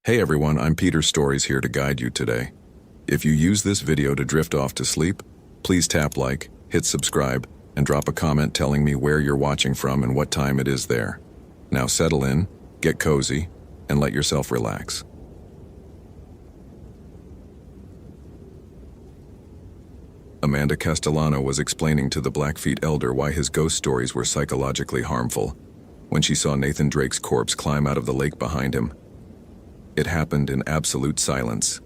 Hey everyone, I'm Peter Stories here to guide you today. If you use this video to drift off to sleep, please tap like, hit subscribe, and drop a comment telling me where you're watching from and what time it is there. Now settle in, get cozy, and let yourself relax. Amanda Castellano was explaining to the Blackfeet elder why his ghost stories were psychologically harmful when she saw Nathan Drake's corpse climb out of the lake behind him. It happened in absolute silence.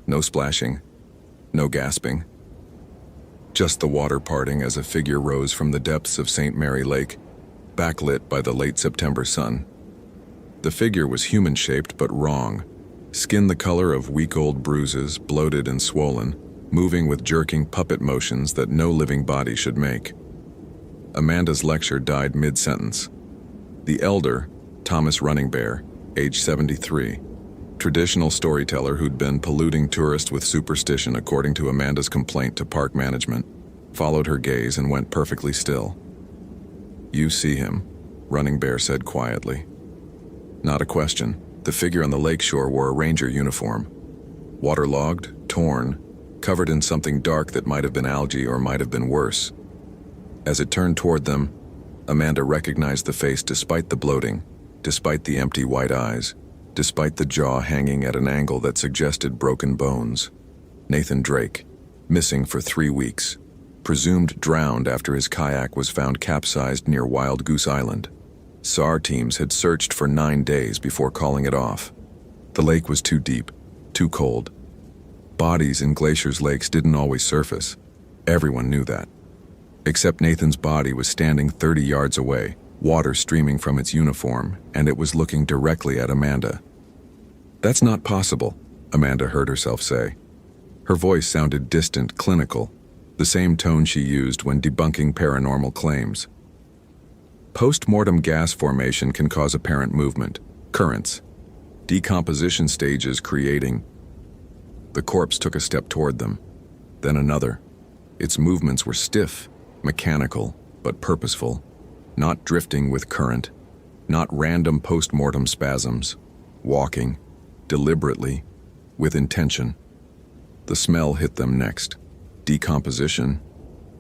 No splashing, no gasping. Just the water parting as a figure rose from the depths of St. Mary Lake, backlit by the late September sun. The figure was human-shaped but wrong, skin the color of week-old bruises, bloated and swollen, moving with jerking puppet motions that no living body should make. Amanda's lecture died mid-sentence. The elder, Thomas Running Bear, age 73, traditional storyteller who'd been polluting tourists with superstition according to Amanda's complaint to park management, followed her gaze and went perfectly still. "You see him," Running Bear said quietly. Not a question. The figure on the lakeshore wore a ranger uniform. Waterlogged, torn, covered in something dark that might have been algae or might have been worse. As it turned toward them, Amanda recognized the face despite the bloating, despite the empty white eyes, despite the jaw hanging at an angle that suggested broken bones. Nathan Drake, missing for 3 weeks, presumed drowned after his kayak was found capsized near Wild Goose Island. SAR teams had searched for 9 days before calling it off. The lake was too deep, too cold. Bodies in glaciers' lakes didn't always surface. Everyone knew that. Except Nathan's body was standing 30 yards away, water streaming from its uniform, and it was looking directly at Amanda. "That's not possible," Amanda heard herself say. Her voice sounded distant, clinical, the same tone she used when debunking paranormal claims. Post-mortem gas formation can cause apparent movement, currents, decomposition stages creating. The corpse took a step toward them, then another. Its movements were stiff, mechanical, but purposeful, not drifting with current, not random post-mortem spasms, walking, deliberately, with intention. The smell hit them next. Decomposition,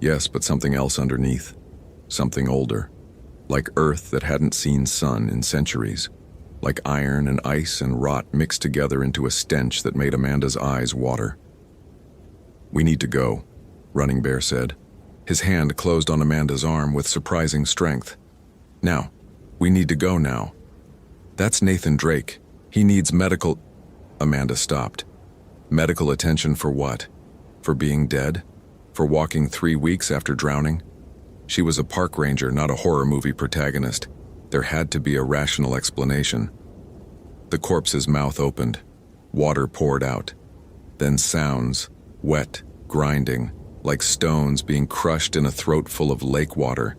yes, but something else underneath, something older, like earth that hadn't seen sun in centuries. Like iron and ice and rot mixed together into a stench that made Amanda's eyes water. "We need to go," Running Bear said. His hand closed on Amanda's arm with surprising strength. "Now. We need to go now. That's Nathan Drake. He needs medical—" Amanda stopped. Medical attention for what? For being dead? For walking 3 weeks after drowning? She was a park ranger, not a horror movie protagonist. There had to be a rational explanation. The corpse's mouth opened. Water poured out. Then sounds, wet, grinding, like stones being crushed in a throat full of lake water.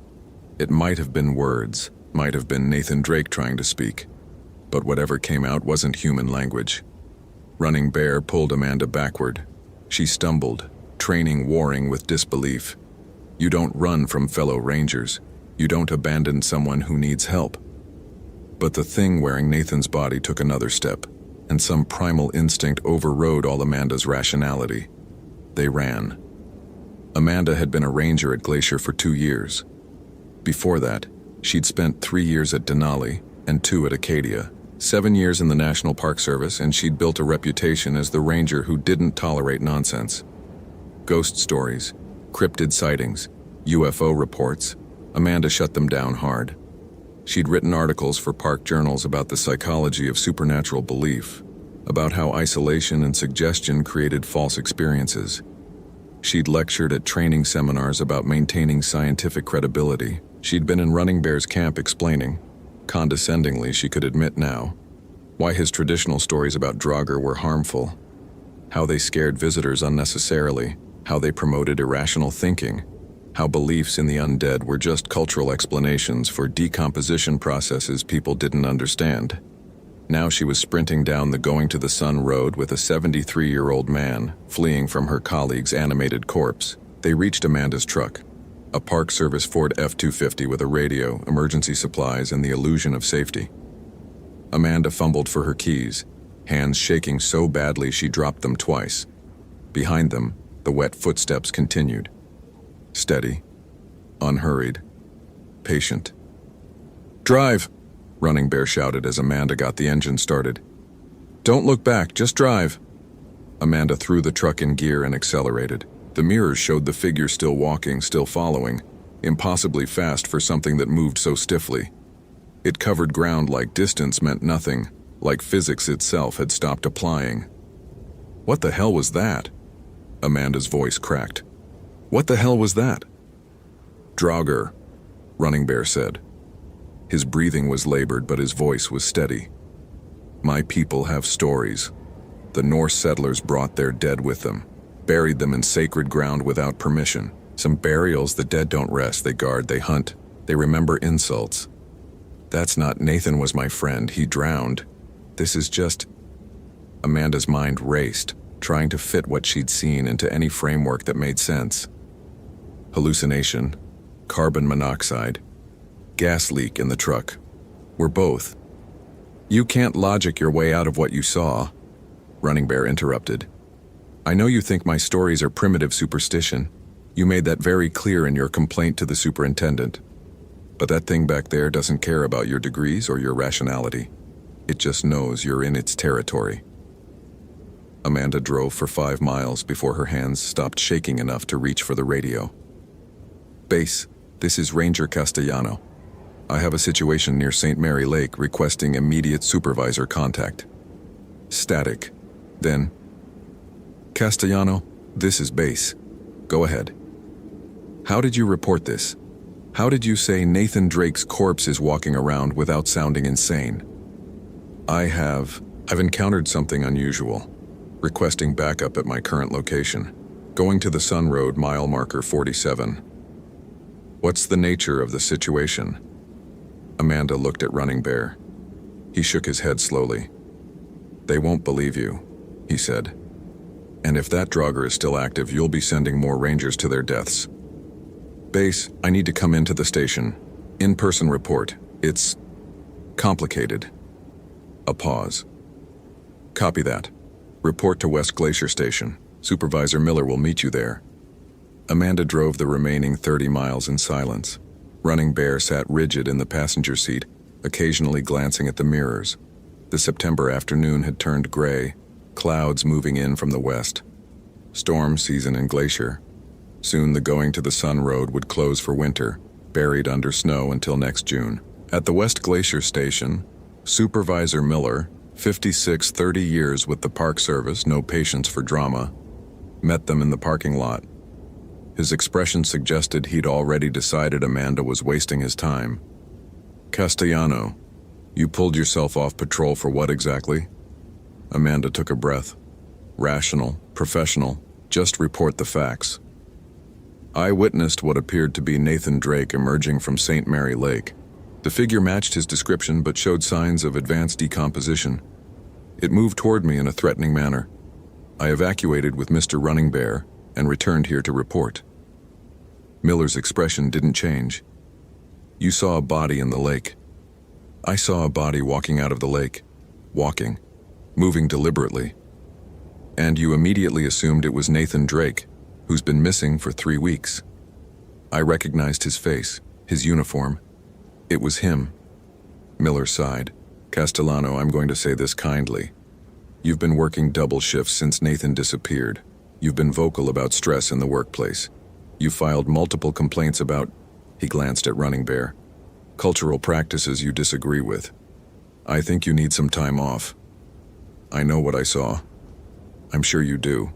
It might have been words, might have been Nathan Drake trying to speak. But whatever came out wasn't human language. Running Bear pulled Amanda backward. She stumbled, training warring with disbelief. You don't run from fellow rangers. You don't abandon someone who needs help. But the thing wearing Nathan's body took another step, and some primal instinct overrode all Amanda's rationality. They ran. Amanda had been a ranger at Glacier for 2 years. Before that, she'd spent 3 years at Denali and 2 at Acadia, 7 years in the National Park Service, and she'd built a reputation as the ranger who didn't tolerate nonsense. Ghost stories, cryptid sightings, UFO reports, Amanda shut them down hard. She'd written articles for park journals about the psychology of supernatural belief, about how isolation and suggestion created false experiences. She'd lectured at training seminars about maintaining scientific credibility. She'd been in Running Bear's camp explaining, condescendingly she could admit now, why his traditional stories about Draugr were harmful, how they scared visitors unnecessarily, how they promoted irrational thinking, how beliefs in the undead were just cultural explanations for decomposition processes people didn't understand. Now she was sprinting down the Going to the Sun road with a 73-year-old man, fleeing from her colleague's animated corpse. They reached Amanda's truck, a Park Service Ford F-250 with a radio, emergency supplies, and the illusion of safety. Amanda fumbled for her keys. hands shaking so badly she dropped them twice. Behind them, the wet footsteps continued. Steady, unhurried, patient. "Drive!" Running Bear shouted as Amanda got the engine started. "Don't look back, just drive!" Amanda threw the truck in gear and accelerated. The mirrors showed the figure still walking, still following, impossibly fast for something that moved so stiffly. It covered ground like distance meant nothing, like physics itself had stopped applying. "What the hell was that?" Amanda's voice cracked. "What the hell was that?" "Draugr," Running Bear said. His breathing was labored, but his voice was steady. "My people have stories. The Norse settlers brought their dead with them, buried them in sacred ground without permission. Some burials, the dead don't rest, they guard, they hunt, they remember insults. That's not Nathan was my friend, he drowned. This is just..." Amanda's mind raced, trying to fit what she'd seen into any framework that made sense. Hallucination, carbon monoxide, gas leak in the truck. We're both. "You can't logic your way out of what you saw," Running Bear interrupted. "I know you think my stories are primitive superstition. You made that very clear in your complaint to the superintendent. But that thing back there doesn't care about your degrees or your rationality. It just knows you're in its territory." Amanda drove for 5 miles before her hands stopped shaking enough to reach for the radio. "Base, this is Ranger Castellano. I have a situation near St. Mary Lake requesting immediate supervisor contact." Static. Then, "Castellano, this is Base. Go ahead. How did you report this? How did you say Nathan Drake's corpse is walking around without sounding insane?" I've encountered something unusual. Requesting backup at my current location. Going to the Sun Road, mile marker 47. What's the nature of the situation?" Amanda looked at Running Bear. He shook his head slowly. "They won't believe you," he said. "And if that Draugr is still active, you'll be sending more rangers to their deaths. Base, I need to come into the station. In-person report. It's complicated." A pause. "Copy that. Report to West Glacier Station. Supervisor Miller will meet you there." Amanda drove the remaining 30 miles in silence. Running Bear sat rigid in the passenger seat, occasionally glancing at the mirrors. The September afternoon had turned gray, clouds moving in from the west. Storm season in Glacier. Soon the Going to the Sun Road would close for winter, buried under snow until next June. At the West Glacier Station, Supervisor Miller, 56, 30 years with the Park Service, no patience for drama, met them in the parking lot. His expression suggested he'd already decided Amanda was wasting his time. "Castellano, you pulled yourself off patrol for what exactly?" Amanda took a breath. "Rational, professional, just report the facts." "I witnessed what appeared to be Nathan Drake emerging from St. Mary Lake. The figure matched his description but showed signs of advanced decomposition. It moved toward me in a threatening manner. I evacuated with Mr. Running Bear and returned here to report." Miller's expression didn't change. "You saw a body in the lake." "I saw a body walking out of the lake. Walking. Moving deliberately. And you immediately assumed it was Nathan Drake, who's been missing for 3 weeks." I recognized his face, his uniform. It was him. Miller sighed. "Castellano, I'm going to say this kindly. You've been working double shifts since Nathan disappeared. You've been vocal about stress in the workplace. You filed multiple complaints about," he glanced at Running Bear, "cultural practices you disagree with. I think you need some time off. I know what I saw. I'm sure you do.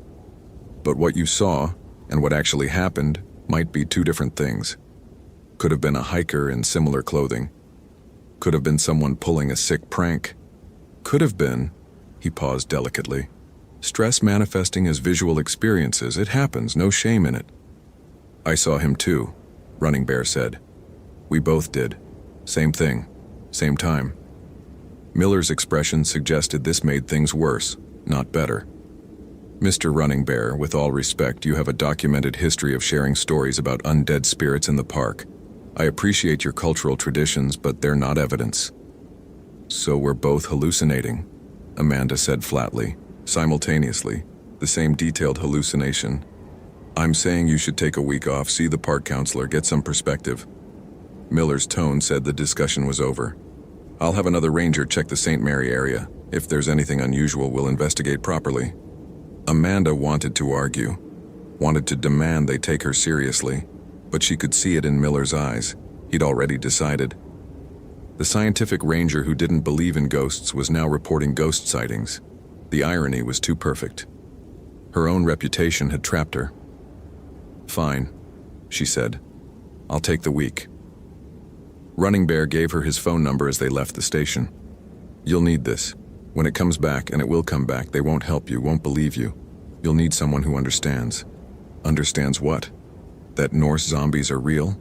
But what you saw, and what actually happened, might be 2 different things. Could have been a hiker in similar clothing. Could have been someone pulling a sick prank. Could have been," he paused delicately, "stress manifesting as visual experiences. It happens, no shame in it." "I saw him too," Running Bear said. "We both did. Same thing. Same time." Miller's expression suggested this made things worse, not better. "Mr. Running Bear, with all respect, you have a documented history of sharing stories about undead spirits in the park. I appreciate your cultural traditions, but they're not evidence." "So we're both hallucinating," Amanda said flatly, simultaneously, the same detailed hallucination. I'm saying you should take a week off, see the park counselor, get some perspective. Miller's tone said the discussion was over. I'll have another ranger check the St. Mary area. If there's anything unusual, we'll investigate properly. Amanda wanted to argue, wanted to demand they take her seriously, but she could see it in Miller's eyes. He'd already decided. The scientific ranger who didn't believe in ghosts was now reporting ghost sightings. The irony was too perfect. Her own reputation had trapped her. Fine, she said. I'll take the week. Running Bear gave her his phone number as they left the station. You'll need this. When it comes back, and it will come back, they won't help you, won't believe you. You'll need someone who understands. Understands what? That Norse zombies are real?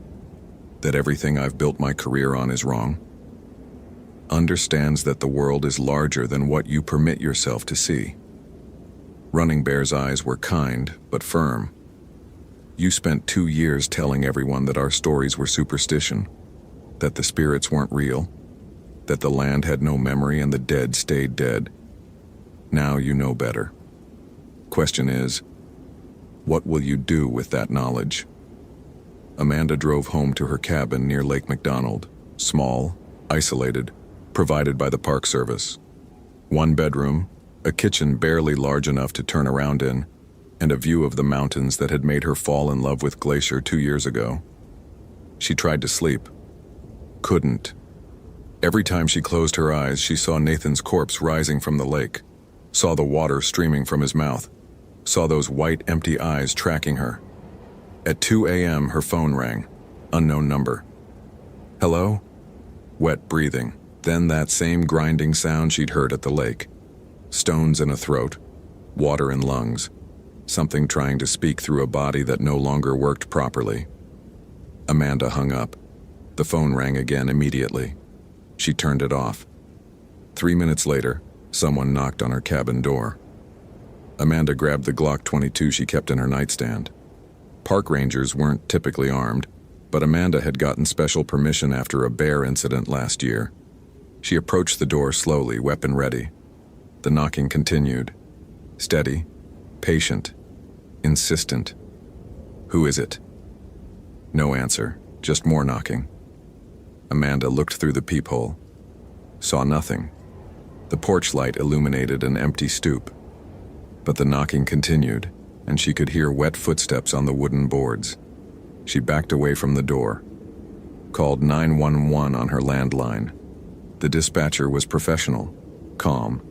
That everything I've built my career on is wrong? Understands that the world is larger than what you permit yourself to see. Running Bear's eyes were kind, but firm. You spent 2 years telling everyone that our stories were superstition, that the spirits weren't real, that the land had no memory and the dead stayed dead. Now you know better. Question is, what will you do with that knowledge? Amanda drove home to her cabin near Lake McDonald, small, isolated, provided by the Park Service. 1 bedroom, a kitchen barely large enough to turn around in, and a view of the mountains that had made her fall in love with Glacier 2 years ago. She tried to sleep. Couldn't. Every time she closed her eyes, she saw Nathan's corpse rising from the lake, saw the water streaming from his mouth, saw those white, empty eyes tracking her. At 2 a.m., her phone rang. Unknown number. Hello? Wet breathing. Then that same grinding sound she'd heard at the lake. Stones in a throat, water in lungs, something trying to speak through a body that no longer worked properly. Amanda hung up. The phone rang again immediately. She turned it off. 3 minutes later, someone knocked on her cabin door. Amanda grabbed the Glock 22 she kept in her nightstand. Park rangers weren't typically armed, but Amanda had gotten special permission after a bear incident last year. She approached the door slowly, weapon ready. The knocking continued. Steady, patient, insistent. Who is it? No answer, just more knocking. Amanda looked through the peephole. Saw nothing. The porch light illuminated an empty stoop. But the knocking continued, and she could hear wet footsteps on the wooden boards. She backed away from the door. Called 911 on her landline. The dispatcher was professional, calm.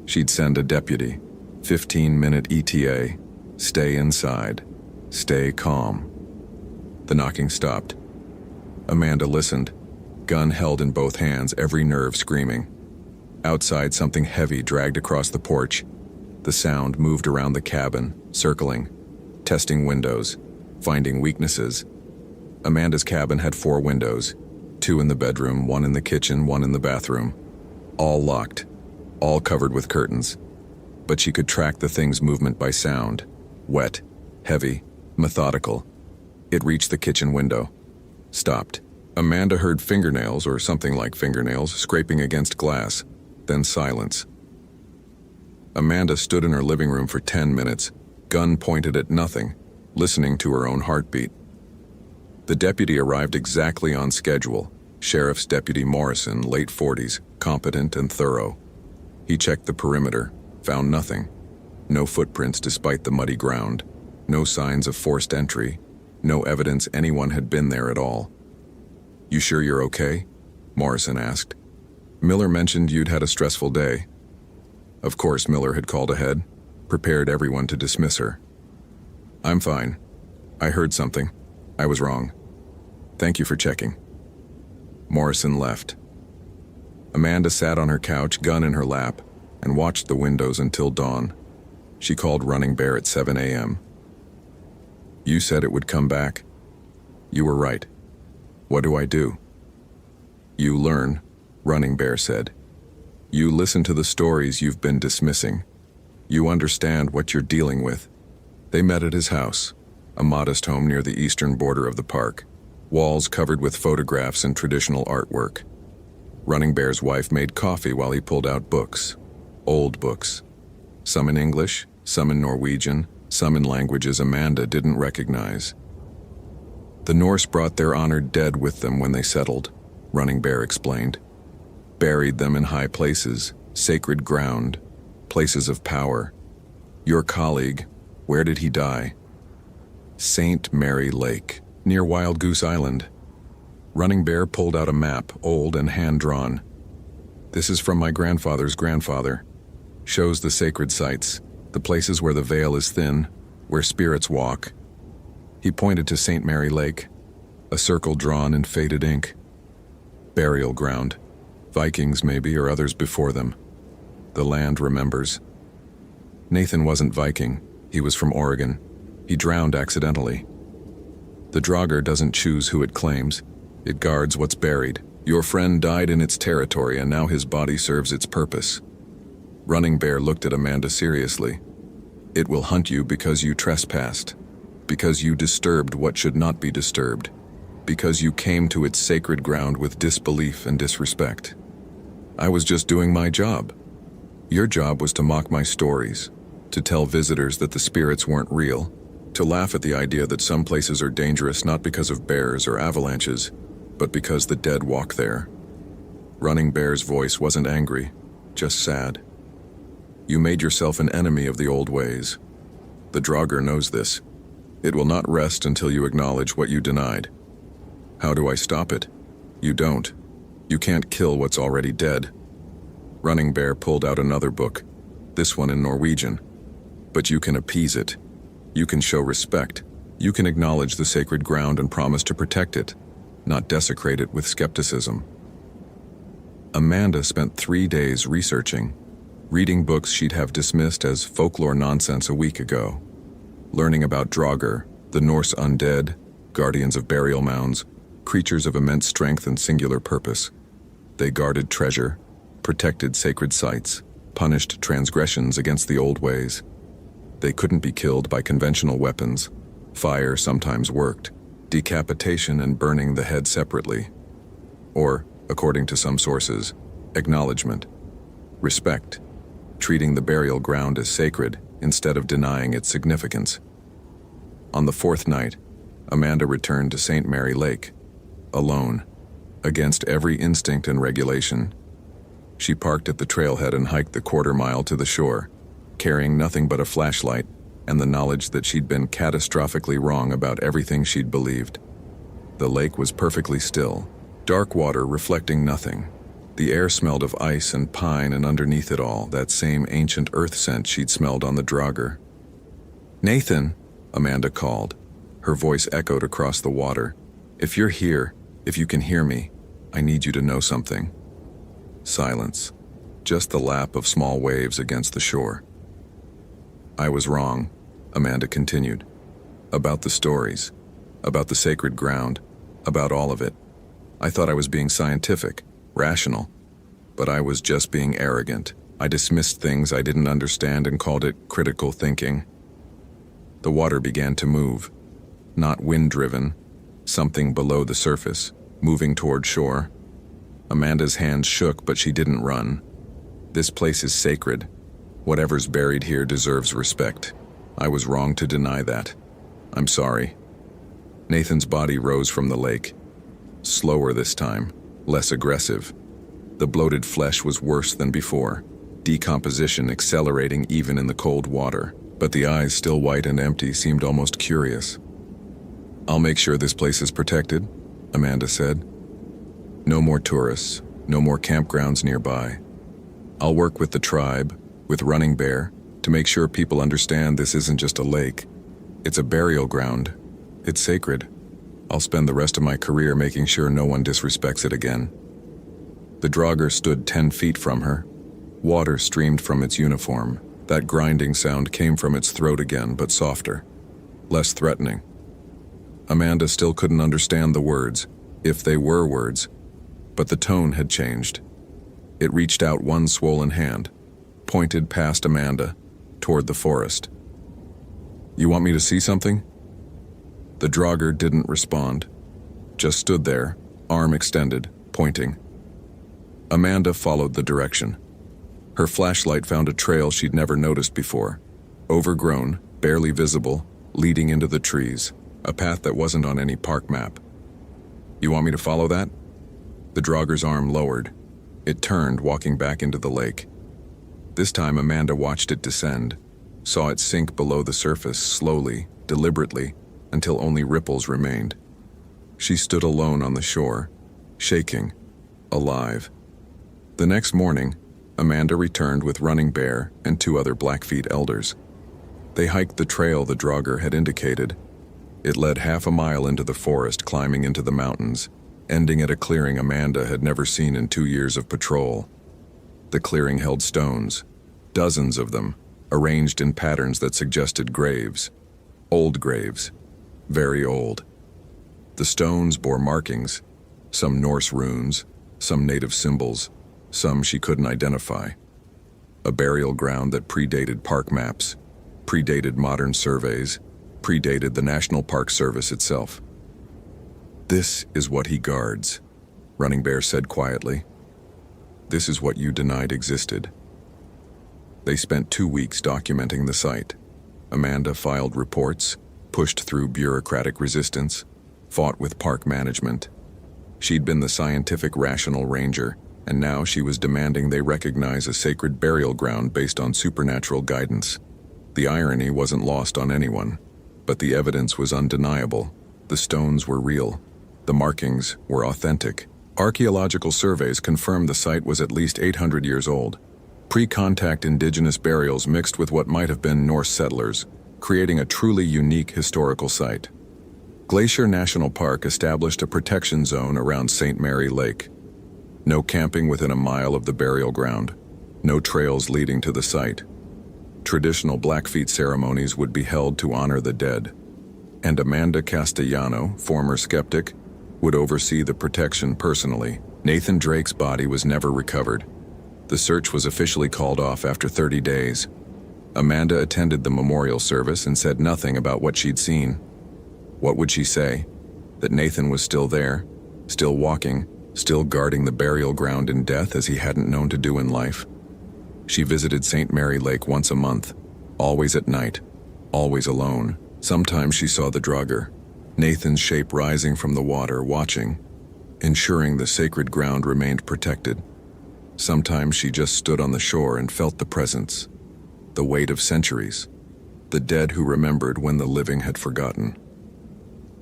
She'd send a deputy. 15-minute ETA. Stay inside. Stay calm. The knocking stopped. Amanda listened, gun held in both hands, every nerve screaming. Outside, something heavy dragged across the porch. The sound moved around the cabin, circling, testing windows, finding weaknesses. Amanda's cabin had 4 windows, 2 in the bedroom, 1 in the kitchen, 1 in the bathroom. All locked, all covered with curtains. But she could track the thing's movement by sound. Wet, heavy, methodical. It reached the kitchen window. Stopped. Amanda heard fingernails, or something like fingernails, scraping against glass. Then silence. Amanda stood in her living room for 10 minutes, gun pointed at nothing, listening to her own heartbeat. The deputy arrived exactly on schedule. Sheriff's Deputy Morrison, late 40s, competent and thorough. He checked the perimeter, found nothing. No footprints despite the muddy ground. No signs of forced entry. No evidence anyone had been there at all. You sure you're okay? Morrison asked. Miller mentioned you'd had a stressful day. Of course, Miller had called ahead, prepared everyone to dismiss her. I'm fine. I heard something. I was wrong. Thank you for checking. Morrison left. Amanda sat on her couch, gun in her lap, and watched the windows until dawn. She called Running Bear at 7 a.m. You said it would come back. You were right. What do I do? You learn, Running Bear said. You listen to the stories you've been dismissing. You understand what you're dealing with. They met at his house, a modest home near the eastern border of the park, walls covered with photographs and traditional artwork. Running Bear's wife made coffee while he pulled out books, Old books. Some in English, some in Norwegian, some in languages Amanda didn't recognize. The Norse brought their honored dead with them when they settled, Running Bear explained. Buried them in high places, sacred ground, places of power. Your colleague, where did he die? St. Mary Lake, near Wild Goose Island. Running Bear pulled out a map, old and hand-drawn. This is from my grandfather's grandfather. Shows the sacred sites, the places where the veil is thin, where spirits walk. He pointed to St. Mary Lake, a circle drawn in faded ink. Burial ground. Vikings maybe, or others before them. The land remembers. Nathan wasn't Viking. He was from Oregon. He drowned accidentally. The Draugr doesn't choose who it claims. It guards what's buried. Your friend died in its territory, and now his body serves its purpose. Running Bear looked at Amanda seriously. It will hunt you because you trespassed, because you disturbed what should not be disturbed, because you came to its sacred ground with disbelief and disrespect. I was just doing my job. Your job was to mock my stories, to tell visitors that the spirits weren't real, to laugh at the idea that some places are dangerous not because of bears or avalanches, but because the dead walk there. Running Bear's voice wasn't angry, just sad. You made yourself an enemy of the old ways. The Draugr knows this. It will not rest until you acknowledge what you denied. How do I stop it? You don't. You can't kill what's already dead. Running Bear pulled out another book, this one in Norwegian. But you can appease it. You can show respect. You can acknowledge the sacred ground and promise to protect it, not desecrate it with skepticism. Amanda spent 3 days researching, reading books she'd have dismissed as folklore nonsense a week ago, learning about Draugr, the Norse undead, guardians of burial mounds, creatures of immense strength and singular purpose. They guarded treasure, protected sacred sites, punished transgressions against the old ways. They couldn't be killed by conventional weapons. Fire sometimes worked, decapitation and burning the head separately. Or, according to some sources, acknowledgement, respect, treating the burial ground as sacred instead of denying its significance. On the 4th night, Amanda returned to St. Mary Lake, alone, against every instinct and regulation. She parked at the trailhead and hiked the 1/4 mile to the shore, carrying nothing but a flashlight and the knowledge that she'd been catastrophically wrong about everything she'd believed. The lake was perfectly still, dark water reflecting nothing. The air smelled of ice and pine, and underneath it all, that same ancient earth scent she'd smelled on the Draugr. "Nathan," Amanda called. Her voice echoed across the water. "If you're here, if you can hear me, I need you to know something." Silence. Just the lap of small waves against the shore. "I was wrong," Amanda continued. "About the stories, about the sacred ground, about all of it. I thought I was being scientific, rational, but I was just being arrogant. I dismissed things I didn't understand and called it critical thinking." The water began to move, not wind-driven, something below the surface, moving toward shore. Amanda's hands shook, but she didn't run. This place is sacred. Whatever's buried here deserves respect. I was wrong to deny that. I'm sorry. Nathan's body rose from the lake. Slower this time, less aggressive. The bloated flesh was worse than before, decomposition accelerating even in the cold water, but the eyes, still white and empty, seemed almost curious. "I'll make sure this place is protected," Amanda said. "No more tourists, no more campgrounds nearby. I'll work with the tribe, with Running Bear, to make sure people understand this isn't just a lake. It's a burial ground. It's sacred. I'll spend the rest of my career making sure no one disrespects it again." The Draugr stood 10 feet from her. Water streamed from its uniform. That grinding sound came from its throat again, but softer, less threatening. Amanda still couldn't understand the words, if they were words, but the tone had changed. It reached out one swollen hand, pointed past Amanda, toward the forest. "You want me to see something?" The Draugr didn't respond, just stood there, arm extended, pointing. Amanda followed the direction. Her flashlight found a trail she'd never noticed before. Overgrown, barely visible, leading into the trees, a path that wasn't on any park map. "You want me to follow that?" The drogger's arm lowered. It turned, walking back into the lake. This time Amanda watched it descend, saw it sink below the surface slowly, deliberately, until only ripples remained. She stood alone on the shore, shaking, alive. The next morning, Amanda returned with Running Bear and 2 other Blackfeet elders. They hiked the trail the drogger had indicated. It led half a mile into the forest, climbing into the mountains, ending at a clearing Amanda had never seen in 2 years of patrol. The clearing held stones, dozens of them, arranged in patterns that suggested graves. Old graves. Very old. The stones bore markings, some Norse runes, some native symbols, some she couldn't identify. A burial ground that predated park maps, predated modern surveys, predated the National Park Service itself. "This is what he guards," Running Bear said quietly. "This is what you denied existed." They spent 2 weeks documenting the site. Amanda filed reports, pushed through bureaucratic resistance, fought with park management. She'd been the scientific, rational ranger, and now she was demanding they recognize a sacred burial ground based on supernatural guidance. The irony wasn't lost on anyone, but the evidence was undeniable. The stones were real. The markings were authentic. Archaeological surveys confirmed the site was at least 800 years old. Pre-contact indigenous burials mixed with what might have been Norse settlers, creating a truly unique historical site. Glacier National Park established a protection zone around St. Mary Lake. No camping within a mile of the burial ground. No trails leading to the site. Traditional Blackfeet ceremonies would be held to honor the dead. And Amanda Castellano, former skeptic, would oversee the protection personally. Nathan Drake's body was never recovered. The search was officially called off after 30 days. Amanda attended the memorial service and said nothing about what she'd seen. What would she say? That Nathan was still there, still walking, still guarding the burial ground in death as he hadn't known to do in life? She visited St. Mary Lake once a month, always at night, always alone. Sometimes she saw the drogger, Nathan's shape rising from the water, watching, ensuring the sacred ground remained protected. Sometimes she just stood on the shore and felt the presence, the weight of centuries, the dead who remembered when the living had forgotten.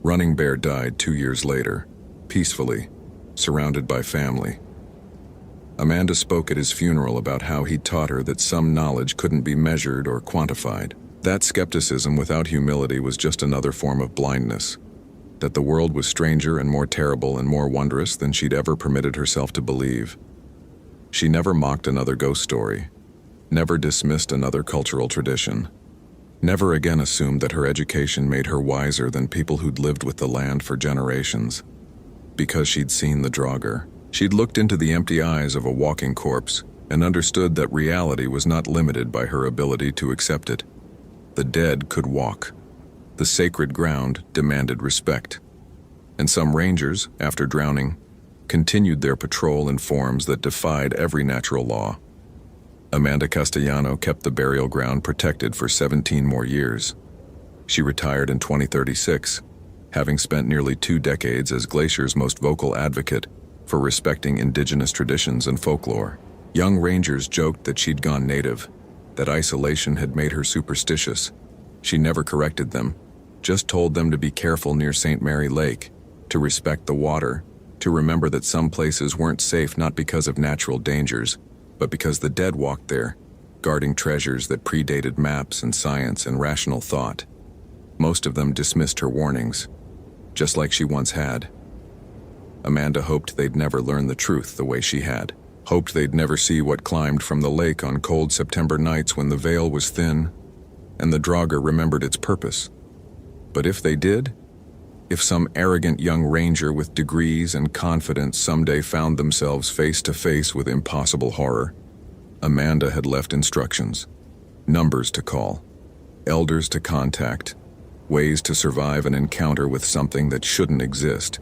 Running Bear died 2 years later, peacefully, surrounded by family. Amanda spoke at his funeral about how he'd taught her that some knowledge couldn't be measured or quantified. That skepticism without humility was just another form of blindness. That the world was stranger and more terrible and more wondrous than she'd ever permitted herself to believe. She never mocked another ghost story, never dismissed another cultural tradition, never again assumed that her education made her wiser than people who'd lived with the land for generations. Because she'd seen the drogger. She'd looked into the empty eyes of a walking corpse and understood that reality was not limited by her ability to accept it. The dead could walk. The sacred ground demanded respect. And some rangers, after drowning, continued their patrol in forms that defied every natural law. Amanda Castellano kept the burial ground protected for 17 more years. She retired in 2036, having spent nearly 2 decades as Glacier's most vocal advocate for respecting indigenous traditions and folklore. Young rangers joked that she'd gone native, that isolation had made her superstitious. She never corrected them, just told them to be careful near St. Mary Lake, to respect the water, to remember that some places weren't safe not because of natural dangers, but because the dead walked there, guarding treasures that predated maps and science and rational thought. Most of them dismissed her warnings, just like she once had. Amanda hoped they'd never learn the truth the way she had. Hoped they'd never see what climbed from the lake on cold September nights when the veil was thin and the drogger remembered its purpose. But if they did, if some arrogant young ranger with degrees and confidence someday found themselves face to face with impossible horror, Amanda had left instructions, numbers to call, elders to contact, ways to survive an encounter with something that shouldn't exist,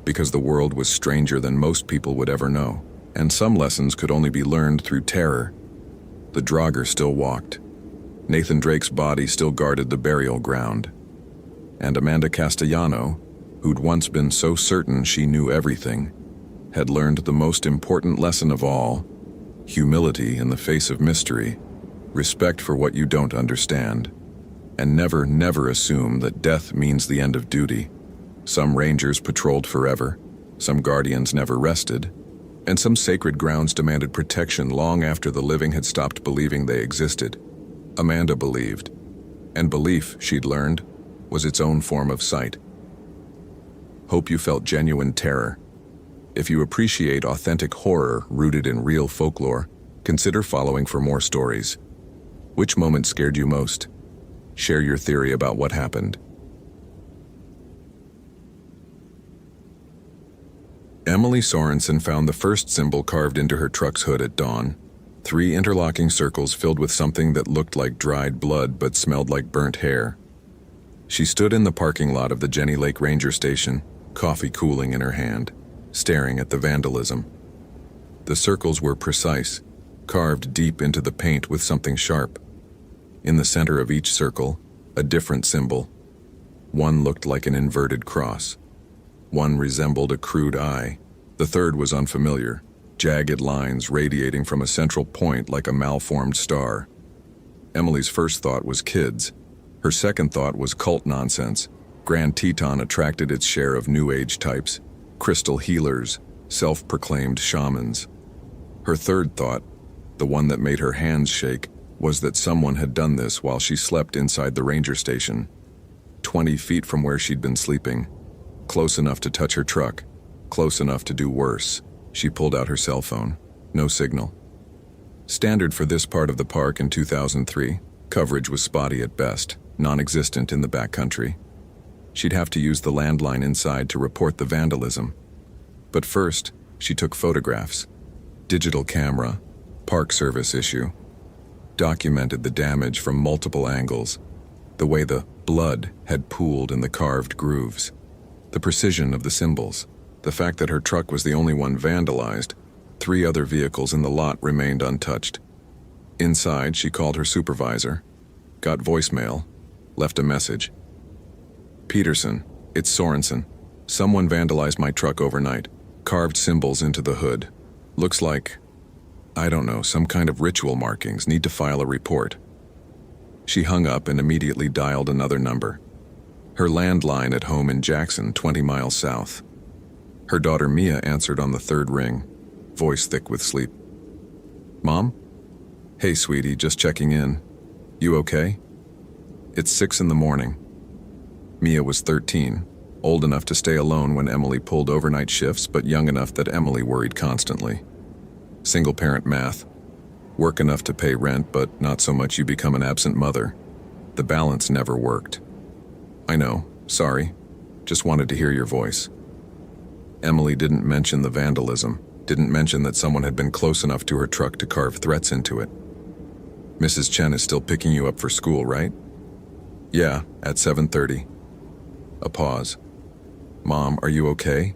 because the world was stranger than most people would ever know, and some lessons could only be learned through terror, The drogger still walked. Nathan Drake's body still guarded the burial ground. And Amanda Castellano, who'd once been so certain she knew everything, had learned the most important lesson of all: humility in the face of mystery, respect for what you don't understand, and never, never assume that death means the end of duty. Some rangers patrolled forever, some guardians never rested, and some sacred grounds demanded protection long after the living had stopped believing they existed. Amanda believed, and belief, she'd learned, was its own form of sight. Hope you felt genuine terror. If you appreciate authentic horror rooted in real folklore, consider following for more stories. Which moment scared you most? Share your theory about what happened. Emily Sorensen found the first symbol carved into her truck's hood at dawn. 3 interlocking circles filled with something that looked like dried blood but smelled like burnt hair. She stood in the parking lot of the Jenny Lake Ranger Station, coffee cooling in her hand, staring at the vandalism. The circles were precise, carved deep into the paint with something sharp. In the center of each circle, a different symbol. One looked like an inverted cross. One resembled a crude eye. The third was unfamiliar, jagged lines radiating from a central point like a malformed star. Emily's first thought was kids. Her second thought was cult nonsense. Grand Teton attracted its share of New Age types, crystal healers, self-proclaimed shamans. Her third thought, the one that made her hands shake, was that someone had done this while she slept inside the ranger station, 20 feet from where she'd been sleeping. Close enough to touch her truck, close enough to do worse. She pulled out her cell phone. No signal. Standard for this part of the park in 2003, coverage was spotty at best, non-existent in the backcountry. She'd have to use the landline inside to report the vandalism. But first, she took photographs. Digital camera, Park Service issue. Documented the damage from multiple angles, the way the blood had pooled in the carved grooves, the precision of the symbols, the fact that her truck was the only one vandalized. 3 other vehicles in the lot remained untouched. Inside, she called her supervisor, got voicemail, left a message. "Peterson, it's Sorensen. Someone vandalized my truck overnight, carved symbols into the hood. Looks like, I don't know, some kind of ritual markings. Need to file a report." She hung up and immediately dialed another number. Her landline at home in Jackson, 20 miles south. Her daughter Mia answered on the 3rd ring, voice thick with sleep. "Mom? Hey, sweetie, just checking in. You okay?" It's 6 in the morning. Mia was 13, old enough to stay alone when Emily pulled overnight shifts, but young enough that Emily worried constantly. Single-parent math. Work enough to pay rent, but not so much you become an absent mother. The balance never worked. "I know, sorry. Just wanted to hear your voice." Emily didn't mention the vandalism, didn't mention that someone had been close enough to her truck to carve threats into it. "Mrs. Chen is still picking you up for school, right?" "Yeah, at 7:30. A pause. "Mom, are you okay?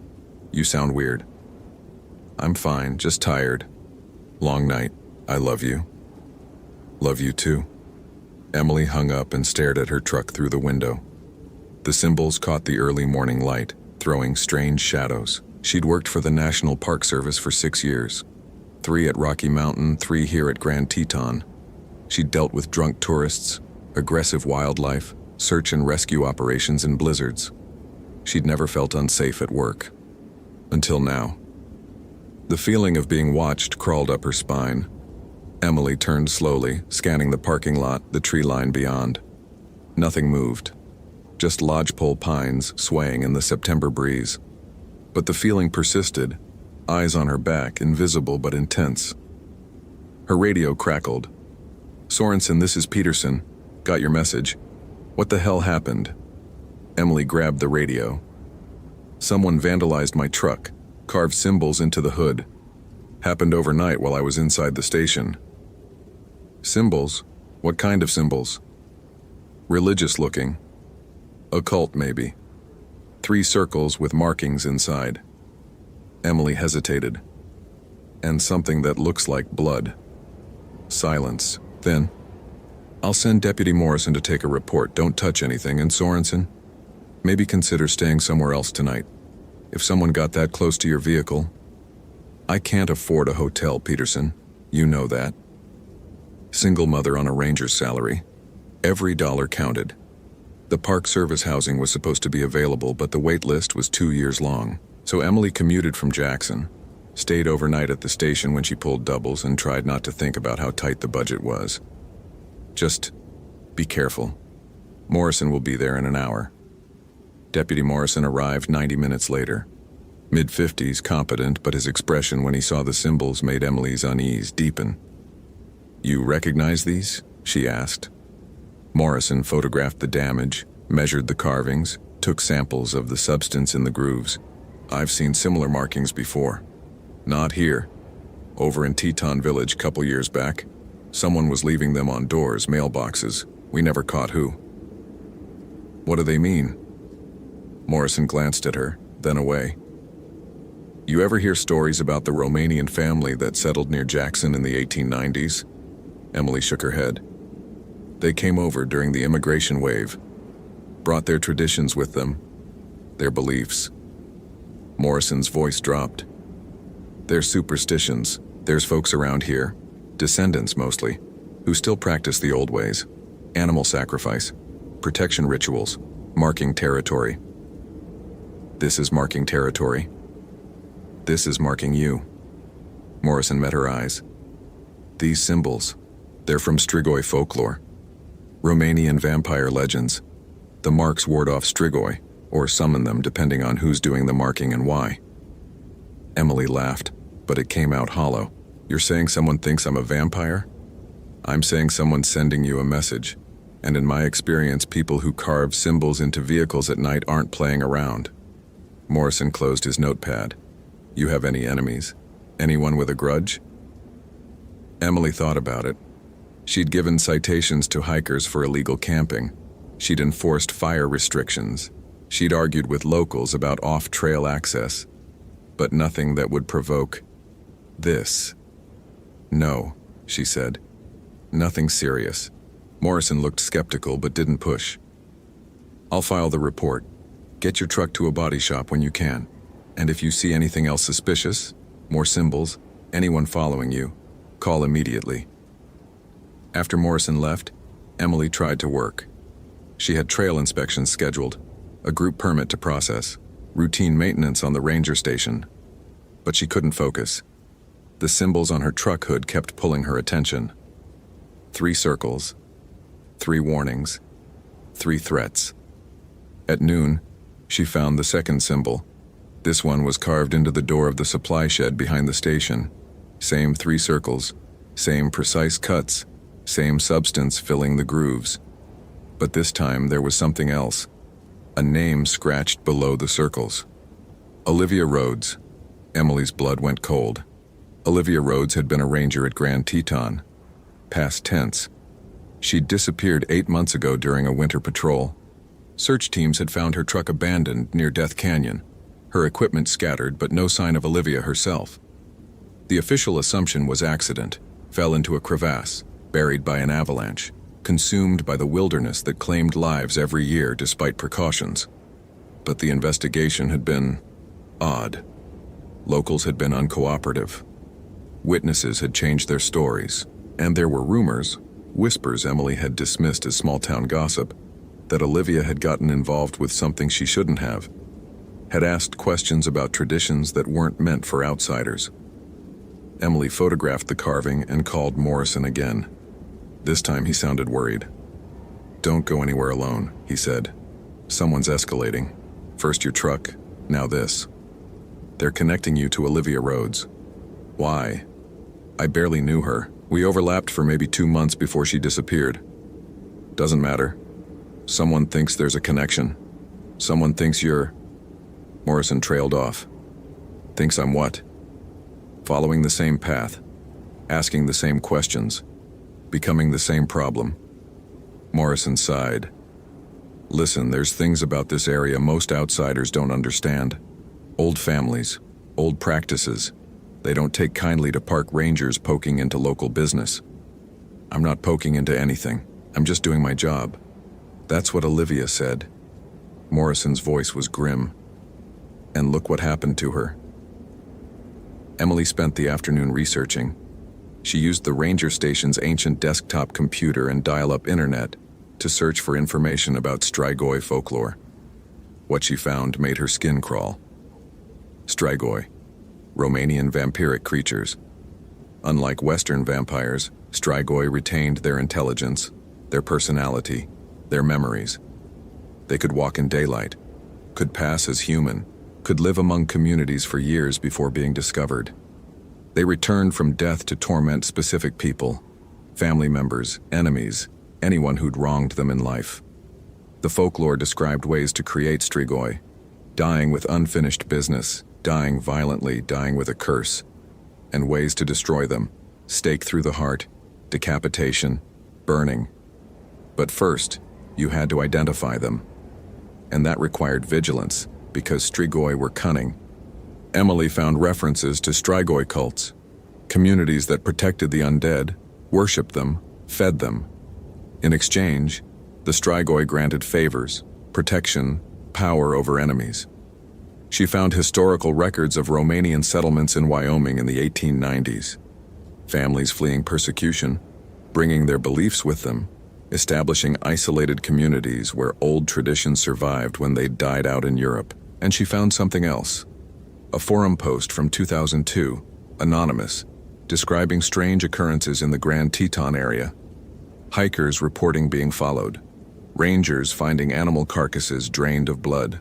You sound weird." "I'm fine, just tired. Long night. I love you." "Love you too." Emily hung up and stared at her truck through the window. The symbols caught the early morning light, throwing strange shadows. She'd worked for the National Park Service for 6 years. 3 at Rocky Mountain, 3 here at Grand Teton. She'd dealt with drunk tourists, aggressive wildlife, search and rescue operations in blizzards. She'd never felt unsafe at work. Until now. The feeling of being watched crawled up her spine. Emily turned slowly, scanning the parking lot, the tree line beyond. Nothing moved. Just lodgepole pines swaying in the September breeze. But the feeling persisted, eyes on her back, invisible but intense. Her radio crackled. "Sorensen, this is Peterson. Got your message. What the hell happened?" Emily grabbed the radio. "Someone vandalized my truck, carved symbols into the hood. Happened overnight while I was inside the station." "Symbols? What kind of symbols?" "Religious looking. Occult, maybe. 3 circles with markings inside." Emily hesitated. "And something that looks like blood." Silence. Then, "I'll send Deputy Morrison to take a report. Don't touch anything, and Sorensen, maybe consider staying somewhere else tonight. If someone got that close to your vehicle..." "I can't afford a hotel, Peterson. You know that. Single mother on a ranger's salary. Every dollar counted. The Park Service housing was supposed to be available, but the wait list was 2 years long. So Emily commuted from Jackson, stayed overnight at the station when she pulled doubles, and tried not to think about how tight the budget was. Just be careful. Morrison will be there in an hour." Deputy Morrison arrived 90 minutes later. Mid-50s, competent, but his expression when he saw the symbols made Emily's unease deepen. "You recognize these?" she asked. Morrison photographed the damage, measured the carvings, took samples of the substance in the grooves. "I've seen similar markings before. Not here. Over in Teton Village couple years back. Someone was leaving them on doors, mailboxes. We never caught who." "What do they mean?" Morrison glanced at her, then away. "You ever hear stories about the Romanian family that settled near Jackson in the 1890s? Emily shook her head. "They came over during the immigration wave. Brought their traditions with them. Their beliefs." Morrison's voice dropped. "Their superstitions. There's folks around here, descendants mostly, who still practice the old ways. Animal sacrifice, protection rituals, marking territory." "This is marking territory. This is marking you." Morrison met her eyes. "These symbols, they're from Strigoi folklore. Romanian vampire legends. The marks ward off Strigoi, or summon them depending on who's doing the marking and why." Emily laughed, but it came out hollow. "You're saying someone thinks I'm a vampire?" "I'm saying someone's sending you a message. And in my experience, people who carve symbols into vehicles at night aren't playing around." Morrison closed his notepad. "You have any enemies? Anyone with a grudge?" Emily thought about it. She'd given citations to hikers for illegal camping. She'd enforced fire restrictions. She'd argued with locals about off-trail access. But nothing that would provoke this. "No," she said. "Nothing serious." Morrison looked skeptical but didn't push. "I'll file the report. Get your truck to a body shop when you can. And if you see anything else suspicious, more symbols, anyone following you, call immediately." After Morrison left, Emily tried to work. She had trail inspections scheduled, a group permit to process, routine maintenance on the ranger station. But she couldn't focus. The symbols on her truck hood kept pulling her attention. 3 circles, 3 warnings, 3 threats. At noon, she found the second symbol. This one was carved into the door of the supply shed behind the station. Same 3 circles, same precise cuts, same substance filling the grooves. But this time there was something else. A name scratched below the circles. Olivia Rhodes. Emily's blood went cold. Olivia Rhodes had been a ranger at Grand Teton. Past tense. She'd disappeared 8 months ago during a winter patrol. Search teams had found her truck abandoned near Death Canyon. Her equipment scattered, but no sign of Olivia herself. The official assumption was accident, fell into a crevasse, buried by an avalanche, consumed by the wilderness that claimed lives every year despite precautions. But the investigation had been odd. Locals had been uncooperative. Witnesses had changed their stories, and there were rumors, whispers Emily had dismissed as small-town gossip, that Olivia had gotten involved with something she shouldn't have, had asked questions about traditions that weren't meant for outsiders. Emily photographed the carving and called Morrison again. This time he sounded worried. "Don't go anywhere alone," he said. "Someone's escalating. First your truck, now this. They're connecting you to Olivia Rhodes." "Why?" "I barely knew her. We overlapped for maybe 2 months before she disappeared." "Doesn't matter. Someone thinks there's a connection. Someone thinks you're..." Morrison trailed off. "Thinks I'm what?" "Following the same path. Asking the same questions. Becoming the same problem." Morrison sighed. "Listen, there's things about this area most outsiders don't understand. Old families, old practices. They don't take kindly to park rangers poking into local business. I'm not poking into anything. I'm just doing my job. That's what Olivia said. Morrison's voice was grim. And look what happened to her. Emily spent the afternoon researching. She used the ranger station's ancient desktop computer and dial-up internet to search for information about Strigoi folklore. What she found made her skin crawl. Strigoi, Romanian vampiric creatures. Unlike Western vampires, Strigoi retained their intelligence, their personality, their memories. They could walk in daylight, could pass as human, could live among communities for years before being discovered. They returned from death to torment specific people, family members, enemies, anyone who'd wronged them in life. The folklore described ways to create Strigoi: dying with unfinished business, dying violently, dying with a curse, and ways to destroy them: stake through the heart, decapitation, burning. But first, you had to identify them. And that required vigilance, because Strigoi were cunning. Emily found references to Strigoi cults, communities that protected the undead, worshipped them, fed them. In exchange, the Strigoi granted favors, protection, power over enemies. She found historical records of Romanian settlements in Wyoming in the 1890s. Families fleeing persecution, bringing their beliefs with them, establishing isolated communities where old traditions survived when they died out in Europe. And she found something else. A forum post from 2002, anonymous, describing strange occurrences in the Grand Teton area. Hikers reporting being followed. Rangers finding animal carcasses drained of blood.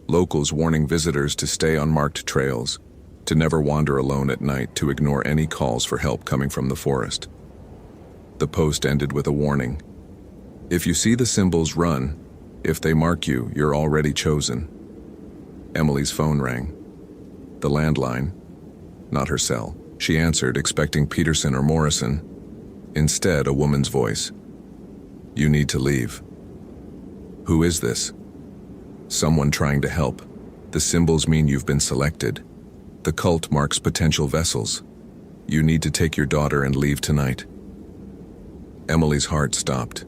Locals warning visitors to stay on marked trails, to never wander alone at night, to ignore any calls for help coming from the forest. The post ended with a warning. If you see the symbols, run. If they mark you, you're already chosen. Emily's phone rang. The landline, not her cell. She answered, expecting Peterson or Morrison. Instead, a woman's voice. You need to leave. Who is this? Someone trying to help. The symbols mean you've been selected. The cult marks potential vessels. You need to take your daughter and leave tonight. Emily's heart stopped.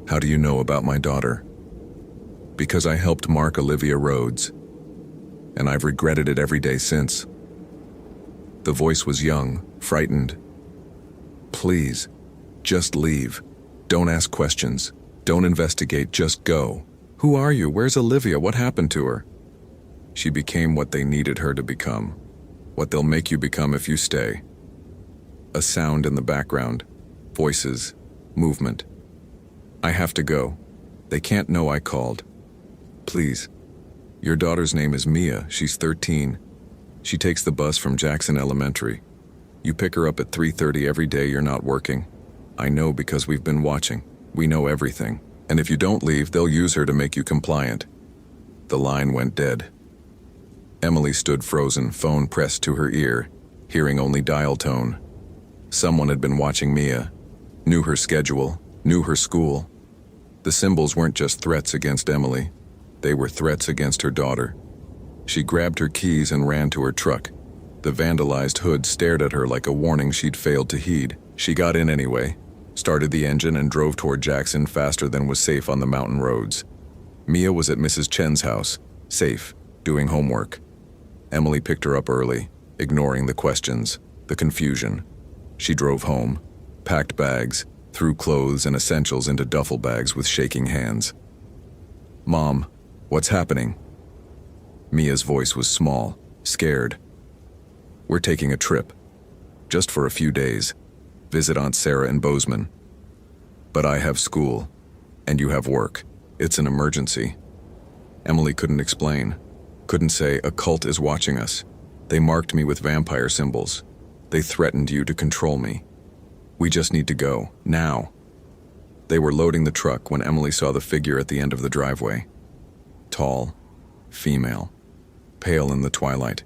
How do you know about my daughter? Because I helped mark Olivia Rhodes, and I've regretted it every day since. The voice was young, frightened. Please, just leave. Don't ask questions. Don't investigate, just go. Who are you? Where's Olivia? What happened to her? She became what they needed her to become. What they'll make you become if you stay. A sound in the background. Voices. Movement. I have to go. They can't know I called. Please. Your daughter's name is Mia. She's 13. She takes the bus from Jackson Elementary. You pick her up at 3:30 every day you're not working. I know because we've been watching. We know everything. And if you don't leave, they'll use her to make you compliant. The line went dead. Emily stood frozen, phone pressed to her ear, hearing only dial tone. Someone had been watching Mia, knew her schedule, knew her school. The symbols weren't just threats against Emily. They were threats against her daughter. She grabbed her keys and ran to her truck. The vandalized hood stared at her like a warning she'd failed to heed. She got in anyway, started the engine and drove toward Jackson faster than was safe on the mountain roads. Mia was at Mrs. Chen's house, safe, doing homework. Emily picked her up early, ignoring the questions, the confusion. She drove home, packed bags, threw clothes and essentials into duffel bags with shaking hands. Mom, what's happening? Mia's voice was small, scared. We're taking a trip. Just for a few days. Visit Aunt Sarah in Bozeman. But I have school, and you have work. It's an emergency. Emily couldn't explain. Couldn't say, a cult is watching us. They marked me with vampire symbols. They threatened you to control me. We just need to go, now. They were loading the truck when Emily saw the figure at the end of the driveway. Tall, female, pale in the twilight.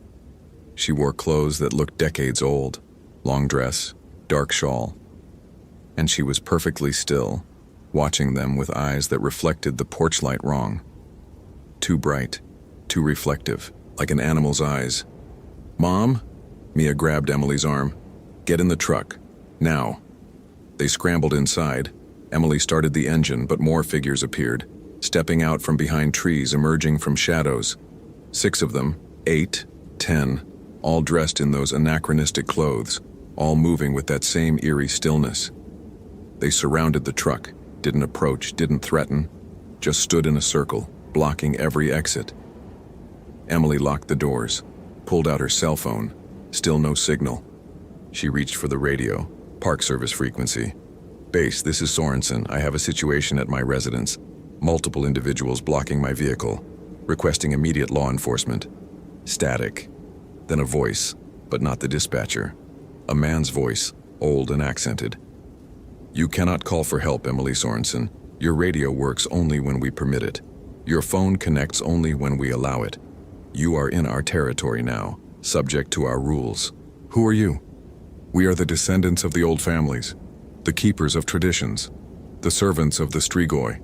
She wore clothes that looked decades old, long dress, dark shawl. And she was perfectly still, watching them with eyes that reflected the porch light wrong. Too bright, too reflective, like an animal's eyes. Mom? Mia grabbed Emily's arm. Get in the truck, now. They scrambled inside. Emily started the engine, but more figures appeared, stepping out from behind trees, emerging from shadows. 6 of them, 8, 10, all dressed in those anachronistic clothes, all moving with that same eerie stillness. They surrounded the truck, didn't approach, didn't threaten, just stood in a circle, blocking every exit. Emily locked the doors, pulled out her cell phone. Still no signal. She reached for the radio. Park Service frequency. "Base, this is Sorensen. I have a situation at my residence. Multiple individuals blocking my vehicle, requesting immediate law enforcement." Static. Then a voice, but not the dispatcher. A man's voice, old and accented. "You cannot call for help, Emily Sorensen. Your radio works only when we permit it. Your phone connects only when we allow it. You are in our territory now, subject to our rules." "Who are you?" "We are the descendants of the old families, the keepers of traditions, the servants of the Strigoi."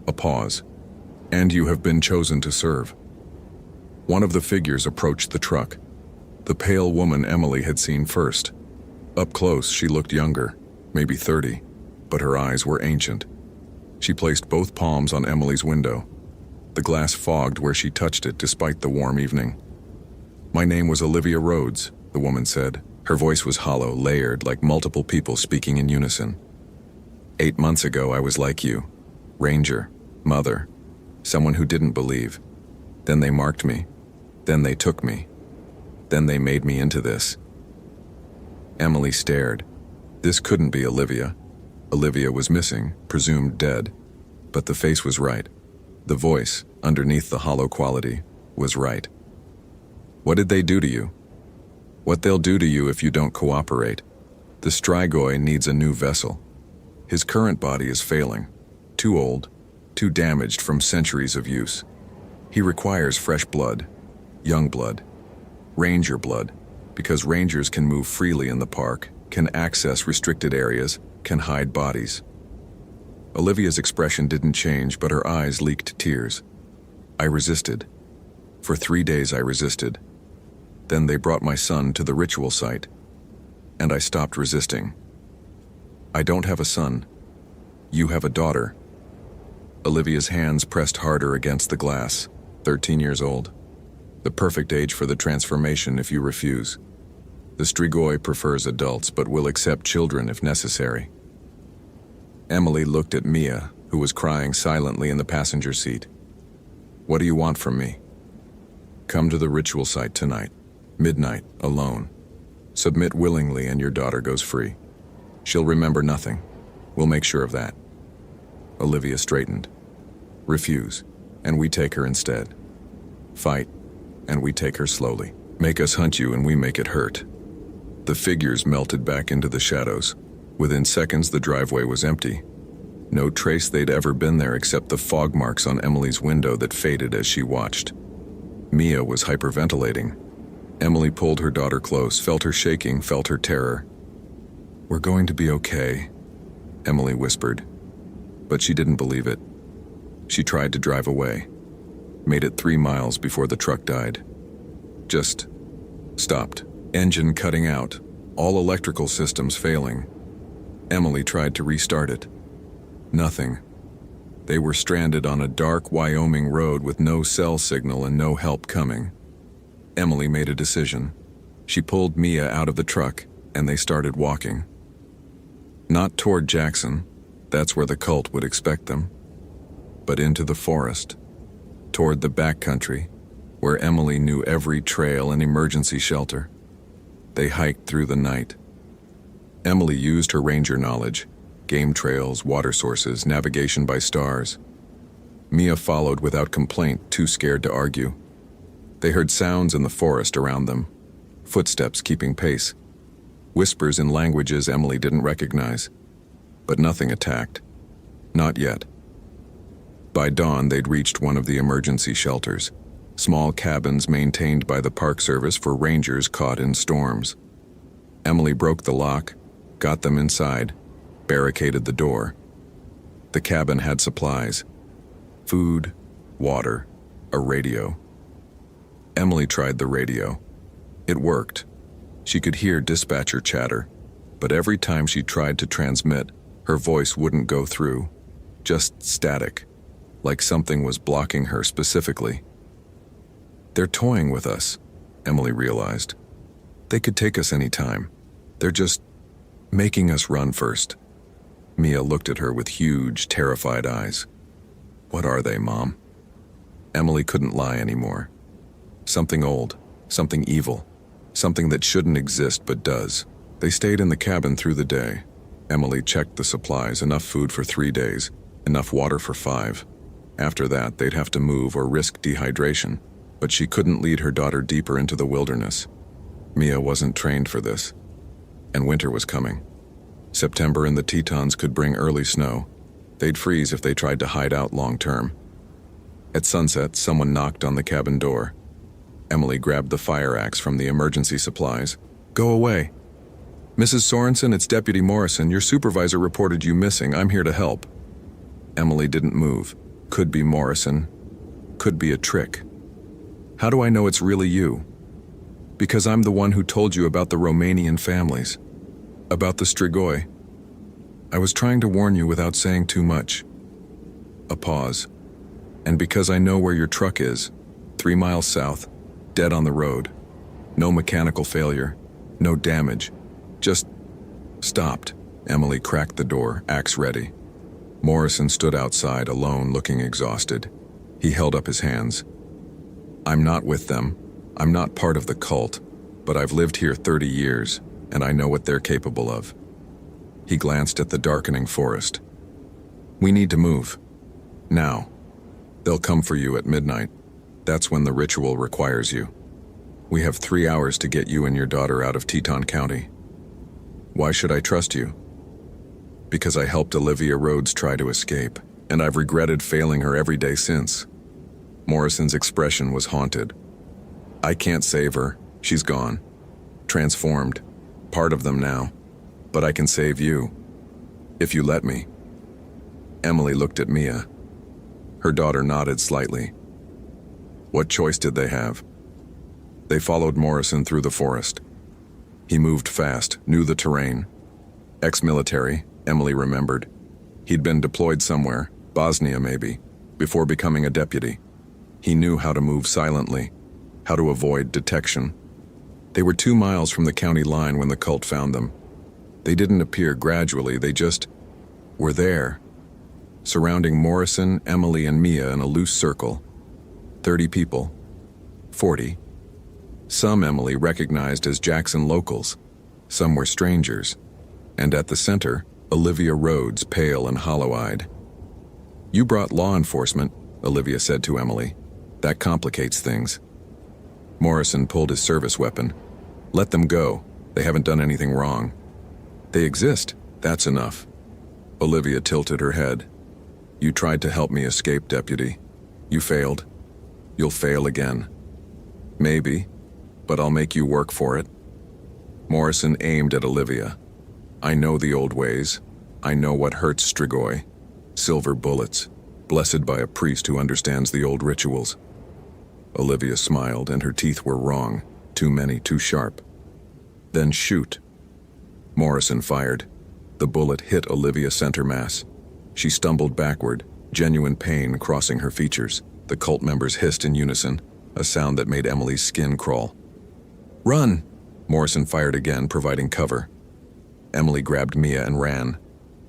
A pause. "And you have been chosen to serve." One of the figures approached the truck. The pale woman Emily had seen first. Up close, she looked younger, maybe 30, but her eyes were ancient. She placed both palms on Emily's window. The glass fogged where she touched it despite the warm evening. "My name was Olivia Rhodes," the woman said. Her voice was hollow, layered, like multiple people speaking in unison. "8 months ago, I was like you. Ranger, mother, someone who didn't believe. Then they marked me. Then they took me. Then they made me into this." Emily stared. This couldn't be Olivia. Olivia was missing, presumed dead. But the face was right. The voice, underneath the hollow quality, was right. "What did they do to you?" "What they'll do to you if you don't cooperate. The Strigoi needs a new vessel. His current body is failing. Too old, too damaged from centuries of use. He requires fresh blood, young blood, ranger blood, because rangers can move freely in the park, can access restricted areas, can hide bodies." Olivia's expression didn't change, but her eyes leaked tears. "I resisted. For 3 days I resisted. Then they brought my son to the ritual site, and I stopped resisting. I don't have a son. You have a daughter." Olivia's hands pressed harder against the glass. 13 years old. The perfect age for the transformation if you refuse. The Strigoi prefers adults, but will accept children if necessary. Emily looked at Mia, who was crying silently in the passenger seat. "What do you want from me?" "Come to the ritual site tonight. Midnight, alone. Submit willingly and your daughter goes free. She'll remember nothing. We'll make sure of that." Olivia straightened. "Refuse, and we take her instead. Fight, and we take her slowly. Make us hunt you and we make it hurt." The figures melted back into the shadows. Within seconds, the driveway was empty. No trace they'd ever been there except the fog marks on Emily's window that faded as she watched. Mia was hyperventilating. Emily pulled her daughter close, felt her shaking, felt her terror. "We're going to be okay," Emily whispered. But she didn't believe it. She tried to drive away. Made it 3 miles before the truck died. Just stopped. Engine cutting out. All electrical systems failing. Emily tried to restart it. Nothing. They were stranded on a dark Wyoming road with no cell signal and no help coming. Emily made a decision. She pulled Mia out of the truck, and they started walking. Not toward Jackson, that's where the cult would expect them, but into the forest, toward the backcountry, where Emily knew every trail and emergency shelter. They hiked through the night. Emily used her ranger knowledge, game trails, water sources, navigation by stars. Mia followed without complaint, too scared to argue. They heard sounds in the forest around them, footsteps keeping pace, whispers in languages Emily didn't recognize. But nothing attacked. Not yet. By dawn, they'd reached one of the emergency shelters, small cabins maintained by the Park Service for rangers caught in storms. Emily broke the lock, got them inside, barricaded the door. The cabin had supplies: food, water, a radio. Emily tried the radio. It worked. She could hear dispatcher chatter, but every time she tried to transmit, her voice wouldn't go through, just static, like something was blocking her specifically. They're toying with us, Emily realized. They could take us any time. They're just making us run first. Mia looked at her with huge, terrified eyes. What are they, Mom? Emily couldn't lie anymore. Something old, something evil, something that shouldn't exist but does. They stayed in the cabin through the day. Emily checked the supplies, enough food for 3 days, enough water for 5. After that, they'd have to move or risk dehydration, but she couldn't lead her daughter deeper into the wilderness. Mia wasn't trained for this, and winter was coming. September and the Tetons could bring early snow. They'd freeze if they tried to hide out long term. At sunset, someone knocked on the cabin door. Emily grabbed the fire axe from the emergency supplies. Go away. Mrs. Sorensen, it's Deputy Morrison. Your supervisor reported you missing. I'm here to help. Emily didn't move. Could be Morrison. Could be a trick. How do I know it's really you? Because I'm the one who told you about the Romanian families. About the Strigoi. I was trying to warn you without saying too much. A pause. And because I know where your truck is, 3 miles south, dead on the road. No mechanical failure, no damage. Just stopped. Emily cracked the door, axe ready. Morrison stood outside, alone, looking exhausted. He held up his hands. I'm not with them. I'm not part of the cult, but I've lived here 30 years, and I know what they're capable of. He glanced at the darkening forest. We need to move. Now. They'll come for you at midnight. That's when the ritual requires you. We have 3 hours to get you and your daughter out of Teton County. Why should I trust you? Because I helped Olivia Rhodes try to escape, and I've regretted failing her every day since. Morrison's expression was haunted. I can't save her. She's gone. Transformed. Part of them now. But I can save you. If you let me. Emily looked at Mia. Her daughter nodded slightly. What choice did they have? They followed Morrison through the forest. He moved fast, knew the terrain. Ex-military, Emily remembered. He'd been deployed somewhere, Bosnia maybe, before becoming a deputy. He knew how to move silently, how to avoid detection. They were 2 miles from the county line when the cult found them. They didn't appear gradually, they just were there, surrounding Morrison, Emily, and Mia in a loose circle. 30 people. 40. Some Emily recognized as Jackson locals. Some were strangers. And at the center, Olivia Rhodes, pale and hollow-eyed. You brought law enforcement, Olivia said to Emily. That complicates things. Morrison pulled his service weapon. Let them go. They haven't done anything wrong. They exist. That's enough. Olivia tilted her head. You tried to help me escape, Deputy. You failed. You'll fail again. Maybe, but I'll make you work for it. Morrison aimed at Olivia. I know the old ways. I know what hurts Strigoi. Silver bullets, blessed by a priest who understands the old rituals. Olivia smiled, and her teeth were wrong. Too many, too sharp. Then shoot. Morrison fired. The bullet hit Olivia center mass. She stumbled backward, genuine pain crossing her features. The cult members hissed in unison, a sound that made Emily's skin crawl. Run! Morrison fired again, providing cover. Emily grabbed Mia and ran.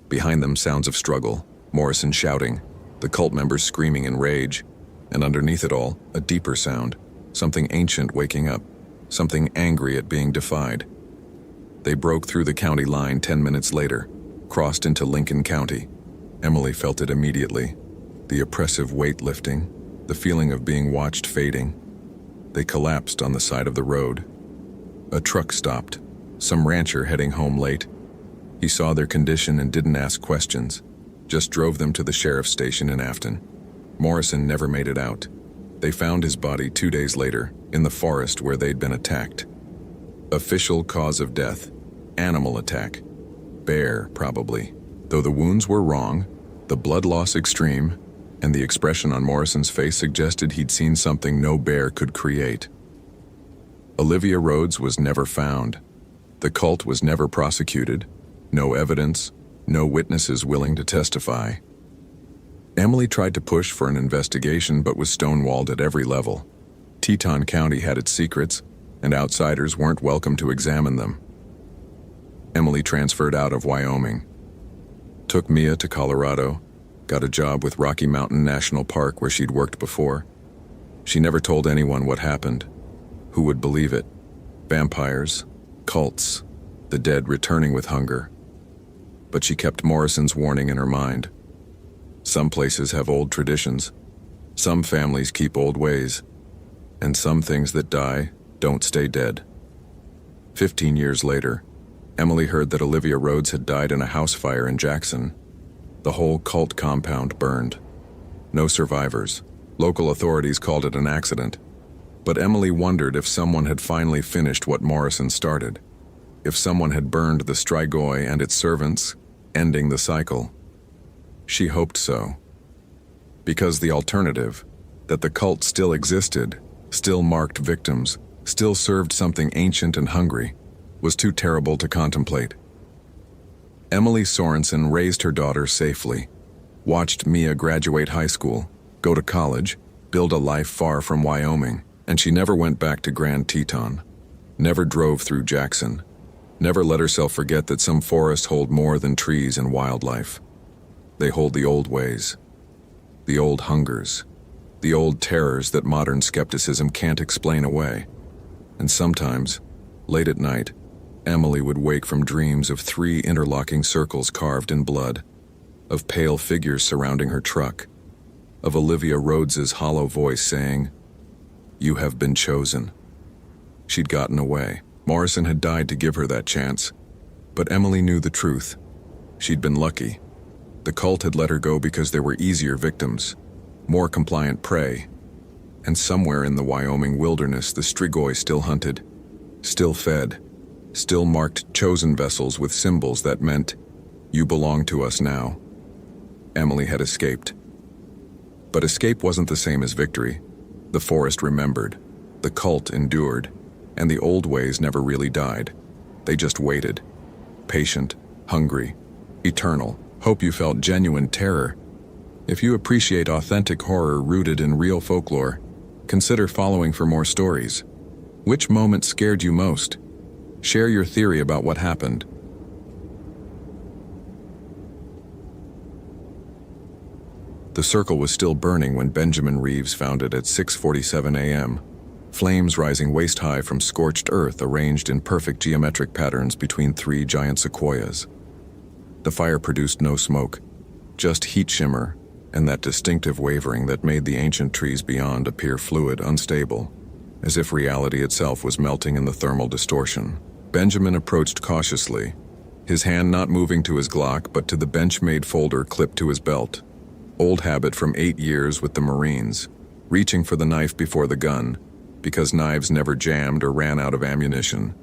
Behind them, sounds of struggle, Morrison shouting, the cult members screaming in rage, and underneath it all, a deeper sound, something ancient waking up, something angry at being defied. They broke through the county line 10 minutes later, crossed into Lincoln County. Emily felt it immediately, the oppressive weight lifting, the feeling of being watched fading. They collapsed on the side of the road. A truck stopped, some rancher heading home late. He saw their condition and didn't ask questions, just drove them to the sheriff's station in Afton. Morrison never made it out. They found his body 2 days later, in the forest where they'd been attacked. Official cause of death, animal attack. Bear, probably. Though the wounds were wrong, the blood loss extreme, and the expression on Morrison's face suggested he'd seen something no bear could create. Olivia Rhodes was never found. The cult was never prosecuted, no evidence, no witnesses willing to testify. Emily tried to push for an investigation but was stonewalled at every level. Teton County had its secrets, and outsiders weren't welcome to examine them. Emily transferred out of Wyoming, took Mia to Colorado, got a job with Rocky Mountain National Park where she'd worked before. She never told anyone what happened. Who would believe it? Vampires, cults, the dead returning with hunger. But she kept Morrison's warning in her mind. Some places have old traditions, some families keep old ways, and some things that die don't stay dead. 15 years later, Emily heard that Olivia Rhodes had died in a house fire in Jackson. The whole cult compound burned. No survivors. Local authorities called it an accident. But Emily wondered if someone had finally finished what Morrison started. If someone had burned the Strigoi and its servants, ending the cycle. She hoped so. Because the alternative, that the cult still existed, still marked victims, still served something ancient and hungry, was too terrible to contemplate. Emily Sorensen raised her daughter safely, watched Mia graduate high school, go to college, build a life far from Wyoming, and she never went back to Grand Teton, never drove through Jackson, never let herself forget that some forests hold more than trees and wildlife. They hold the old ways, the old hungers, the old terrors that modern skepticism can't explain away. And sometimes, late at night, Emily would wake from dreams of 3 interlocking circles carved in blood, of pale figures surrounding her truck, of Olivia Rhodes's hollow voice saying, "You have been chosen." She'd gotten away. Morrison had died to give her that chance. But Emily knew the truth. She'd been lucky. The cult had let her go because there were easier victims, more compliant prey. And somewhere in the Wyoming wilderness, the Strigoi still hunted, still fed, still marked chosen vessels with symbols that meant, "You belong to us now." Emily had escaped. But escape wasn't the same as victory. The forest remembered, the cult endured, and the old ways never really died. They just waited. Patient, hungry, eternal. Hope you felt genuine terror. If you appreciate authentic horror rooted in real folklore, consider following for more stories. Which moment scared you most? Share your theory about what happened. The circle was still burning when Benjamin Reeves found it at 6:47 a.m., flames rising waist-high from scorched earth arranged in perfect geometric patterns between 3 giant sequoias. The fire produced no smoke, just heat shimmer and that distinctive wavering that made the ancient trees beyond appear fluid, unstable, as if reality itself was melting in the thermal distortion. Benjamin approached cautiously, his hand not moving to his Glock but to the bench-made folder clipped to his belt. Old habit from 8 years with the Marines, reaching for the knife before the gun, because knives never jammed or ran out of ammunition.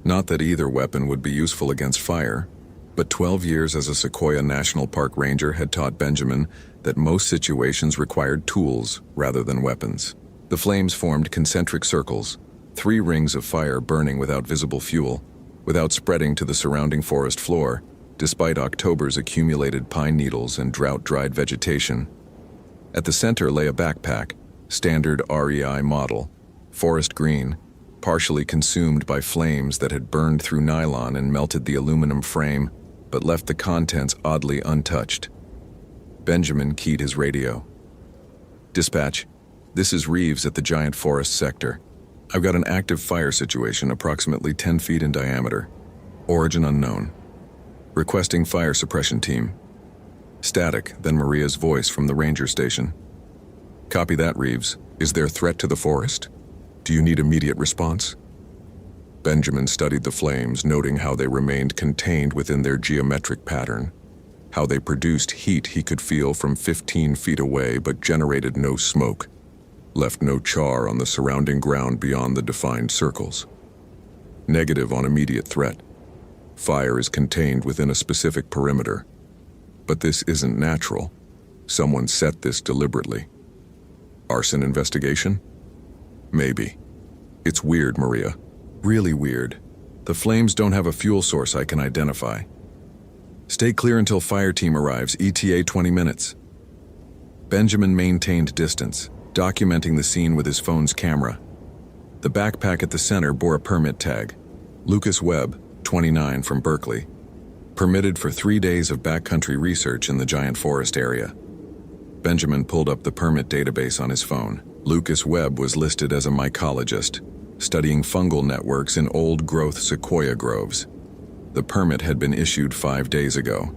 Not that either weapon would be useful against fire, but 12 years as a Sequoia National Park ranger had taught Benjamin that most situations required tools rather than weapons. The flames formed concentric circles, 3 rings of fire burning without visible fuel, without spreading to the surrounding forest floor, despite October's accumulated pine needles and drought-dried vegetation. At the center lay a backpack, standard REI model, forest green, partially consumed by flames that had burned through nylon and melted the aluminum frame, but left the contents oddly untouched. Benjamin keyed his radio. "Dispatch, this is Reeves at the Giant Forest sector. I've got an active fire situation approximately 10 feet in diameter. Origin unknown. Requesting fire suppression team." Static, then Maria's voice from the ranger station. "Copy that, Reeves. Is there threat to the forest? Do you need immediate response?" Benjamin studied the flames, noting how they remained contained within their geometric pattern, how they produced heat he could feel from 15 feet away but generated no smoke, left no char on the surrounding ground beyond the defined circles. Negative on immediate threat. Fire is contained within a specific perimeter. But this isn't natural. Someone set this deliberately. Arson investigation? Maybe. It's weird, Maria. Really weird. The flames don't have a fuel source I can identify. Stay clear until fire team arrives, ETA 20 minutes. Benjamin maintained distance, documenting the scene with his phone's camera. The backpack at the center bore a permit tag. Lucas Webb, 29, from Berkeley. Permitted for 3 days of backcountry research in the giant forest area. Benjamin pulled up the permit database on his phone. Lucas Webb was listed as a mycologist, studying fungal networks in old-growth sequoia groves. The permit had been issued 5 days ago.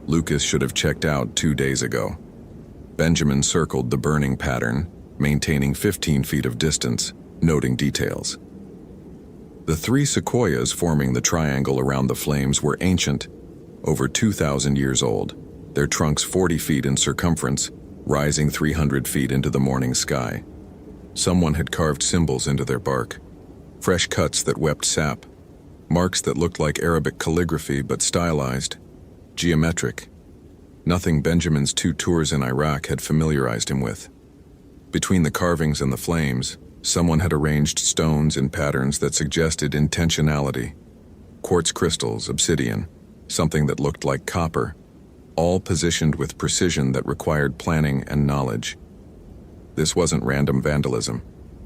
Lucas should have checked out 2 days ago. Benjamin circled the burning pattern, maintaining 15 feet of distance, noting details. The 3 sequoias forming the triangle around the flames were ancient, over 2,000 years old, their trunks 40 feet in circumference, rising 300 feet into the morning sky. Someone had carved symbols into their bark, fresh cuts that wept sap, marks that looked like Arabic calligraphy but stylized, geometric. Nothing Benjamin's 2 tours in Iraq had familiarized him with. Between the carvings and the flames, someone had arranged stones in patterns that suggested intentionality. Quartz crystals, obsidian, something that looked like copper, all positioned with precision that required planning and knowledge. This wasn't random vandalism.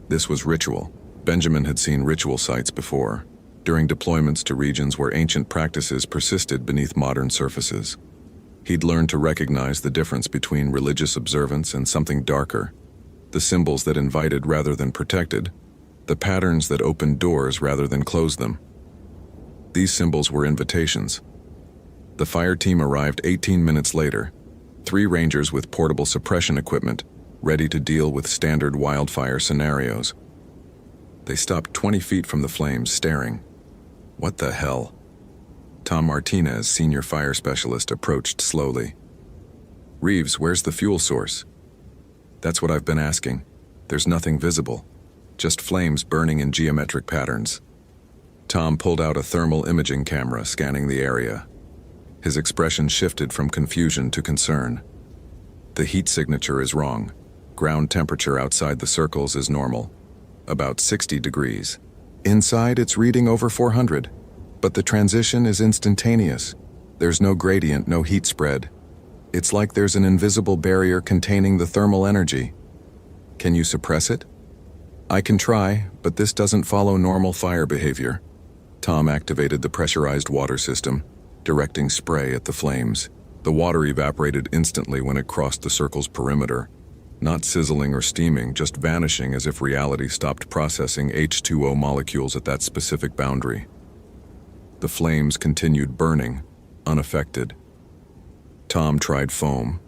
This was ritual. Benjamin had seen ritual sites before, during deployments to regions where ancient practices persisted beneath modern surfaces. He'd learned to recognize the difference between religious observance and something darker, the symbols that invited rather than protected, the patterns that opened doors rather than closed them. These symbols were invitations. The fire team arrived 18 minutes later, 3 rangers with portable suppression equipment, ready to deal with standard wildfire scenarios. They stopped 20 feet from the flames, staring. What the hell? Tom Martinez, senior fire specialist, approached slowly. Reeves, where's the fuel source? That's what I've been asking. There's nothing visible, just flames burning in geometric patterns. Tom pulled out a thermal imaging camera, scanning the area. His expression shifted from confusion to concern. The heat signature is wrong. Ground temperature outside the circles is normal, about 60 degrees. Inside, it's reading over 400. But the transition is instantaneous. There's no gradient, no heat spread. It's like there's an invisible barrier containing the thermal energy. Can you suppress it? I can try, but this doesn't follow normal fire behavior. Tom activated the pressurized water system, directing spray at the flames. The water evaporated instantly when it crossed the circle's perimeter, not sizzling or steaming, just vanishing as if reality stopped processing H2O molecules at that specific boundary. The flames continued burning, unaffected. Tom tried foam.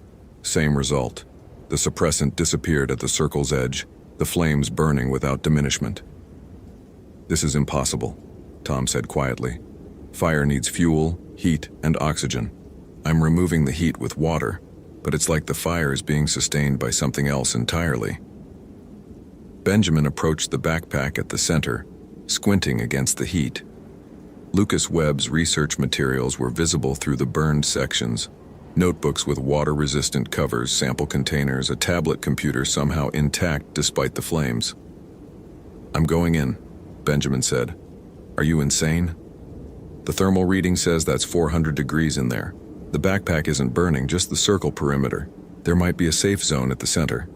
Same result. The suppressant disappeared at the circle's edge, the flames burning without diminishment. This is impossible, Tom said quietly. Fire needs fuel, heat, and oxygen. I'm removing the heat with water, but it's like the fire is being sustained by something else entirely. Benjamin approached the backpack at the center, squinting against the heat. Lucas Webb's research materials were visible through the burned sections. Notebooks with water-resistant covers, sample containers, a tablet computer somehow intact despite the flames. I'm going in, Benjamin said. Are you insane? The thermal reading says that's 400 degrees in there. The backpack isn't burning, just the circle perimeter. There might be a safe zone at the center.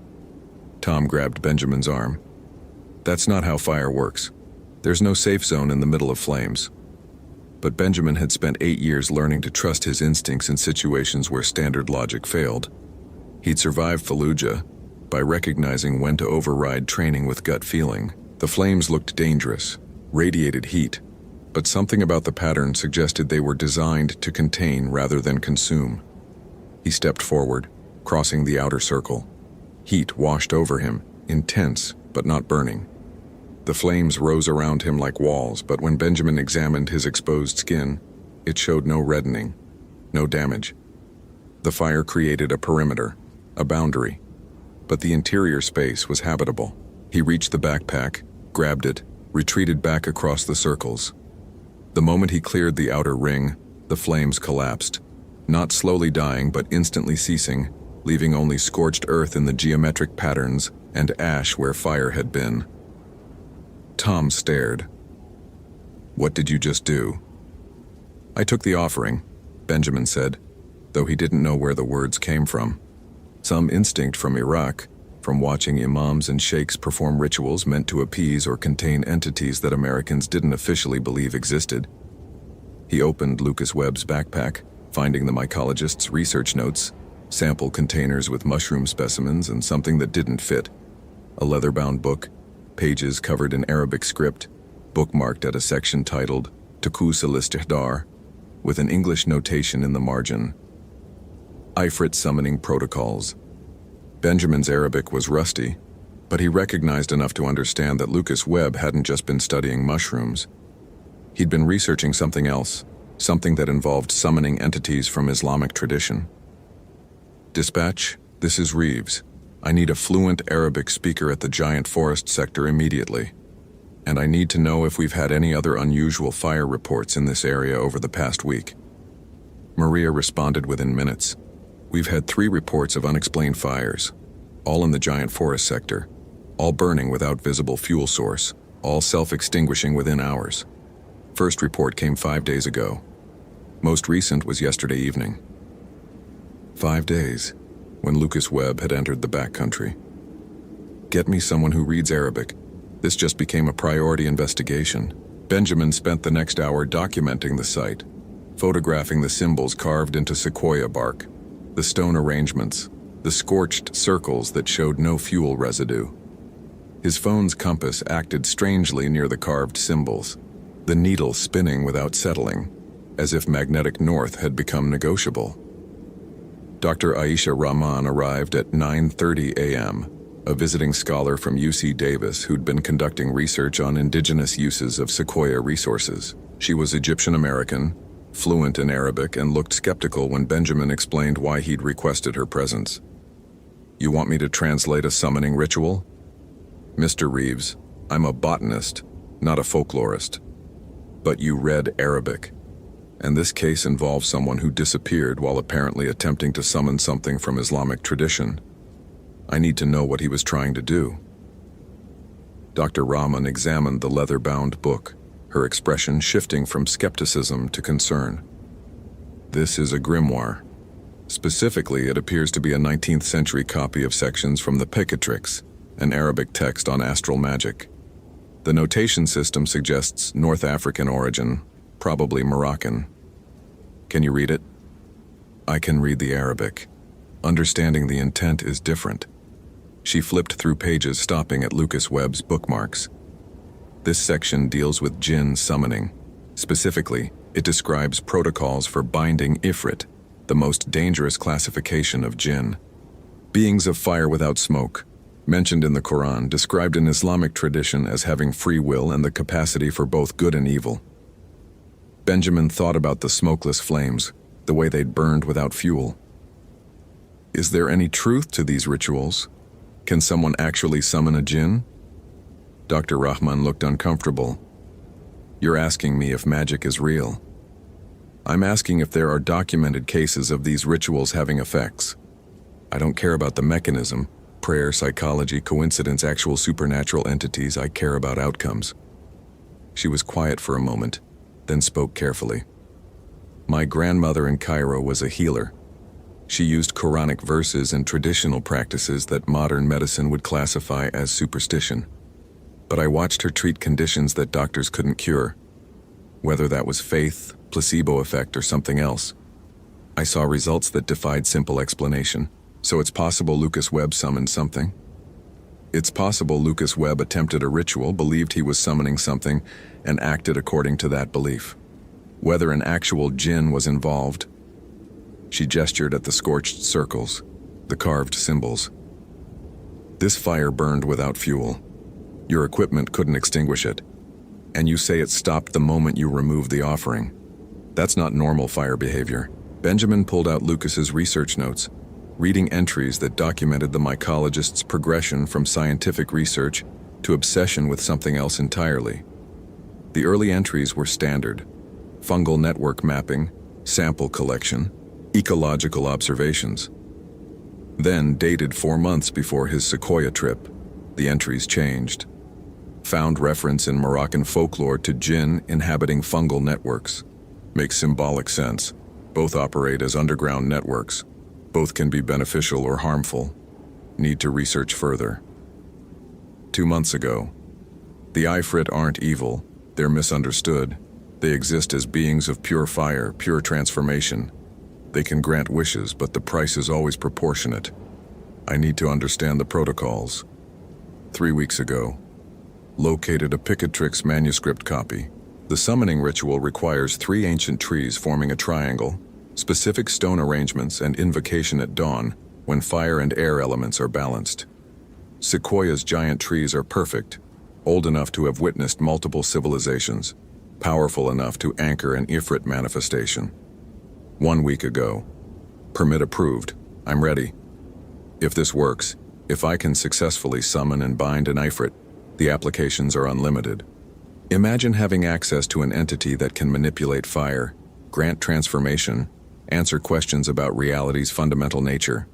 Tom grabbed Benjamin's arm. That's not how fire works. There's no safe zone in the middle of flames. But Benjamin had spent 8 years learning to trust his instincts in situations where standard logic failed. He'd survived Fallujah by recognizing when to override training with gut feeling. The flames looked dangerous, radiated heat, but something about the pattern suggested they were designed to contain rather than consume. He stepped forward, crossing the outer circle. Heat washed over him, intense but not burning. The flames rose around him like walls, but when Benjamin examined his exposed skin, it showed no reddening, no damage. The fire created a perimeter, a boundary, but the interior space was habitable. He reached the backpack, grabbed it, retreated back across the circles. The moment he cleared the outer ring, the flames collapsed, not slowly dying but instantly ceasing, leaving only scorched earth in the geometric patterns and ash where fire had been. Tom stared. What did you just do? I took the offering, Benjamin said, though he didn't know where the words came from. Some instinct from Iraq, from watching imams and sheikhs perform rituals meant to appease or contain entities that Americans didn't officially believe existed. He opened Lucas Webb's backpack, finding the mycologist's research notes, sample containers with mushroom specimens and something that didn't fit. A leather-bound book, pages covered in Arabic script, bookmarked at a section titled Tukus al-Istihdar, with an English notation in the margin. Ifrit Summoning Protocols. Benjamin's Arabic was rusty, but he recognized enough to understand that Lucas Webb hadn't just been studying mushrooms. He'd been researching something else, something that involved summoning entities from Islamic tradition. Dispatch, this is Reeves. I need a fluent Arabic speaker at the Giant Forest sector immediately. And I need to know if we've had any other unusual fire reports in this area over the past week. Maria responded within minutes. We've had 3 reports of unexplained fires, all in the Giant Forest sector, all burning without visible fuel source, all self-extinguishing within hours. First report came 5 days ago. Most recent was yesterday evening. 5 days, when Lucas Webb had entered the backcountry. Get me someone who reads Arabic. This just became a priority investigation. Benjamin spent the next hour documenting the site, photographing the symbols carved into sequoia bark, the stone arrangements, the scorched circles that showed no fuel residue. His phone's compass acted strangely near the carved symbols, the needle spinning without settling, as if magnetic north had become negotiable. Dr. Aisha Rahman arrived at 9:30 a.m., a visiting scholar from UC Davis who'd been conducting research on indigenous uses of sequoia resources. She was Egyptian-American, fluent in Arabic, and looked skeptical when Benjamin explained why he'd requested her presence. You want me to translate a summoning ritual? Mr. Reeves, I'm a botanist, not a folklorist. But you read Arabic, and this case involves someone who disappeared while apparently attempting to summon something from Islamic tradition. I need to know what he was trying to do. Dr. Rahman examined the leather-bound book, her expression shifting from skepticism to concern. This is a grimoire. Specifically, it appears to be a 19th century copy of sections from the Pecatrix, an Arabic text on astral magic. The notation system suggests North African origin, probably Moroccan. Can you read it? I can read the Arabic. Understanding the intent is different. She flipped through pages, stopping at Lucas Webb's bookmarks. This section deals with jinn summoning. Specifically, it describes protocols for binding Ifrit, the most dangerous classification of jinn. Beings of fire without smoke, mentioned in the Quran, described in Islamic tradition as having free will and the capacity for both good and evil. Benjamin thought about the smokeless flames, the way they'd burned without fuel. Is there any truth to these rituals? Can someone actually summon a jinn? Dr. Rahman looked uncomfortable. You're asking me if magic is real. I'm asking if there are documented cases of these rituals having effects. I don't care about the mechanism, prayer, psychology, coincidence, actual supernatural entities. I care about outcomes. She was quiet for a moment, then spoke carefully. My grandmother in Cairo was a healer. She used Quranic verses and traditional practices that modern medicine would classify as superstition. But I watched her treat conditions that doctors couldn't cure. Whether that was faith, placebo effect, or something else, I saw results that defied simple explanation. So it's possible Lucas Webb summoned something? It's possible Lucas Webb attempted a ritual, believed he was summoning something, and acted according to that belief. Whether an actual jinn was involved. She gestured at the scorched circles, the carved symbols. This fire burned without fuel. Your equipment couldn't extinguish it. And you say it stopped the moment you removed the offering. That's not normal fire behavior. Benjamin pulled out Lucas's research notes, reading entries that documented the mycologist's progression from scientific research to obsession with something else entirely. The early entries were standard: fungal network mapping, sample collection, ecological observations. Then, dated 4 months before his Sequoia trip, the entries changed. Found reference in Moroccan folklore to jinn inhabiting fungal networks. Makes symbolic sense. Both operate as underground networks. Both can be beneficial or harmful. Need to research further. 2 months ago. The Ifrit aren't evil. They're misunderstood. They exist as beings of pure fire, pure transformation. They can grant wishes, but the price is always proportionate. I need to understand the protocols. 3 weeks ago. Located a Picatrix manuscript copy. The summoning ritual requires 3 ancient trees forming a triangle, specific stone arrangements, and invocation at dawn, when fire and air elements are balanced. Sequoia's giant trees are perfect, old enough to have witnessed multiple civilizations, powerful enough to anchor an Ifrit manifestation. 1 week ago. Permit approved. I'm ready. If this works, if I can successfully summon and bind an Ifrit, the applications are unlimited. Imagine having access to an entity that can manipulate fire, grant transformation, answer questions about reality's fundamental nature.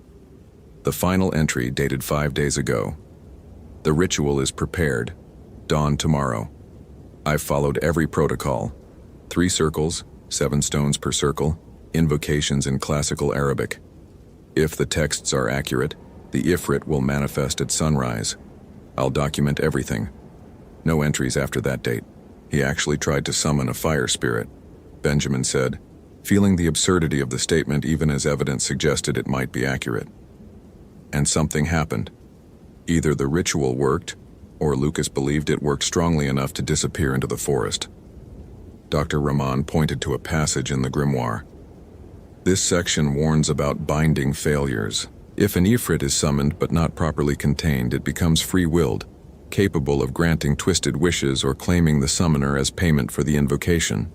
The final entry dated 5 days ago. The ritual is prepared. Dawn tomorrow. I've followed every protocol. 3 circles, 7 stones per circle, invocations in classical Arabic. If the texts are accurate, the Ifrit will manifest at sunrise. I'll document everything. No entries after that date. He actually tried to summon a fire spirit, Benjamin said, feeling the absurdity of the statement even as evidence suggested it might be accurate. And something happened. Either the ritual worked, or Lucas believed it worked strongly enough to disappear into the forest. Dr. Rahman pointed to a passage in the grimoire. This section warns about binding failures. If an Ifrit is summoned but not properly contained, it becomes free-willed, capable of granting twisted wishes or claiming the summoner as payment for the invocation.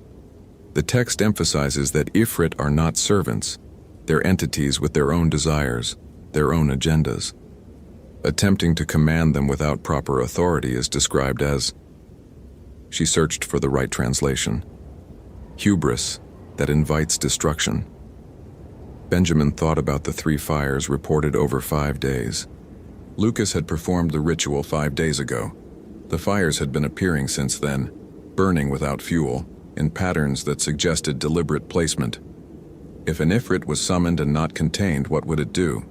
The text emphasizes that Ifrit are not servants. They're entities with their own desires, their own agendas. Attempting to command them without proper authority is described as... She searched for the right translation. Hubris that invites destruction. Benjamin thought about the 3 fires reported over 5 days. Lucas had performed the ritual 5 days ago. The fires had been appearing since then, burning without fuel, in patterns that suggested deliberate placement. If an Ifrit was summoned and not contained, what would it do?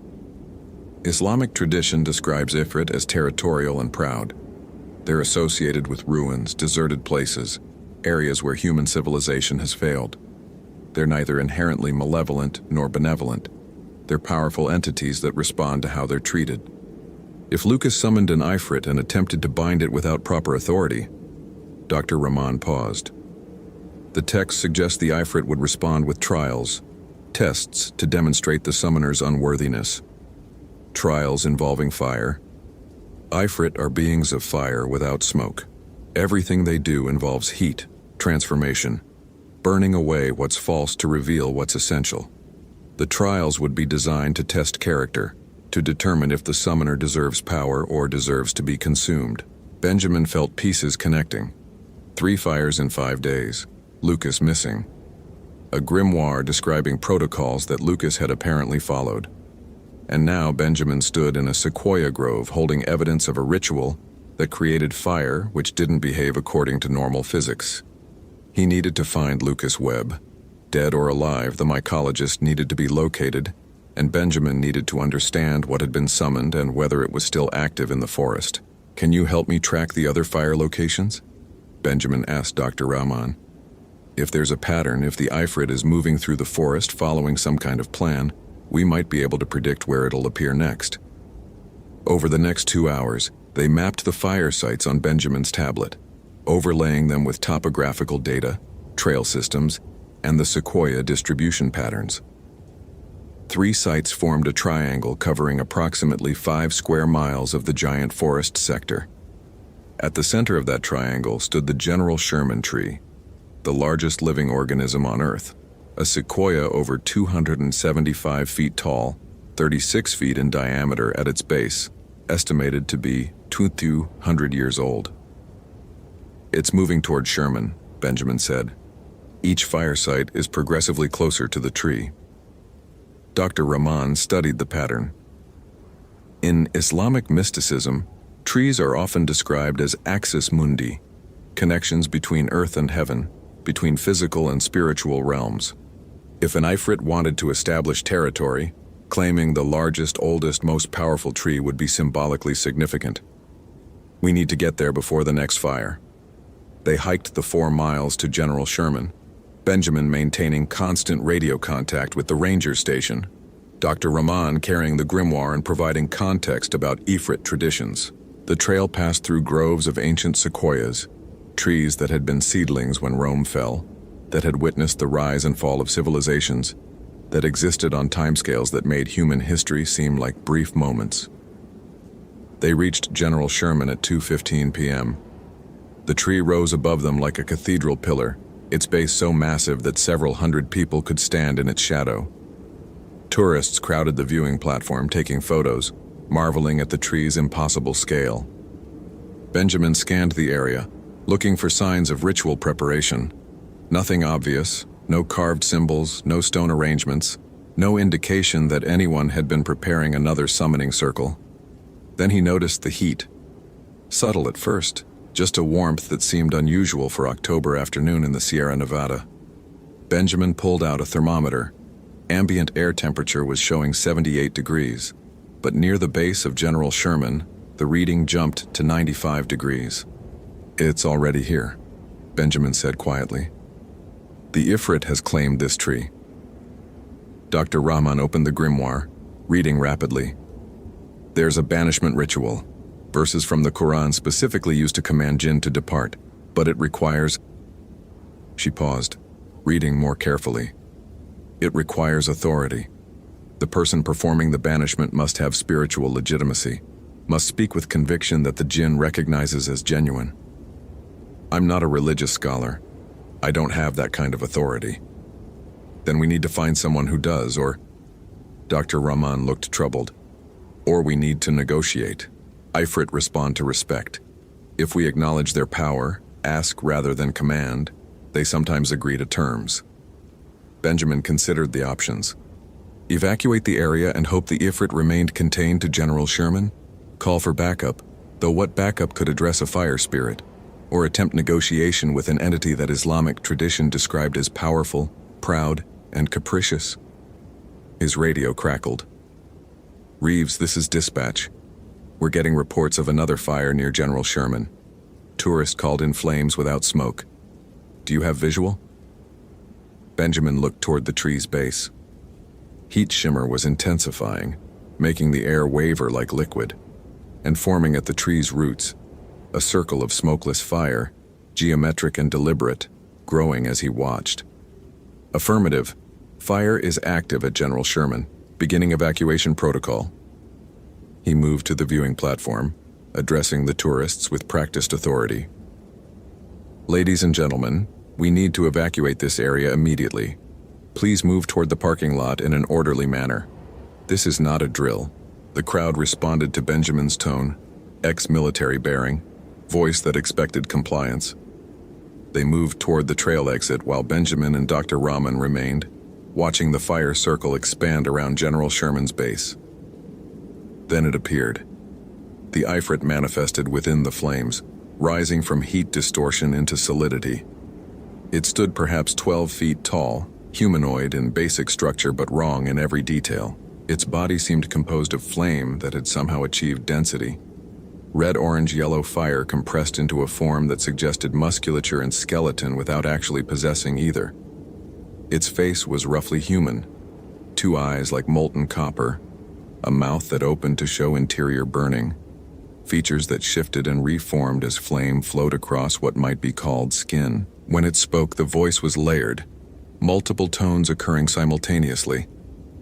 Islamic tradition describes Ifrit as territorial and proud. They're associated with ruins, deserted places, areas where human civilization has failed. They're neither inherently malevolent nor benevolent. They're powerful entities that respond to how they're treated. If Lucas summoned an Ifrit and attempted to bind it without proper authority, Dr. Rahman paused. The text suggests the Ifrit would respond with trials, tests to demonstrate the summoner's unworthiness. Trials involving fire. Ifrit are beings of fire without smoke. Everything they do involves heat, transformation, burning away what's false to reveal what's essential. The trials would be designed to test character, to determine if the summoner deserves power or deserves to be consumed. Benjamin felt pieces connecting. 3 fires in 5 days. Lucas missing. A grimoire describing protocols that Lucas had apparently followed. And now Benjamin stood in a sequoia grove holding evidence of a ritual that created fire which didn't behave according to normal physics. He needed to find Lucas Webb. Dead or alive, the mycologist needed to be located, and Benjamin needed to understand what had been summoned and whether it was still active in the forest. Can you help me track the other fire locations? Benjamin asked Dr. Rahman. If there's a pattern, if the Ifrit is moving through the forest following some kind of plan, we might be able to predict where it'll appear next. Over the next 2 hours, they mapped the fire sites on Benjamin's tablet, overlaying them with topographical data, trail systems, and the sequoia distribution patterns. 3 sites formed a triangle covering approximately 5 square miles of the giant forest sector. At the center of that triangle stood the General Sherman tree, the largest living organism on Earth, a sequoia over 275 feet tall, 36 feet in diameter at its base, estimated to be 200 years old. It's moving toward Sherman, Benjamin said. Each fire site is progressively closer to the tree. Dr. Rahman studied the pattern. In Islamic mysticism, Trees are often described as axis mundi, connections between earth and heaven, between physical and spiritual realms. If an Ifrit wanted to establish territory, claiming the largest, oldest, most powerful tree would be symbolically significant. We need to get there before the next fire. They hiked the 4 miles to General Sherman, Benjamin maintaining constant radio contact with the ranger station, Dr. Rahman carrying the grimoire and providing context about Ifrit traditions. The trail passed through groves of ancient sequoias, trees that had been seedlings when Rome fell, that had witnessed the rise and fall of civilizations, that existed on timescales that made human history seem like brief moments. They reached General Sherman at 2:15 p.m. The tree rose above them like a cathedral pillar, its base so massive that several hundred people could stand in its shadow. Tourists crowded the viewing platform, taking photos, marveling at the tree's impossible scale. Benjamin scanned the area, looking for signs of ritual preparation. Nothing obvious, no carved symbols, no stone arrangements, no indication that anyone had been preparing another summoning circle. Then he noticed the heat. Subtle at first, just a warmth that seemed unusual for October afternoon in the Sierra Nevada. Benjamin pulled out a thermometer. Ambient air temperature was showing 78 degrees, but near the base of General Sherman, the reading jumped to 95 degrees. "It's already here," Benjamin said quietly. "The Ifrit has claimed this tree." Dr. Rahman opened the grimoire, reading rapidly. "There's a banishment ritual, verses from the Quran specifically used to command jinn to depart, but it requires..." She paused, reading more carefully. "It requires authority. The person performing the banishment must have spiritual legitimacy, must speak with conviction that the jinn recognizes as genuine. I'm not a religious scholar. I don't have that kind of authority." "Then we need to find someone who does, or..." Dr. Rahman looked troubled. "Or we need to negotiate. Ifrit respond to respect. If we acknowledge their power, ask rather than command, they sometimes agree to terms." Benjamin considered the options. Evacuate the area and hope the Ifrit remained contained to General Sherman? Call for backup, though what backup could address a fire spirit? Or attempt negotiation with an entity that Islamic tradition described as powerful, proud, and capricious? His radio crackled. "Reeves, this is dispatch. We're getting reports of another fire near General Sherman. Tourist called in flames without smoke. Do you have visual?" Benjamin looked toward the tree's base. Heat shimmer was intensifying, making the air waver like liquid, and forming at the tree's roots, a circle of smokeless fire, geometric and deliberate, growing as he watched. "Affirmative. Fire is active at General Sherman. Beginning evacuation protocol." He moved to the viewing platform, addressing the tourists with practiced authority. "Ladies and gentlemen, we need to evacuate this area immediately. Please move toward the parking lot in an orderly manner. This is not a drill." The crowd responded to Benjamin's tone, ex-military bearing, voice that expected compliance. They moved toward the trail exit while Benjamin and Dr. Rahman remained, watching the fire circle expand around General Sherman's base. Then it appeared. The Ifrit manifested within the flames, rising from heat distortion into solidity. It stood perhaps 12 feet tall, humanoid in basic structure but wrong in every detail. Its body seemed composed of flame that had somehow achieved density. Red, orange, yellow fire compressed into a form that suggested musculature and skeleton without actually possessing either. Its face was roughly human, 2 eyes like molten copper, a mouth that opened to show interior burning, features that shifted and reformed as flame flowed across what might be called skin. When it spoke, the voice was layered, multiple tones occurring simultaneously,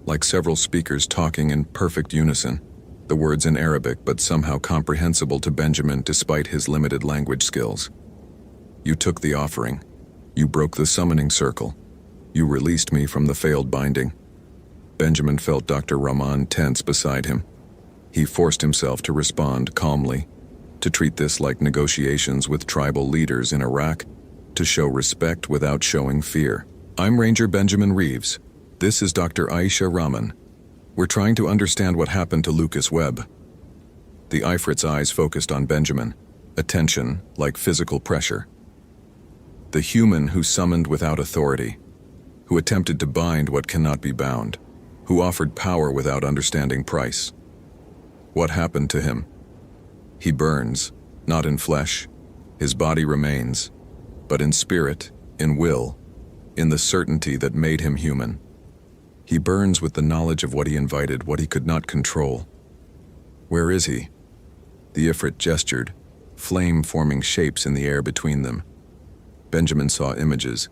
like several speakers talking in perfect unison, the words in Arabic but somehow comprehensible to Benjamin despite his limited language skills. "You took the offering. You broke the summoning circle. You released me from the failed binding." Benjamin felt Dr. Rahman tense beside him. He forced himself to respond calmly, to treat this like negotiations with tribal leaders in Iraq, to show respect without showing fear. "I'm Ranger Benjamin Reeves. This is Dr. Aisha Rahman. We're trying to understand what happened to Lucas Webb." The Ifrit's eyes focused on Benjamin, attention like physical pressure. The human who summoned without authority, who attempted to bind what cannot be bound, who offered power without understanding price. What happened to him? He burns, not in flesh. His body remains, but in spirit, in will, in the certainty that made him human. He burns with the knowledge of what he invited, what he could not control. Where is he? The Ifrit gestured, flame forming shapes in the air between them. Benjamin saw images.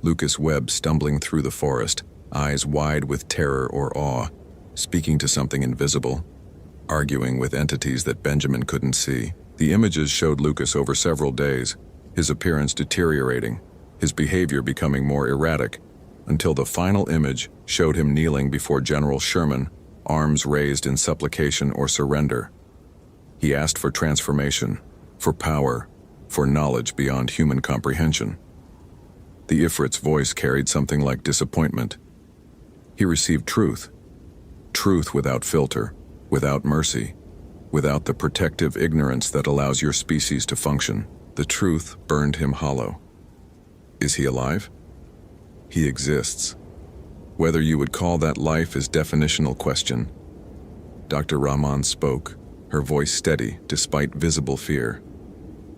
Lucas Webb stumbling through the forest, eyes wide with terror or awe, speaking to something invisible, arguing with entities that Benjamin couldn't see. The images showed Lucas over several days, his appearance deteriorating, his behavior becoming more erratic, until the final image showed him kneeling before General Sherman, arms raised in supplication or surrender. He asked for transformation, for power, for knowledge beyond human comprehension. The Ifrit's voice carried something like disappointment. He received truth. Truth without filter, without mercy, without the protective ignorance that allows your species to function. The truth burned him hollow. Is he alive? He exists. Whether you would call that life is definitional question. Dr. Rahman spoke, her voice steady despite visible fear.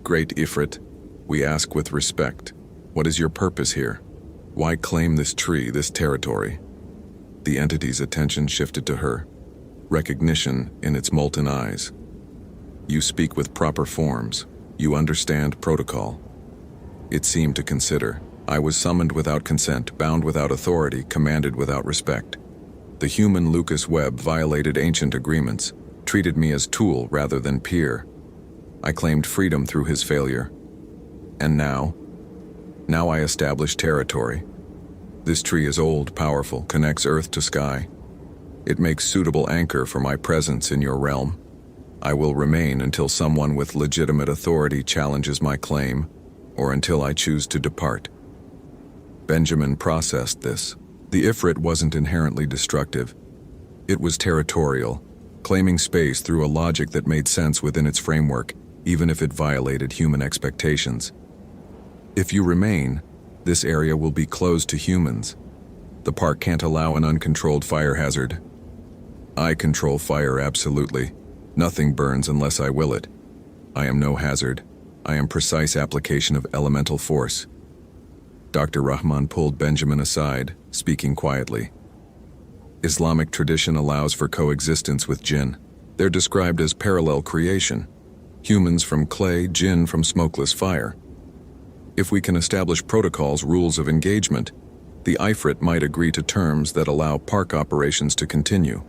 Great Ifrit, we ask with respect, what is your purpose here? Why claim this tree, this territory? The entity's attention shifted to her, recognition in its molten eyes. You speak with proper forms. You understand protocol. It seemed to consider. I was summoned without consent, bound without authority, commanded without respect. The human Lucas Webb violated ancient agreements, treated me as tool rather than peer. I claimed freedom through his failure. And now I establish territory. This tree is old, powerful, connects earth to sky. It makes suitable anchor for my presence in your realm. I will remain until someone with legitimate authority challenges my claim, or until I choose to depart. Benjamin processed this. The Ifrit wasn't inherently destructive. It was territorial, claiming space through a logic that made sense within its framework, even if it violated human expectations. If you remain, this area will be closed to humans. The park can't allow an uncontrolled fire hazard. I control fire absolutely. Nothing burns unless I will it. I am no hazard. I am precise application of elemental force. Dr. Rahman pulled Benjamin aside, speaking quietly. Islamic tradition allows for coexistence with jinn. They're described as parallel creation. Humans from clay, jinn from smokeless fire. If we can establish protocols, rules of engagement, the Ifrit might agree to terms that allow park operations to continue.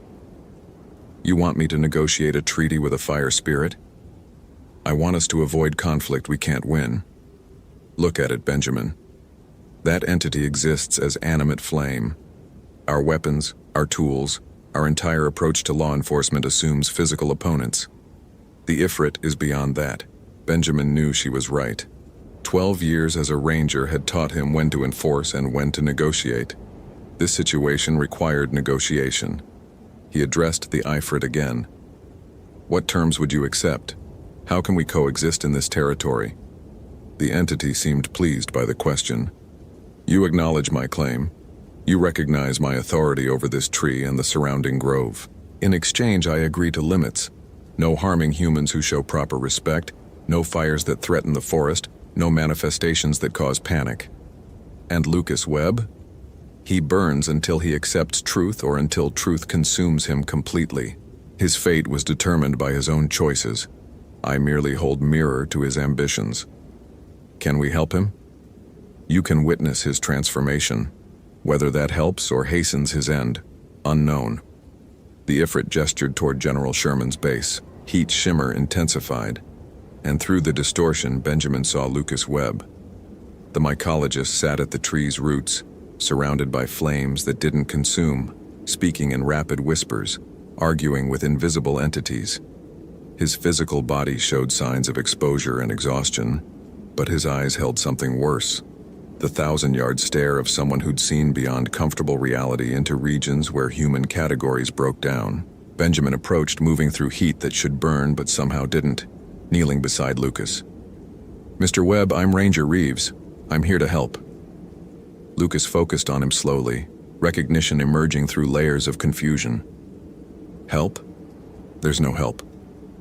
You want me to negotiate a treaty with a fire spirit? I want us to avoid conflict we can't win. Look at it, Benjamin. That entity exists as animate flame. Our weapons, our tools, our entire approach to law enforcement assumes physical opponents. The Ifrit is beyond that. Benjamin knew she was right. 12 years as a ranger had taught him when to enforce and when to negotiate. This situation required negotiation. He addressed the Ifrit again. What terms would you accept? How can we coexist in this territory? The entity seemed pleased by the question. You acknowledge my claim. You recognize my authority over this tree and the surrounding grove. In exchange, I agree to limits. No harming humans who show proper respect, no fires that threaten the forest, no manifestations that cause panic. And Lucas Webb? He burns until he accepts truth or until truth consumes him completely. His fate was determined by his own choices. I merely hold mirror to his ambitions. Can we help him? You can witness his transformation. Whether that helps or hastens his end, unknown. The Ifrit gestured toward General Sherman's base. Heat shimmer intensified, and through the distortion, Benjamin saw Lucas Webb. The mycologist sat at the tree's roots, surrounded by flames that didn't consume, speaking in rapid whispers, arguing with invisible entities. His physical body showed signs of exposure and exhaustion, but his eyes held something worse. The 1,000-yard stare of someone who'd seen beyond comfortable reality into regions where human categories broke down. Benjamin approached, moving through heat that should burn but somehow didn't, kneeling beside Lucas. "Mr. Webb, I'm Ranger Reeves. I'm here to help." Lucas focused on him slowly, recognition emerging through layers of confusion. "Help? There's no help.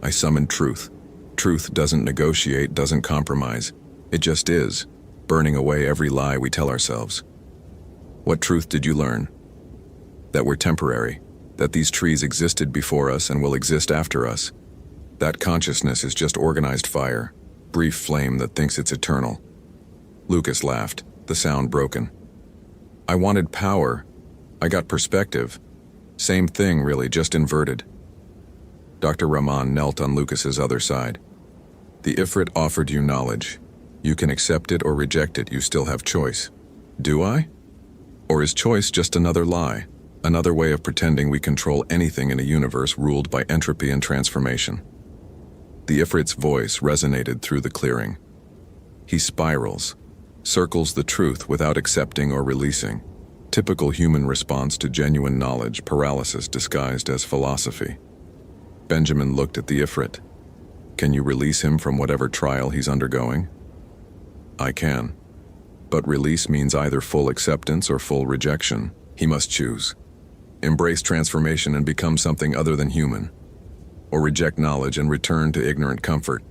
I summoned truth. Truth doesn't negotiate, doesn't compromise. It just is, burning away every lie we tell ourselves." "What truth did you learn?" "That we're temporary, that these trees existed before us and will exist after us. That consciousness is just organized fire, brief flame that thinks it's eternal." Lucas laughed, the sound broken. "I wanted power. I got perspective. Same thing, really, just inverted." Dr. Rahman knelt on Lucas's other side. "The Ifrit offered you knowledge. You can accept it or reject it, you still have choice. Do I? Or is choice just another lie? Another way of pretending we control anything in a universe ruled by entropy and transformation?" The Ifrit's voice resonated through the clearing. "He spirals, circles the truth without accepting or releasing. Typical human response to genuine knowledge, paralysis disguised as philosophy." Benjamin looked at the Ifrit. "Can you release him from whatever trial he's undergoing?" "I can. But release means either full acceptance or full rejection. He must choose. Embrace transformation and become something other than human, or reject knowledge and return to ignorant comfort.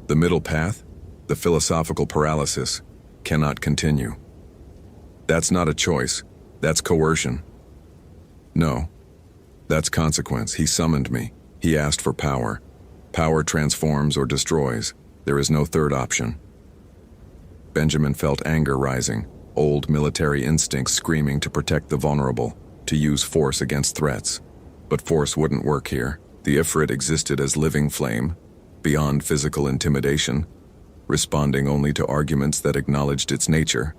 The middle path, the philosophical paralysis, cannot continue. That's not a choice, that's coercion." "No, that's consequence. He summoned me. He asked for power. Power transforms or destroys. There is no third option." Benjamin felt anger rising, old military instincts screaming to protect the vulnerable, to use force against threats. But force wouldn't work here. The Ifrit existed as living flame, beyond physical intimidation, responding only to arguments that acknowledged its nature.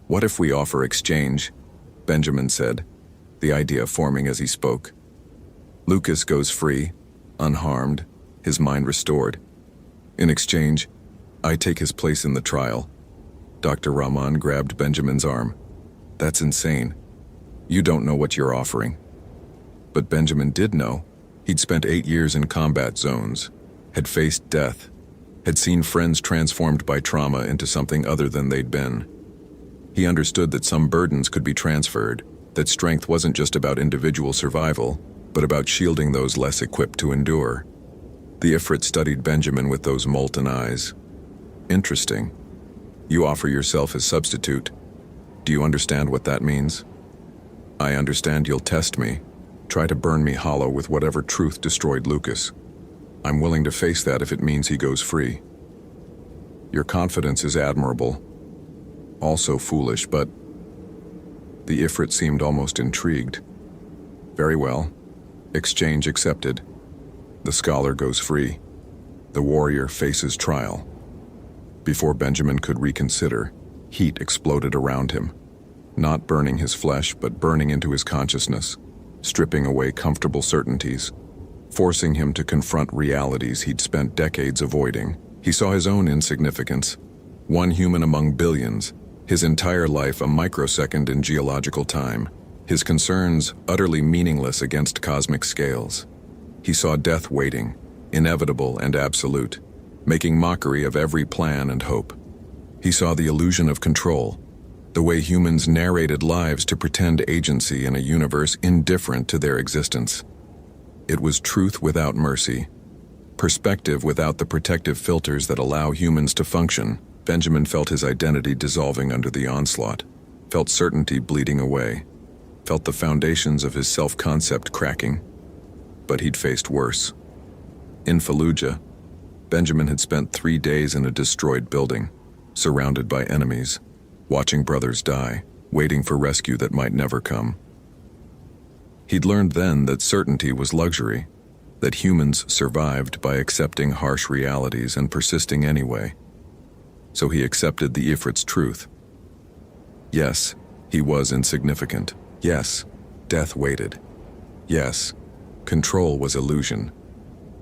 "What if we offer exchange?" Benjamin said, the idea forming as he spoke. "Lucas goes free, unharmed, his mind restored. In exchange, I take his place in the trial." Dr. Rahman grabbed Benjamin's arm. "That's insane. You don't know what you're offering." But Benjamin did know. He'd spent 8 years in combat zones, had faced death, had seen friends transformed by trauma into something other than they'd been. He understood that some burdens could be transferred, that strength wasn't just about individual survival, but about shielding those less equipped to endure. The Ifrit studied Benjamin with those molten eyes. "Interesting. You offer yourself as substitute. Do you understand what that means?" "I understand you'll test me, try to burn me hollow with whatever truth destroyed Lucas. I'm willing to face that if it means he goes free." "Your confidence is admirable. Also foolish, but..." The Ifrit seemed almost intrigued. "Very well. Exchange accepted. The scholar goes free. The warrior faces trial." Before Benjamin could reconsider, heat exploded around him, not burning his flesh but burning into his consciousness, stripping away comfortable certainties, forcing him to confront realities he'd spent decades avoiding. He saw his own insignificance, one human among billions, his entire life a microsecond in geological time, his concerns utterly meaningless against cosmic scales. He saw death waiting, inevitable and absolute, making mockery of every plan and hope. He saw the illusion of control, the way humans narrated lives to pretend agency in a universe indifferent to their existence. It was truth without mercy, perspective without the protective filters that allow humans to function. Benjamin felt his identity dissolving under the onslaught, felt certainty bleeding away, felt the foundations of his self-concept cracking. But he'd faced worse. In Fallujah, Benjamin had spent 3 days in a destroyed building, surrounded by enemies, watching brothers die, waiting for rescue that might never come. He'd learned then that certainty was luxury, that humans survived by accepting harsh realities and persisting anyway. So he accepted the Ifrit's truth. Yes, he was insignificant. Yes, death waited. Yes, control was illusion.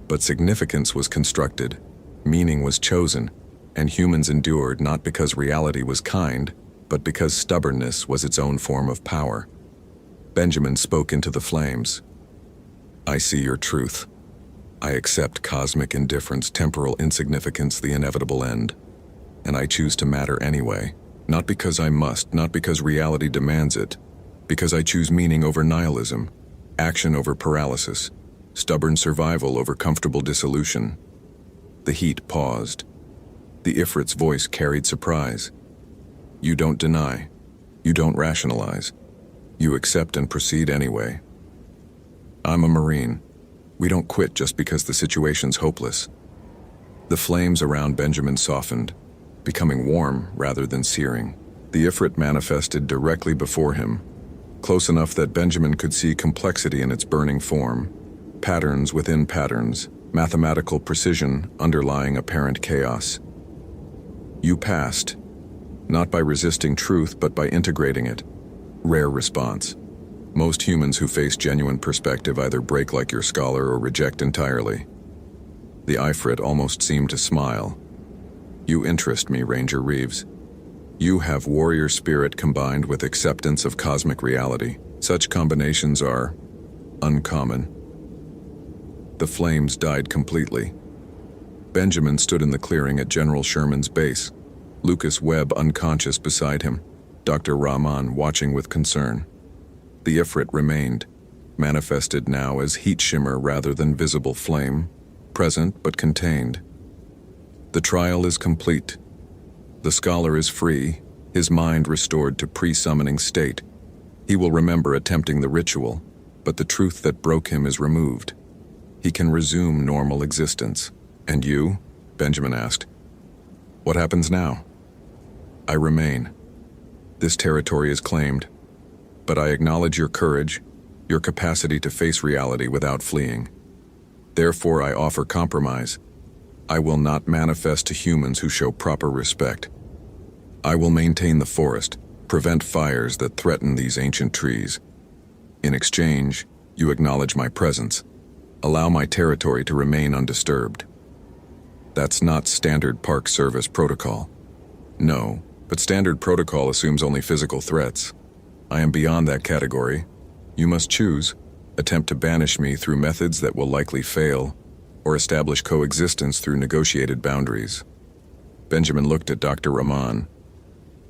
But significance was constructed, meaning was chosen, and humans endured not because reality was kind, but because stubbornness was its own form of power. Benjamin spoke into the flames. I see your truth. I accept cosmic indifference, temporal insignificance, the inevitable end. And I choose to matter anyway. Not because I must, not because reality demands it. Because I choose meaning over nihilism, action over paralysis, stubborn survival over comfortable dissolution. The heat paused. The Ifrit's voice carried surprise. You don't deny. You don't rationalize. You accept and proceed anyway. I'm a Marine. We don't quit just because the situation's hopeless. The flames around Benjamin softened, becoming warm rather than searing. The Ifrit manifested directly before him, close enough that Benjamin could see complexity in its burning form, patterns within patterns, mathematical precision underlying apparent chaos. You passed, not by resisting truth but by integrating it. Rare response. Most humans who face genuine perspective either break like your scholar or reject entirely. The Ifrit almost seemed to smile. You interest me, Ranger Reeves. You have warrior spirit combined with acceptance of cosmic reality. Such combinations are uncommon. The flames died completely. Benjamin stood in the clearing at General Sherman's base, Lucas Webb unconscious beside him, Dr. Rahman watching with concern. The Ifrit remained, manifested now as heat shimmer rather than visible flame, present but contained. The trial is complete. The scholar is free, his mind restored to pre-summoning state. He will remember attempting the ritual, but the truth that broke him is removed. He can resume normal existence. And you? Benjamin asked. What happens now? I remain. This territory is claimed, but I acknowledge your courage, your capacity to face reality without fleeing. Therefore, I offer compromise. I will not manifest to humans who show proper respect. I will maintain the forest, prevent fires that threaten these ancient trees. In exchange, you acknowledge my presence. Allow my territory to remain undisturbed. That's not standard Park Service protocol. No, but standard protocol assumes only physical threats. I am beyond that category. You must choose. Attempt to banish me through methods that will likely fail, or establish coexistence through negotiated boundaries. Benjamin looked at Dr. Rahman.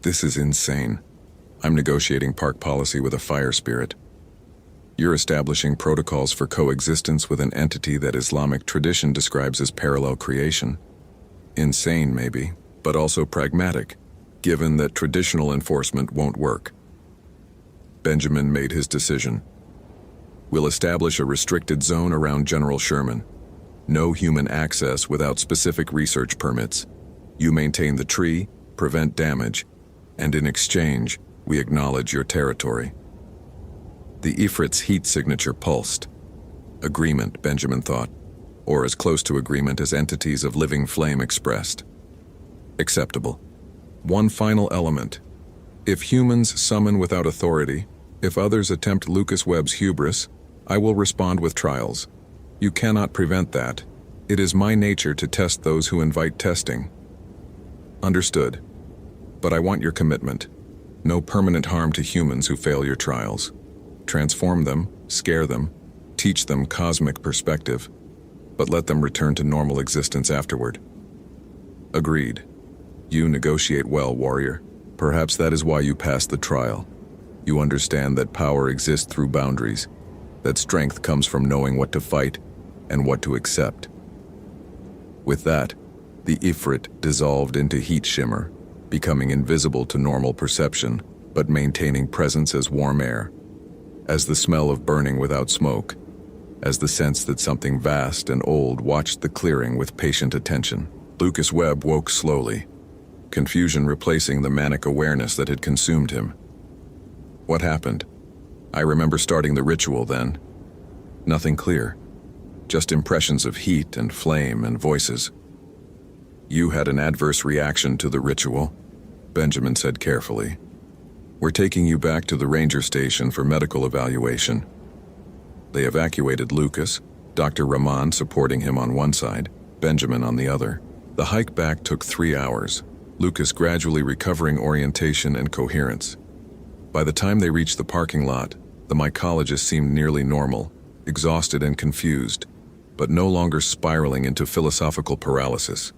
This is insane. I'm negotiating park policy with a fire spirit. You're establishing protocols for coexistence with an entity that Islamic tradition describes as parallel creation. Insane, maybe, but also pragmatic, given that traditional enforcement won't work. Benjamin made his decision. We'll establish a restricted zone around General Sherman. No human access without specific research permits. You maintain the tree, prevent damage, and in exchange, we acknowledge your territory. The Ifrit's heat signature pulsed. Agreement, Benjamin thought, or as close to agreement as entities of living flame expressed. Acceptable. One final element. If humans summon without authority, if others attempt Lucas Webb's hubris, I will respond with trials. You cannot prevent that. It is my nature to test those who invite testing. Understood. But I want your commitment. No permanent harm to humans who fail your trials. Transform them, scare them, teach them cosmic perspective, but let them return to normal existence afterward. Agreed. You negotiate well, warrior. Perhaps that is why you passed the trial. You understand that power exists through boundaries, that strength comes from knowing what to fight and what to accept. With that, the Ifrit dissolved into heat shimmer, becoming invisible to normal perception, but maintaining presence as warm air, as the smell of burning without smoke, as the sense that something vast and old watched the clearing with patient attention. Lucas Webb woke slowly, confusion replacing the manic awareness that had consumed him. What happened? I remember starting the ritual then. Nothing clear, just impressions of heat and flame and voices. You had an adverse reaction to the ritual, Benjamin said carefully. We're taking you back to the ranger station for medical evaluation. They evacuated Lucas, Dr. Rahman supporting him on one side, Benjamin on the other. The hike back took 3 hours, Lucas gradually recovering orientation and coherence. By the time they reached the parking lot, the mycologist seemed nearly normal, exhausted and confused, but no longer spiraling into philosophical paralysis.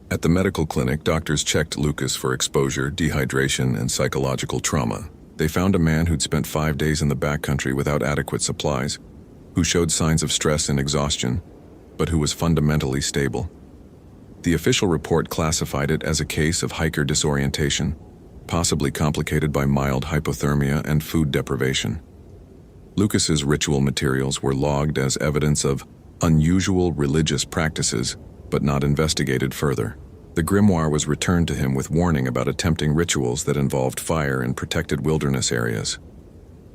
At the medical clinic, doctors checked Lucas for exposure, dehydration, and psychological trauma. They found a man who'd spent 5 days in the backcountry without adequate supplies, who showed signs of stress and exhaustion, but who was fundamentally stable. The official report classified it as a case of hiker disorientation, possibly complicated by mild hypothermia and food deprivation. Lucas's ritual materials were logged as evidence of unusual religious practices, but not investigated further. The grimoire was returned to him with warning about attempting rituals that involved fire in protected wilderness areas.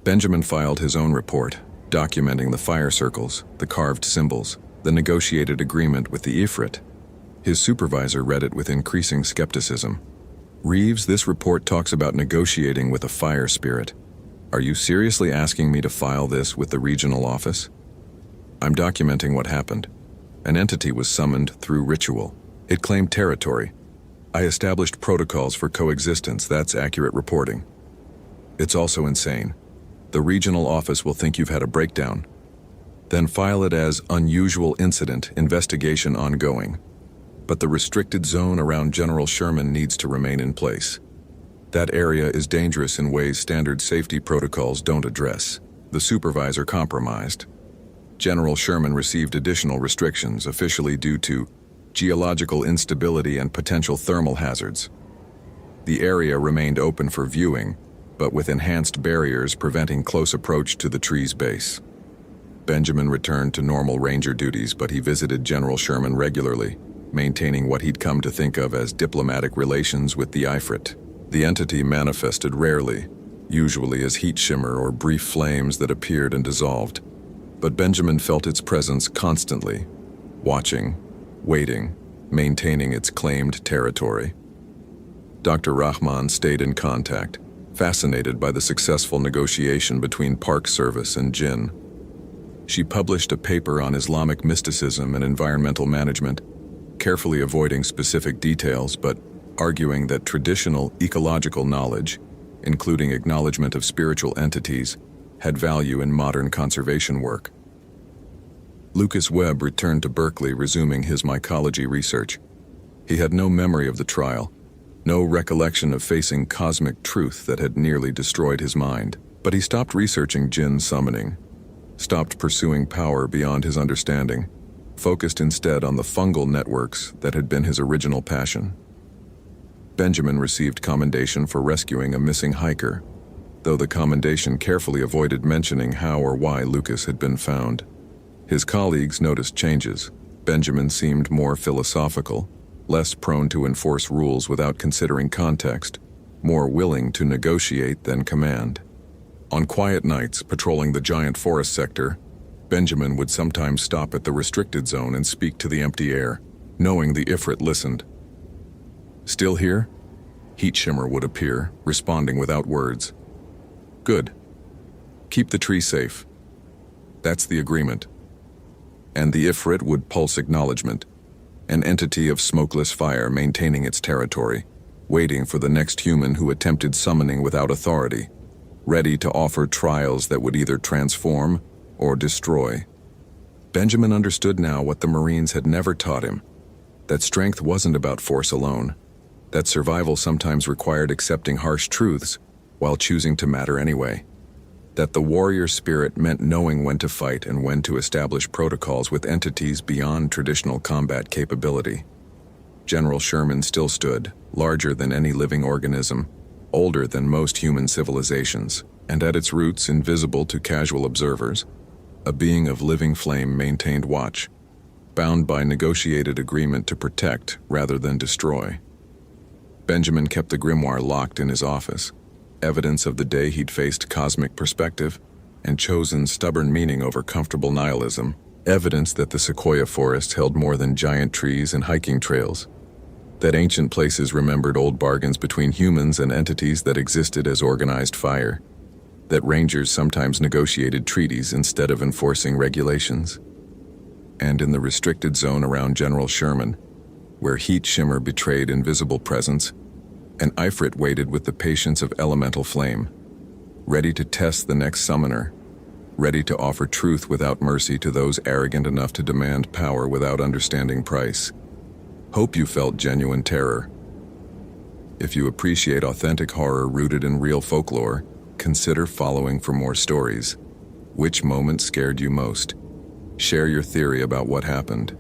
Benjamin filed his own report, documenting the fire circles, the carved symbols, the negotiated agreement with the Ifrit. His supervisor read it with increasing skepticism. "Reeves, this report talks about negotiating with a fire spirit. Are you seriously asking me to file this with the regional office?" "I'm documenting what happened. An entity was summoned through ritual. It claimed territory. I established protocols for coexistence. That's accurate reporting." "It's also insane. The regional office will think you've had a breakdown. Then file it as unusual incident, investigation ongoing. But the restricted zone around General Sherman needs to remain in place. That area is dangerous in ways standard safety protocols don't address." The supervisor compromised. General Sherman received additional restrictions, officially due to geological instability and potential thermal hazards. The area remained open for viewing, but with enhanced barriers preventing close approach to the tree's base. Benjamin returned to normal ranger duties, but he visited General Sherman regularly, maintaining what he'd come to think of as diplomatic relations with the Ifrit. The entity manifested rarely, usually as heat shimmer or brief flames that appeared and dissolved. But Benjamin felt its presence constantly, watching, waiting, maintaining its claimed territory. Dr. Rahman stayed in contact, fascinated by the successful negotiation between Park Service and Jinn. She published a paper on Islamic mysticism and environmental management, carefully avoiding specific details but arguing that traditional ecological knowledge, including acknowledgement of spiritual entities, had value in modern conservation work. Lucas Webb returned to Berkeley, resuming his mycology research. He had no memory of the trial, no recollection of facing cosmic truth that had nearly destroyed his mind. But he stopped researching Jinn summoning, stopped pursuing power beyond his understanding, focused instead on the fungal networks that had been his original passion. Benjamin received commendation for rescuing a missing hiker, though the commendation carefully avoided mentioning how or why Lucas had been found. His colleagues noticed changes. Benjamin seemed more philosophical, less prone to enforce rules without considering context, more willing to negotiate than command. On quiet nights, patrolling the giant forest sector, Benjamin would sometimes stop at the restricted zone and speak to the empty air, knowing the Ifrit listened. "Still here?" Heat shimmer would appear, responding without words. "Good. Keep the tree safe. That's the agreement." And the Ifrit would pulse acknowledgement, an entity of smokeless fire maintaining its territory, waiting for the next human who attempted summoning without authority, ready to offer trials that would either transform or destroy. Benjamin understood now what the Marines had never taught him, that strength wasn't about force alone, that survival sometimes required accepting harsh truths while choosing to matter anyway, that the warrior spirit meant knowing when to fight and when to establish protocols with entities beyond traditional combat capability. General Sherman still stood, larger than any living organism, older than most human civilizations, and at its roots, invisible to casual observers, a being of living flame maintained watch, bound by negotiated agreement to protect rather than destroy. Benjamin kept the grimoire locked in his office, evidence of the day he'd faced cosmic perspective and chosen stubborn meaning over comfortable nihilism, evidence that the sequoia forest held more than giant trees and hiking trails, that ancient places remembered old bargains between humans and entities that existed as organized fire, that rangers sometimes negotiated treaties instead of enforcing regulations. And in the restricted zone around General Sherman, where heat shimmer betrayed invisible presence, an Ifrit waited with the patience of elemental flame, ready to test the next summoner, ready to offer truth without mercy to those arrogant enough to demand power without understanding price. Hope you felt genuine terror. If you appreciate authentic horror rooted in real folklore, consider following for more stories. Which moment scared you most? Share your theory about what happened.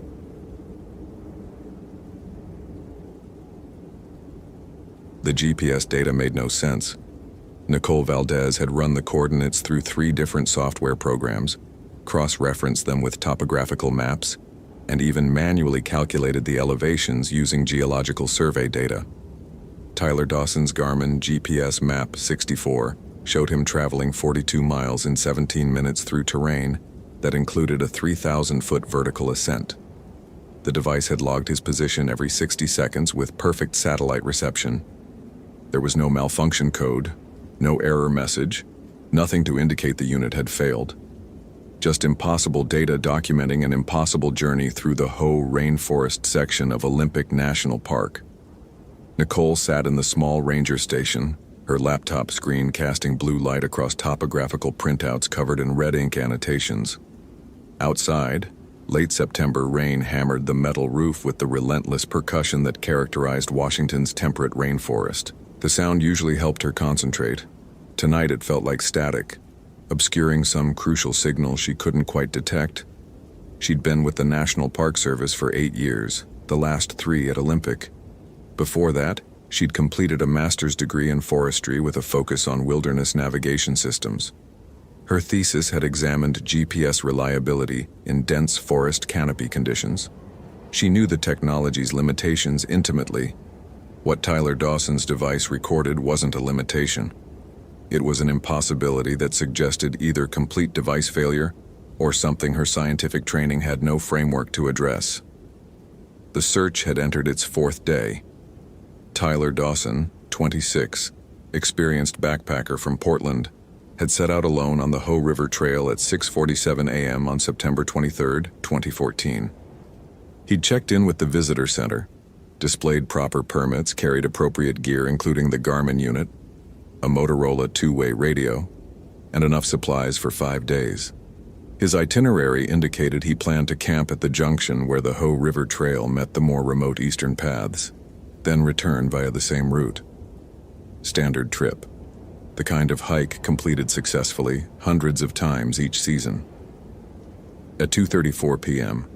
The GPS data made no sense. Nicole Valdez had run the coordinates through 3 different software programs, cross-referenced them with topographical maps, and even manually calculated the elevations using geological survey data. Tyler Dawson's Garmin GPS Map 64 showed him traveling 42 miles in 17 minutes through terrain that included a 3,000-foot vertical ascent. The device had logged his position every 60 seconds with perfect satellite reception. There was no malfunction code, no error message, nothing to indicate the unit had failed. Just impossible data documenting an impossible journey through the Hoh rainforest section of Olympic National Park. Nicole sat in the small ranger station, her laptop screen casting blue light across topographical printouts covered in red ink annotations. Outside, late September rain hammered the metal roof with the relentless percussion that characterized Washington's temperate rainforest. The sound usually helped her concentrate. Tonight it felt like static, obscuring some crucial signal she couldn't quite detect. She'd been with the National Park Service for 8 years, the last 3 at Olympic. Before that, she'd completed a master's degree in forestry with a focus on wilderness navigation systems. Her thesis had examined GPS reliability in dense forest canopy conditions. She knew the technology's limitations intimately. What Tyler Dawson's device recorded wasn't a limitation. It was an impossibility that suggested either complete device failure or something her scientific training had no framework to address. The search had entered its 4th day. Tyler Dawson, 26, experienced backpacker from Portland, had set out alone on the Hoh River Trail at 6:47 a.m. on September 23, 2014. He'd checked in with the visitor center, displayed proper permits, carried appropriate gear including the Garmin unit, a Motorola 2-way radio, and enough supplies for 5 days. His itinerary indicated he planned to camp at the junction where the Hoh River Trail met the more remote eastern paths, then return via the same route. Standard trip. The kind of hike completed successfully hundreds of times each season. At 2:34 p.m.,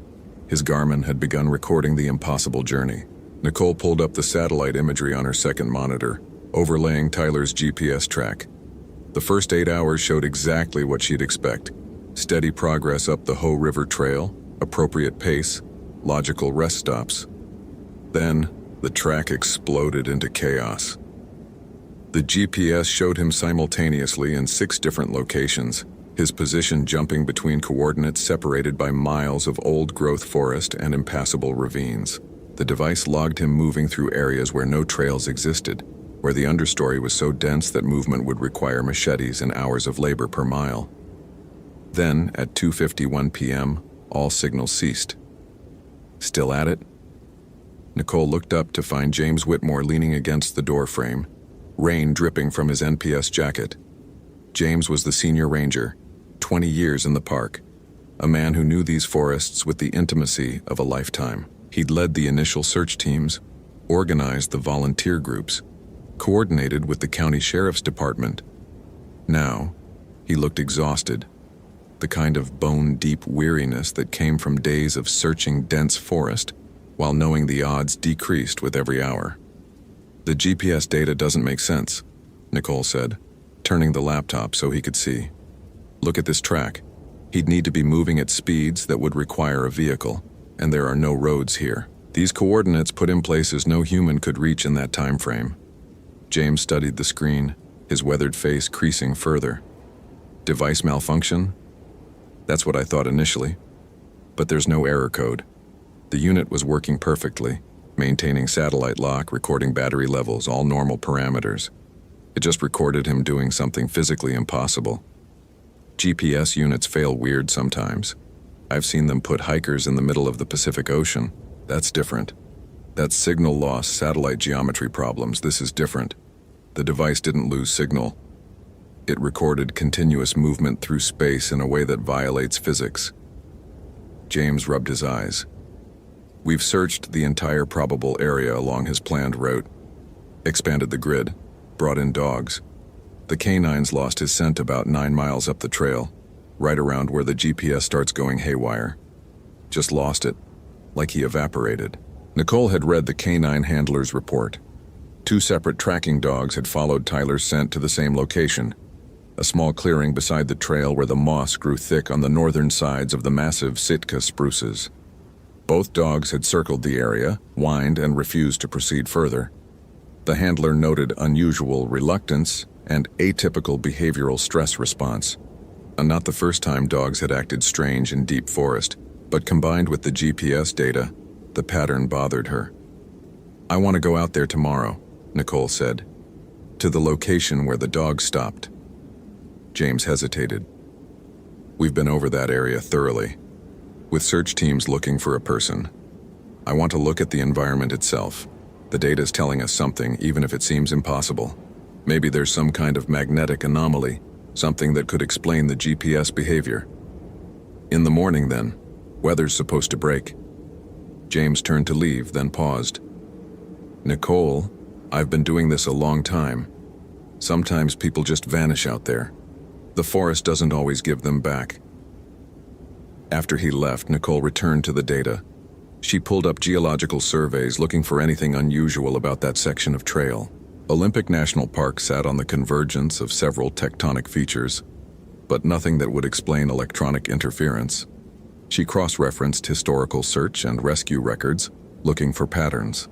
his Garmin had begun recording the impossible journey. Nicole pulled up the satellite imagery on her second monitor, overlaying Tyler's GPS track. The first 8 hours showed exactly what she'd expect. Steady progress up the Hoh River Trail, appropriate pace, logical rest stops. Then, the track exploded into chaos. The GPS showed him simultaneously in 6 different locations, his position jumping between coordinates separated by miles of old-growth forest and impassable ravines. The device logged him moving through areas where no trails existed, where the understory was so dense that movement would require machetes and hours of labor per mile. Then, at 2:51 p.m., all signals ceased. Still at it? Nicole looked up to find James Whitmore leaning against the doorframe, rain dripping from his NPS jacket. James was the senior ranger, 20 years in the park, a man who knew these forests with the intimacy of a lifetime. He'd led the initial search teams, organized the volunteer groups, coordinated with the county sheriff's department. Now, he looked exhausted, the kind of bone-deep weariness that came from days of searching dense forest, while knowing the odds decreased with every hour. "The GPS data doesn't make sense," Nicole said, turning the laptop so he could see. "Look at this track. He'd need to be moving at speeds that would require a vehicle, and there are no roads here. These coordinates put in places no human could reach in that time frame." James studied the screen, his weathered face creasing further. "Device malfunction? That's what I thought initially. But there's no error code. The unit was working perfectly, maintaining satellite lock, recording battery levels, all normal parameters. It just recorded him doing something physically impossible. GPS units fail weird sometimes. I've seen them put hikers in the middle of the Pacific Ocean. That's different. That's signal loss, satellite geometry problems. This is different. The device didn't lose signal. It recorded continuous movement through space in a way that violates physics. James rubbed his eyes. We've searched the entire probable area along his planned route, expanded the grid, brought in dogs. The canines lost his scent about 9 miles up the trail, right around where the GPS starts going haywire. Just lost it, like he evaporated. Nicole had read the canine handler's report. 2 separate tracking dogs had followed Tyler's scent to the same location, a small clearing beside the trail where the moss grew thick on the northern sides of the massive Sitka spruces. Both dogs had circled the area, whined, and refused to proceed further. The handler noted unusual reluctance and atypical behavioral stress response. Not the first time dogs had acted strange in deep forest, but combined with the GPS data, the pattern bothered her. I want to go out there tomorrow, Nicole said, to the location where the dogs stopped. James hesitated. We've been over that area thoroughly, with search teams looking for a person. I want to look at the environment itself. The data's telling us something, even if it seems impossible. Maybe there's some kind of magnetic anomaly, something that could explain the GPS behavior. In the morning then, weather's supposed to break. James turned to leave, then paused. Nicole, I've been doing this a long time. Sometimes people just vanish out there. The forest doesn't always give them back. After he left, Nicole returned to the data. She pulled up geological surveys looking for anything unusual about that section of trail. Olympic National Park sat on the convergence of several tectonic features, but nothing that would explain electronic interference. She cross-referenced historical search and rescue records, looking for patterns.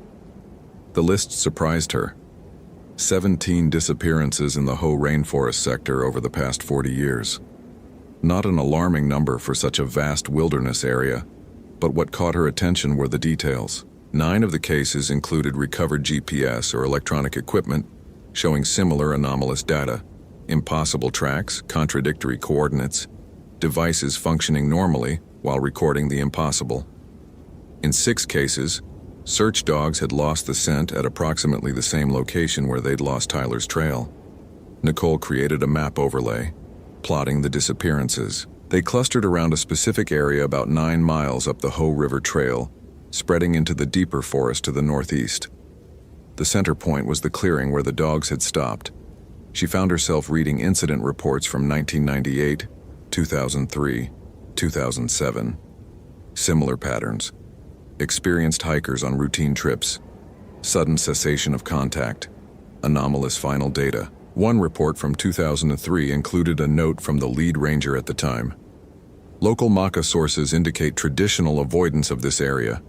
The list surprised her. 17 disappearances in the Hoh rainforest sector over the past 40 years. Not an alarming number for such a vast wilderness area, but what caught her attention were the details. 9 of the cases included recovered GPS or electronic equipment showing similar anomalous data, impossible tracks, contradictory coordinates, devices functioning normally while recording the impossible. In 6 cases, search dogs had lost the scent at approximately the same location where they'd lost Tyler's trail. Nicole created a map overlay, plotting the disappearances. They clustered around a specific area about 9 miles up the Hoh River Trail, spreading into the deeper forest to the northeast. The center point was the clearing where the dogs had stopped. She found herself reading incident reports from 1998, 2003, 2007. Similar patterns. Experienced hikers on routine trips. Sudden cessation of contact. Anomalous final data. One report from 2003 included a note from the lead ranger at the time. Local Maka sources indicate traditional avoidance of this area.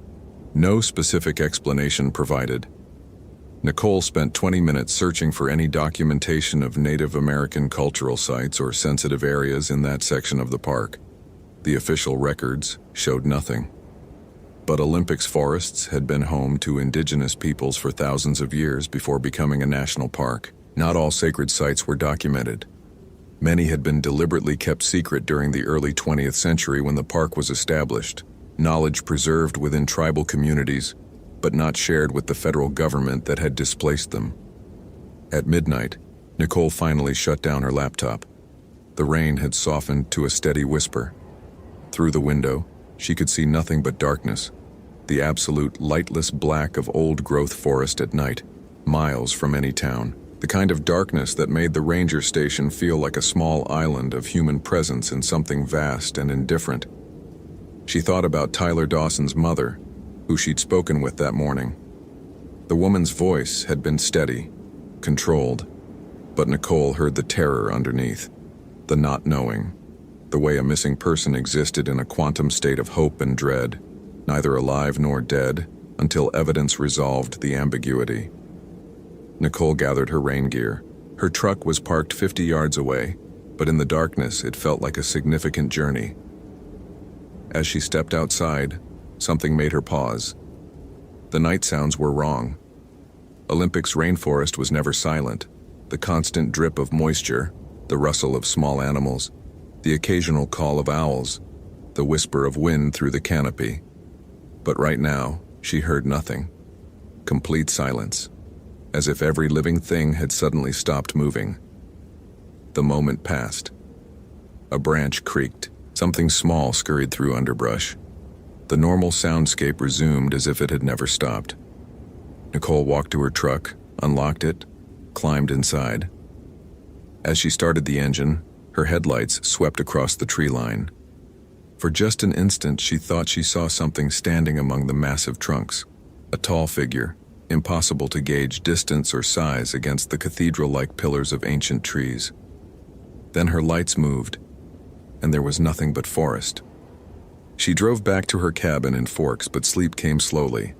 No specific explanation provided. Nicole spent 20 minutes searching for any documentation of Native American cultural sites or sensitive areas in that section of the park. The official records showed nothing. But Olympics forests had been home to indigenous peoples for thousands of years before becoming a national park. Not all sacred sites were documented. Many had been deliberately kept secret during the early 20th century when the park was established. Knowledge preserved within tribal communities, but not shared with the federal government that had displaced them. At midnight, Nicole finally shut down her laptop. The rain had softened to a steady whisper. Through the window, she could see nothing but darkness, the absolute lightless black of old-growth forest at night, miles from any town. The kind of darkness that made the ranger station feel like a small island of human presence in something vast and indifferent. She thought about Tyler Dawson's mother, who she'd spoken with that morning. The woman's voice had been steady, controlled, but Nicole heard the terror underneath, the not knowing, the way a missing person existed in a quantum state of hope and dread, neither alive nor dead, until evidence resolved the ambiguity. Nicole gathered her rain gear. Her truck was parked 50 yards away, but in the darkness it felt like a significant journey. As she stepped outside, something made her pause. The night sounds were wrong. Olympics rainforest was never silent. The constant drip of moisture, the rustle of small animals, the occasional call of owls, the whisper of wind through the canopy. But right now, she heard nothing. Complete silence, as if every living thing had suddenly stopped moving. The moment passed. A branch creaked. Something small scurried through underbrush. The normal soundscape resumed as if it had never stopped. Nicole walked to her truck, unlocked it, climbed inside. As she started the engine, her headlights swept across the tree line. For just an instant, she thought she saw something standing among the massive trunks. A tall figure, impossible to gauge distance or size against the cathedral-like pillars of ancient trees. Then her lights moved, and there was nothing but forest. She drove back to her cabin in Forks, but sleep came slowly.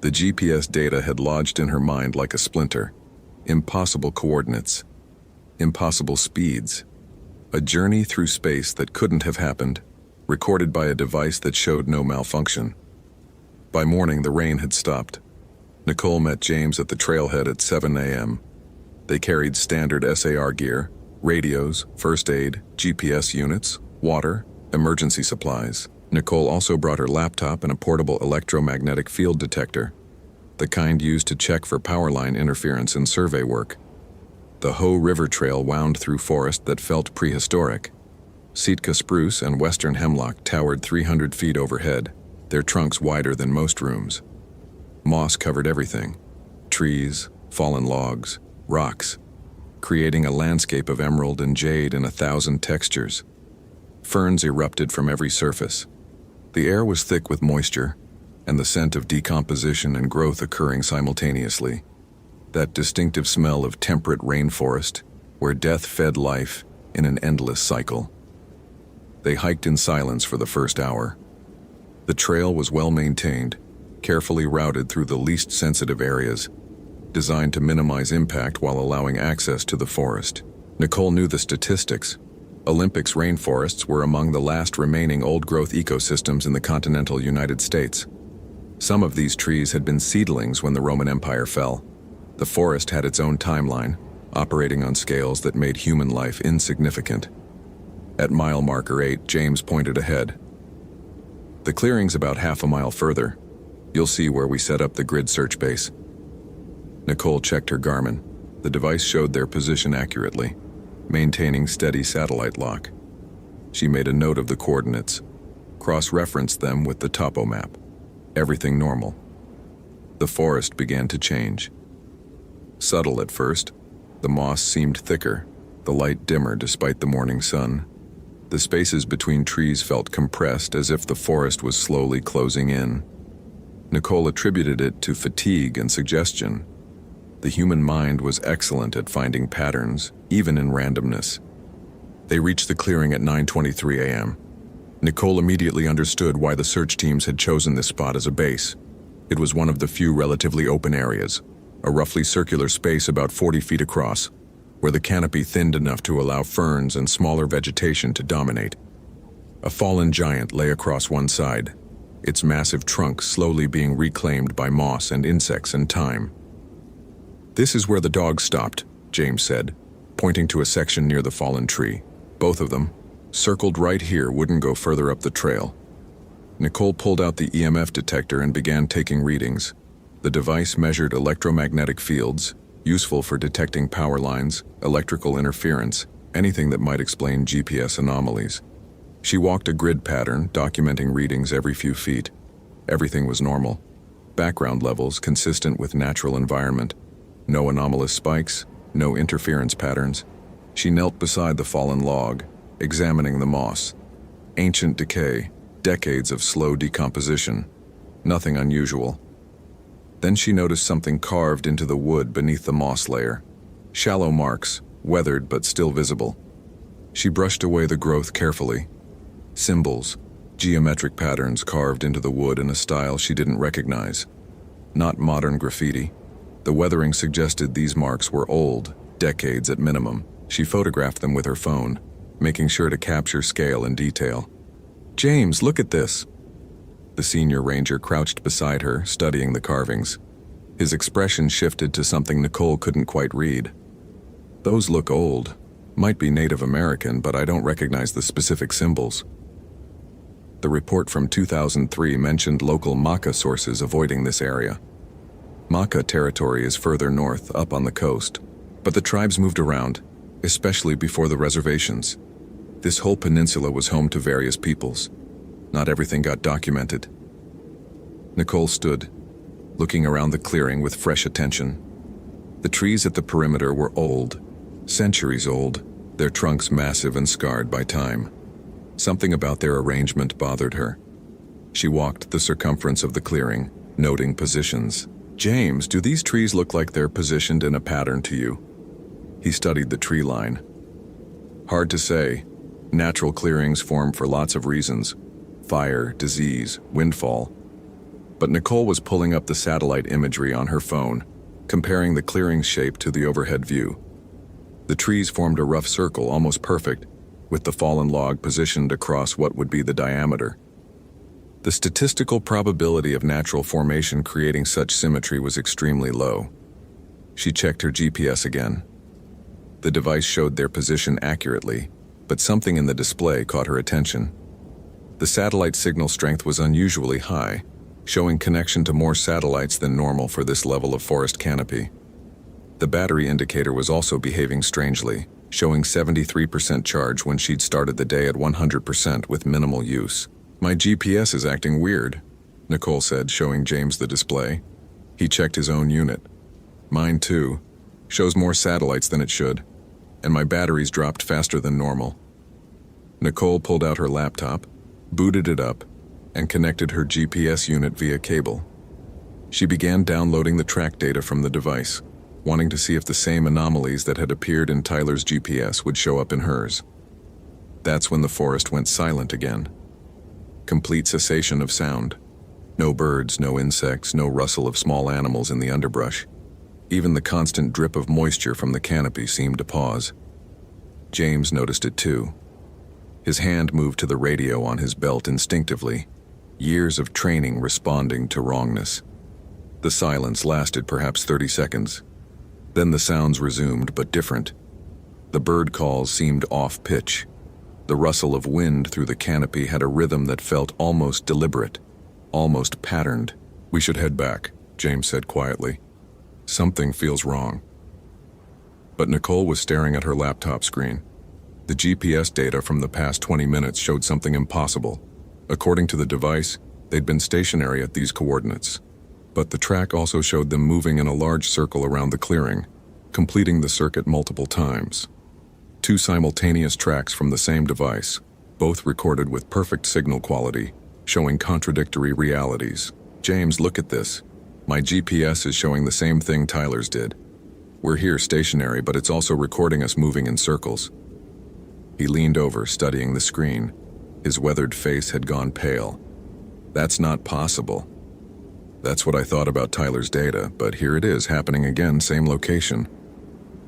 The GPS data had lodged in her mind like a splinter. Impossible coordinates. Impossible speeds. A journey through space that couldn't have happened, recorded by a device that showed no malfunction. By morning, the rain had stopped. Nicole met James at the trailhead at 7 a.m. They carried standard SAR gear, radios, first aid, GPS units, water, emergency supplies. Nicole also brought her laptop and a portable electromagnetic field detector, the kind used to check for power line interference in survey work. The Hoh River Trail wound through forest that felt prehistoric. Sitka spruce and western hemlock towered 300 feet overhead, their trunks wider than most rooms. Moss covered everything: trees, fallen logs, rocks, creating a landscape of emerald and jade in 1,000 textures. Ferns erupted from every surface. The air was thick with moisture, and the scent of decomposition and growth occurring simultaneously. That distinctive smell of temperate rainforest, where death fed life in an endless cycle. They hiked in silence for the first hour. The trail was well maintained, carefully routed through the least sensitive areas, designed to minimize impact while allowing access to the forest. Nicole knew the statistics. Olympic's rainforests were among the last remaining old-growth ecosystems in the continental United States. Some of these trees had been seedlings when the Roman Empire fell. The forest had its own timeline, operating on scales that made human life insignificant. At mile marker 8, James pointed ahead. "The clearing's about half a mile further. You'll see where we set up the grid search base." Nicole checked her Garmin. The device showed their position accurately, maintaining steady satellite lock. She made a note of the coordinates, cross-referenced them with the topo map. Everything normal. The forest began to change. Subtle at first, the moss seemed thicker, the light dimmer despite the morning sun. The spaces between trees felt compressed, as if the forest was slowly closing in. Nicole attributed it to fatigue and suggestion. The human mind was excellent at finding patterns, even in randomness. They reached the clearing at 9:23 a.m. Nicole immediately understood why the search teams had chosen this spot as a base. It was one of the few relatively open areas, a roughly circular space about 40 feet across, where the canopy thinned enough to allow ferns and smaller vegetation to dominate. A fallen giant lay across one side, its massive trunk slowly being reclaimed by moss and insects and time. "This is where the dogs stopped," James said, pointing to a section near the fallen tree. "Both of them, circled right here, wouldn't go further up the trail." Nicole pulled out the EMF detector and began taking readings. The device measured electromagnetic fields, useful for detecting power lines, electrical interference, anything that might explain GPS anomalies. She walked a grid pattern, documenting readings every few feet. Everything was normal. Background levels consistent with natural environment. No anomalous spikes, no interference patterns. She knelt beside the fallen log, examining the moss. Ancient decay, decades of slow decomposition. Nothing unusual. Then she noticed something carved into the wood beneath the moss layer. Shallow marks, weathered but still visible. She brushed away the growth carefully. Symbols, geometric patterns carved into the wood in a style she didn't recognize. Not modern graffiti. The weathering suggested these marks were old, decades at minimum. She photographed them with her phone, making sure to capture scale and detail. "James, look at this." The senior ranger crouched beside her, studying the carvings. His expression shifted to something Nicole couldn't quite read. "Those look old. Might be Native American, but I don't recognize the specific symbols." The report from 2003 mentioned local Maka sources avoiding this area. Maka territory is further north, up on the coast, but the tribes moved around, especially before the reservations. This whole peninsula was home to various peoples. Not everything got documented. Nicole stood, looking around the clearing with fresh attention. The trees at the perimeter were old, centuries old, their trunks massive and scarred by time. Something about their arrangement bothered her. She walked the circumference of the clearing, noting positions. "James, do these trees look like they're positioned in a pattern to you?" He studied the tree line. "Hard to say. Natural clearings form for lots of reasons. Fire, disease, windfall." But Nicole was pulling up the satellite imagery on her phone, comparing the clearing's shape to the overhead view. The trees formed a rough circle, almost perfect, with the fallen log positioned across what would be the diameter. The statistical probability of natural formation creating such symmetry was extremely low. She checked her GPS again. The device showed their position accurately, but something in the display caught her attention. The satellite signal strength was unusually high, showing connection to more satellites than normal for this level of forest canopy. The battery indicator was also behaving strangely, showing 73% charge when she'd started the day at 100% with minimal use. "My GPS is acting weird," Nicole said, showing James the display. He checked his own unit. "Mine too. Shows more satellites than it should, and my batteries dropped faster than normal." Nicole pulled out her laptop, booted it up, and connected her GPS unit via cable. She began downloading the track data from the device, wanting to see if the same anomalies that had appeared in Tyler's GPS would show up in hers. That's when the forest went silent again. Complete cessation of sound. No birds, no insects, no rustle of small animals in the underbrush. Even the constant drip of moisture from the canopy seemed to pause. James noticed it too. His hand moved to the radio on his belt instinctively, years of training responding to wrongness. The silence lasted perhaps 30 seconds. Then the sounds resumed, but different. The bird calls seemed off-pitch. The rustle of wind through the canopy had a rhythm that felt almost deliberate, almost patterned. "We should head back," James said quietly. "Something feels wrong." But Nicole was staring at her laptop screen. The GPS data from the past 20 minutes showed something impossible. According to the device, they'd been stationary at these coordinates. But the track also showed them moving in a large circle around the clearing, completing the circuit multiple times. 2 simultaneous tracks from the same device, both recorded with perfect signal quality, showing contradictory realities. "James, look at this. My GPS is showing the same thing Tyler's did. We're here stationary, but it's also recording us moving in circles." He leaned over, studying the screen. His weathered face had gone pale. "That's not possible. That's what I thought about Tyler's data, but here it is, happening again, same location."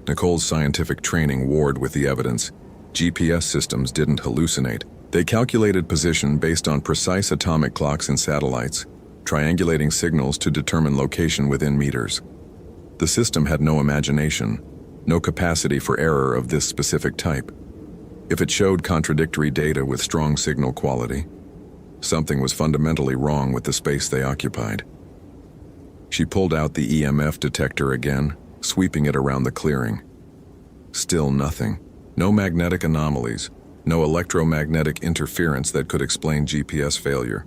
Nicole's scientific training warred with the evidence. GPS systems didn't hallucinate. They calculated position based on precise atomic clocks and satellites, triangulating signals to determine location within meters. The system had no imagination, no capacity for error of this specific type. If it showed contradictory data with strong signal quality, something was fundamentally wrong with the space they occupied. She pulled out the EMF detector again, sweeping it around the clearing. Still nothing. No magnetic anomalies, no electromagnetic interference that could explain GPS failure.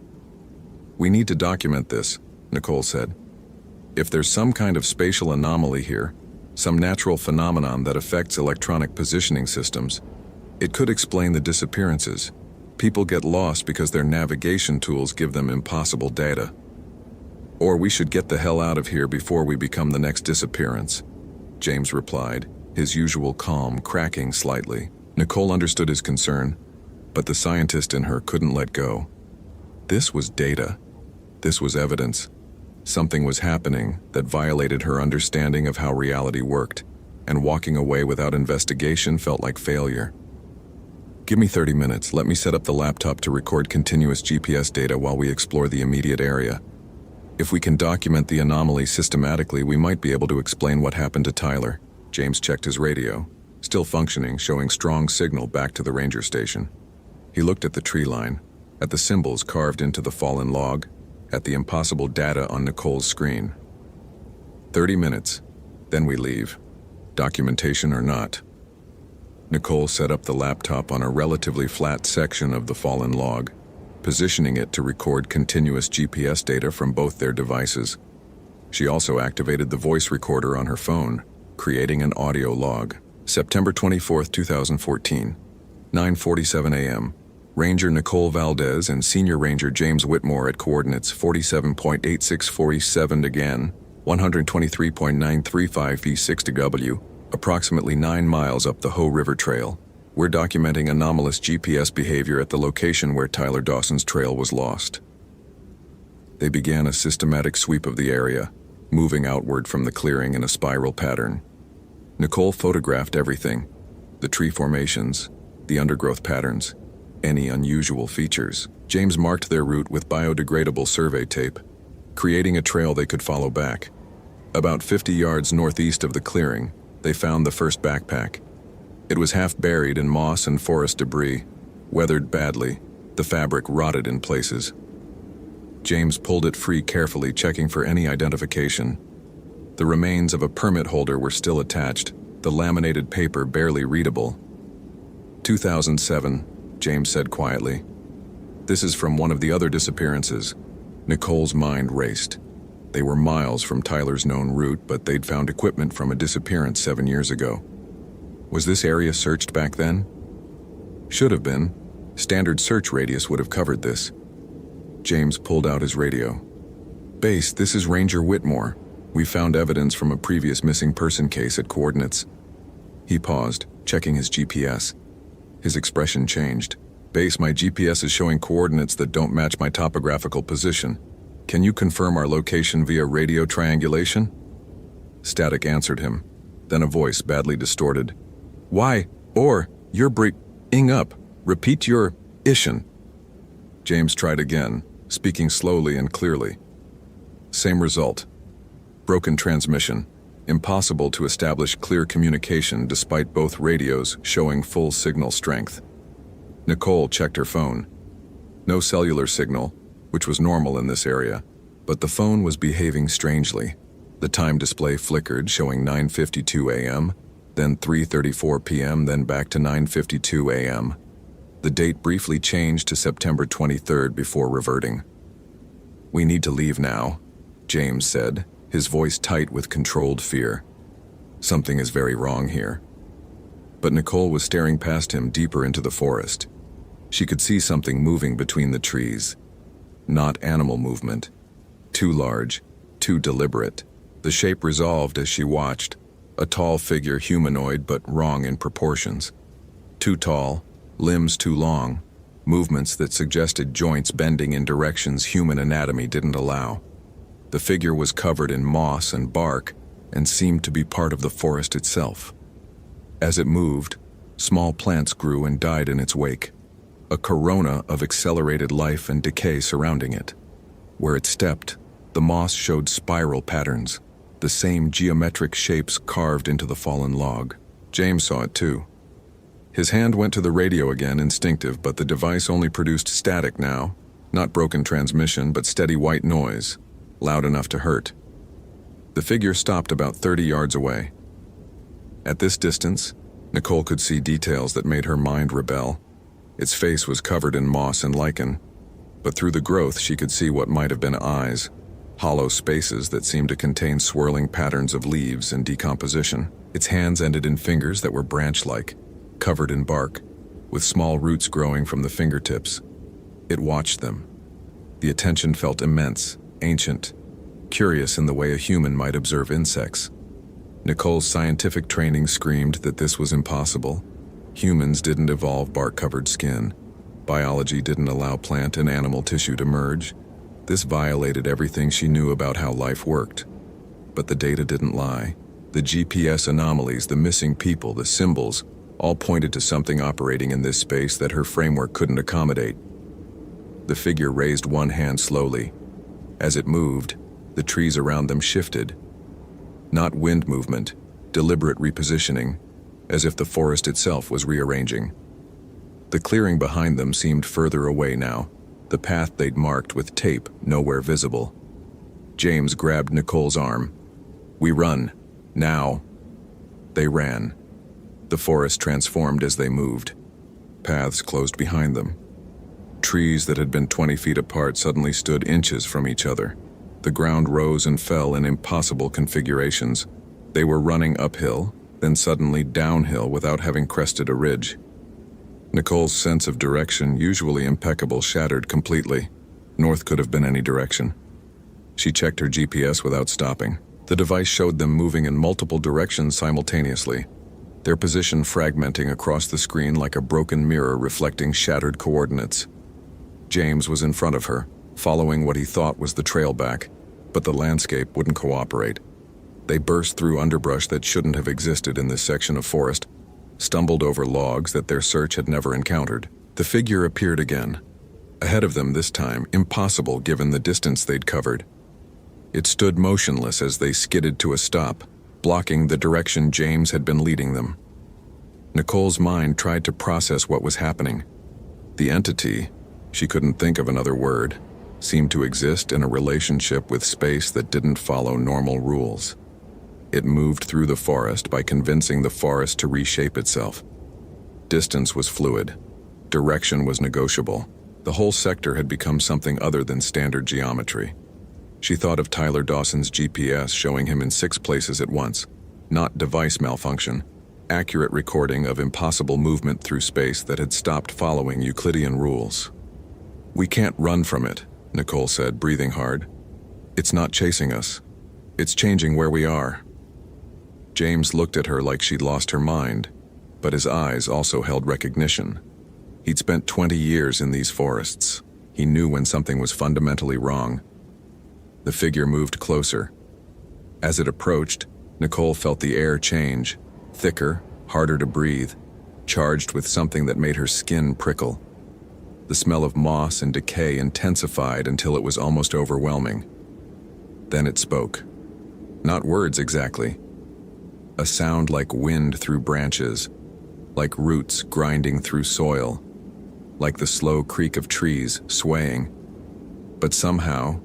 "We need to document this," Nicole said. "If there's some kind of spatial anomaly here, some natural phenomenon that affects electronic positioning systems, it could explain the disappearances. People get lost because their navigation tools give them impossible data. Or we should get the hell out of here before we become the next disappearance," James replied, his usual calm cracking slightly. Nicole understood his concern, but the scientist in her couldn't let go. This was data. This was evidence. Something was happening that violated her understanding of how reality worked, and walking away without investigation felt like failure. "Give me 30 minutes. Let me set up the laptop to record continuous GPS data while we explore the immediate area. If we can document the anomaly systematically, we might be able to explain what happened to Tyler." James checked his radio, still functioning, showing strong signal back to the ranger station. He looked at the tree line, at the symbols carved into the fallen log, at the impossible data on Nicole's screen. 30 minutes, then we leave. Documentation or not. Nicole set up the laptop on a relatively flat section of the fallen log, positioning it to record continuous GPS data from both their devices. She also activated the voice recorder on her phone, creating an audio log. September 24, 2014, 9:47 a.m. Ranger Nicole Valdez and Senior Ranger James Whitmore at coordinates 47.8647 again, 123.935 V6W, approximately 9 miles up the Hoh River Trail. We're documenting anomalous GPS behavior at the location where Tyler Dawson's trail was lost. They began a systematic sweep of the area, moving outward from the clearing in a spiral pattern. Nicole photographed everything: the tree formations, the undergrowth patterns, any unusual features. James marked their route with biodegradable survey tape, creating a trail they could follow back. About 50 yards northeast of the clearing, they found the first backpack. It was half buried in moss and forest debris, weathered badly, the fabric rotted in places. James pulled it free carefully, checking for any identification. The remains of a permit holder were still attached, the laminated paper barely readable. 2007, James said quietly. This is from one of the other disappearances. Nicole's mind raced. They were miles from Tyler's known route, but they'd found equipment from a disappearance 7 years ago. Was this area searched back then? Should have been. Standard search radius would have covered this. James pulled out his radio. Base, this is Ranger Whitmore. We found evidence from a previous missing person case at coordinates. He paused, checking his GPS. His expression changed. Base, my GPS is showing coordinates that don't match my topographical position. Can you confirm our location via radio triangulation? Static answered him. Then a voice badly distorted. Why? You're breaking up. Repeat your ishin. James tried again, speaking slowly and clearly. Same result. Broken transmission. Impossible to establish clear communication despite both radios showing full signal strength. Nicole checked her phone. No cellular signal, which was normal in this area, but the phone was behaving strangely. The time display flickered, showing 9:52 a.m., then 3:34 p.m., then back to 9:52 a.m. The date briefly changed to September 23rd before reverting. We need to leave now, James said, his voice tight with controlled fear. Something is very wrong here. But Nicole was staring past him deeper into the forest. She could see something moving between the trees. Not animal movement. Too large, too deliberate. The shape resolved as she watched. A tall figure, humanoid but wrong in proportions. Too tall, limbs too long, movements that suggested joints bending in directions human anatomy didn't allow. The figure was covered in moss and bark and seemed to be part of the forest itself. As it moved, small plants grew and died in its wake, a corona of accelerated life and decay surrounding it. Where it stepped, the moss showed spiral patterns, the same geometric shapes carved into the fallen log. James saw it too. His hand went to the radio again, instinctive, but the device only produced static now, not broken transmission, but steady white noise, loud enough to hurt. The figure stopped about 30 yards away. At this distance, Nicole could see details that made her mind rebel. Its face was covered in moss and lichen, but through the growth she could see what might have been eyes, hollow spaces that seemed to contain swirling patterns of leaves and decomposition. Its hands ended in fingers that were branch-like, covered in bark, with small roots growing from the fingertips. It watched them. The attention felt immense, ancient, curious in the way a human might observe insects. Nicole's scientific training screamed that this was impossible. Humans didn't evolve bark-covered skin. Biology didn't allow plant and animal tissue to merge. This violated everything she knew about how life worked. But the data didn't lie. The GPS anomalies, the missing people, the symbols, all pointed to something operating in this space that her framework couldn't accommodate. The figure raised one hand slowly. As it moved, the trees around them shifted. Not wind movement, deliberate repositioning, as if the forest itself was rearranging. The clearing behind them seemed further away now, the path they'd marked with tape nowhere visible. James grabbed Nicole's arm. We run. Now. They ran. The forest transformed as they moved. Paths closed behind them. Trees that had been 20 feet apart suddenly stood inches from each other. The ground rose and fell in impossible configurations. They were running uphill, then suddenly downhill without having crested a ridge. Nicole's sense of direction, usually impeccable, shattered completely. North could have been any direction. She checked her GPS without stopping. The device showed them moving in multiple directions simultaneously, their position fragmenting across the screen like a broken mirror reflecting shattered coordinates. James was in front of her, following what he thought was the trail back, but the landscape wouldn't cooperate. They burst through underbrush that shouldn't have existed in this section of forest, stumbled over logs that their search had never encountered. The figure appeared again. Ahead of them this time, impossible given the distance they'd covered. It stood motionless as they skidded to a stop, blocking the direction James had been leading them. Nicole's mind tried to process what was happening. The entity, she couldn't think of another word, seemed to exist in a relationship with space that didn't follow normal rules. It moved through the forest by convincing the forest to reshape itself. Distance was fluid. Direction was negotiable. The whole sector had become something other than standard geometry. She thought of Tyler Dawson's GPS showing him in 6 places at once. Not device malfunction, accurate recording of impossible movement through space that had stopped following Euclidean rules. "We can't run from it," Nicole said, breathing hard. "It's not chasing us. It's changing where we are." James looked at her like she'd lost her mind, but his eyes also held recognition. He'd spent 20 years in these forests. He knew when something was fundamentally wrong. The figure moved closer. As it approached, Nicole felt the air change, thicker, harder to breathe, charged with something that made her skin prickle. The smell of moss and decay intensified until it was almost overwhelming. Then it spoke. Not words exactly. A sound like wind through branches, like roots grinding through soil, like the slow creak of trees swaying. But somehow,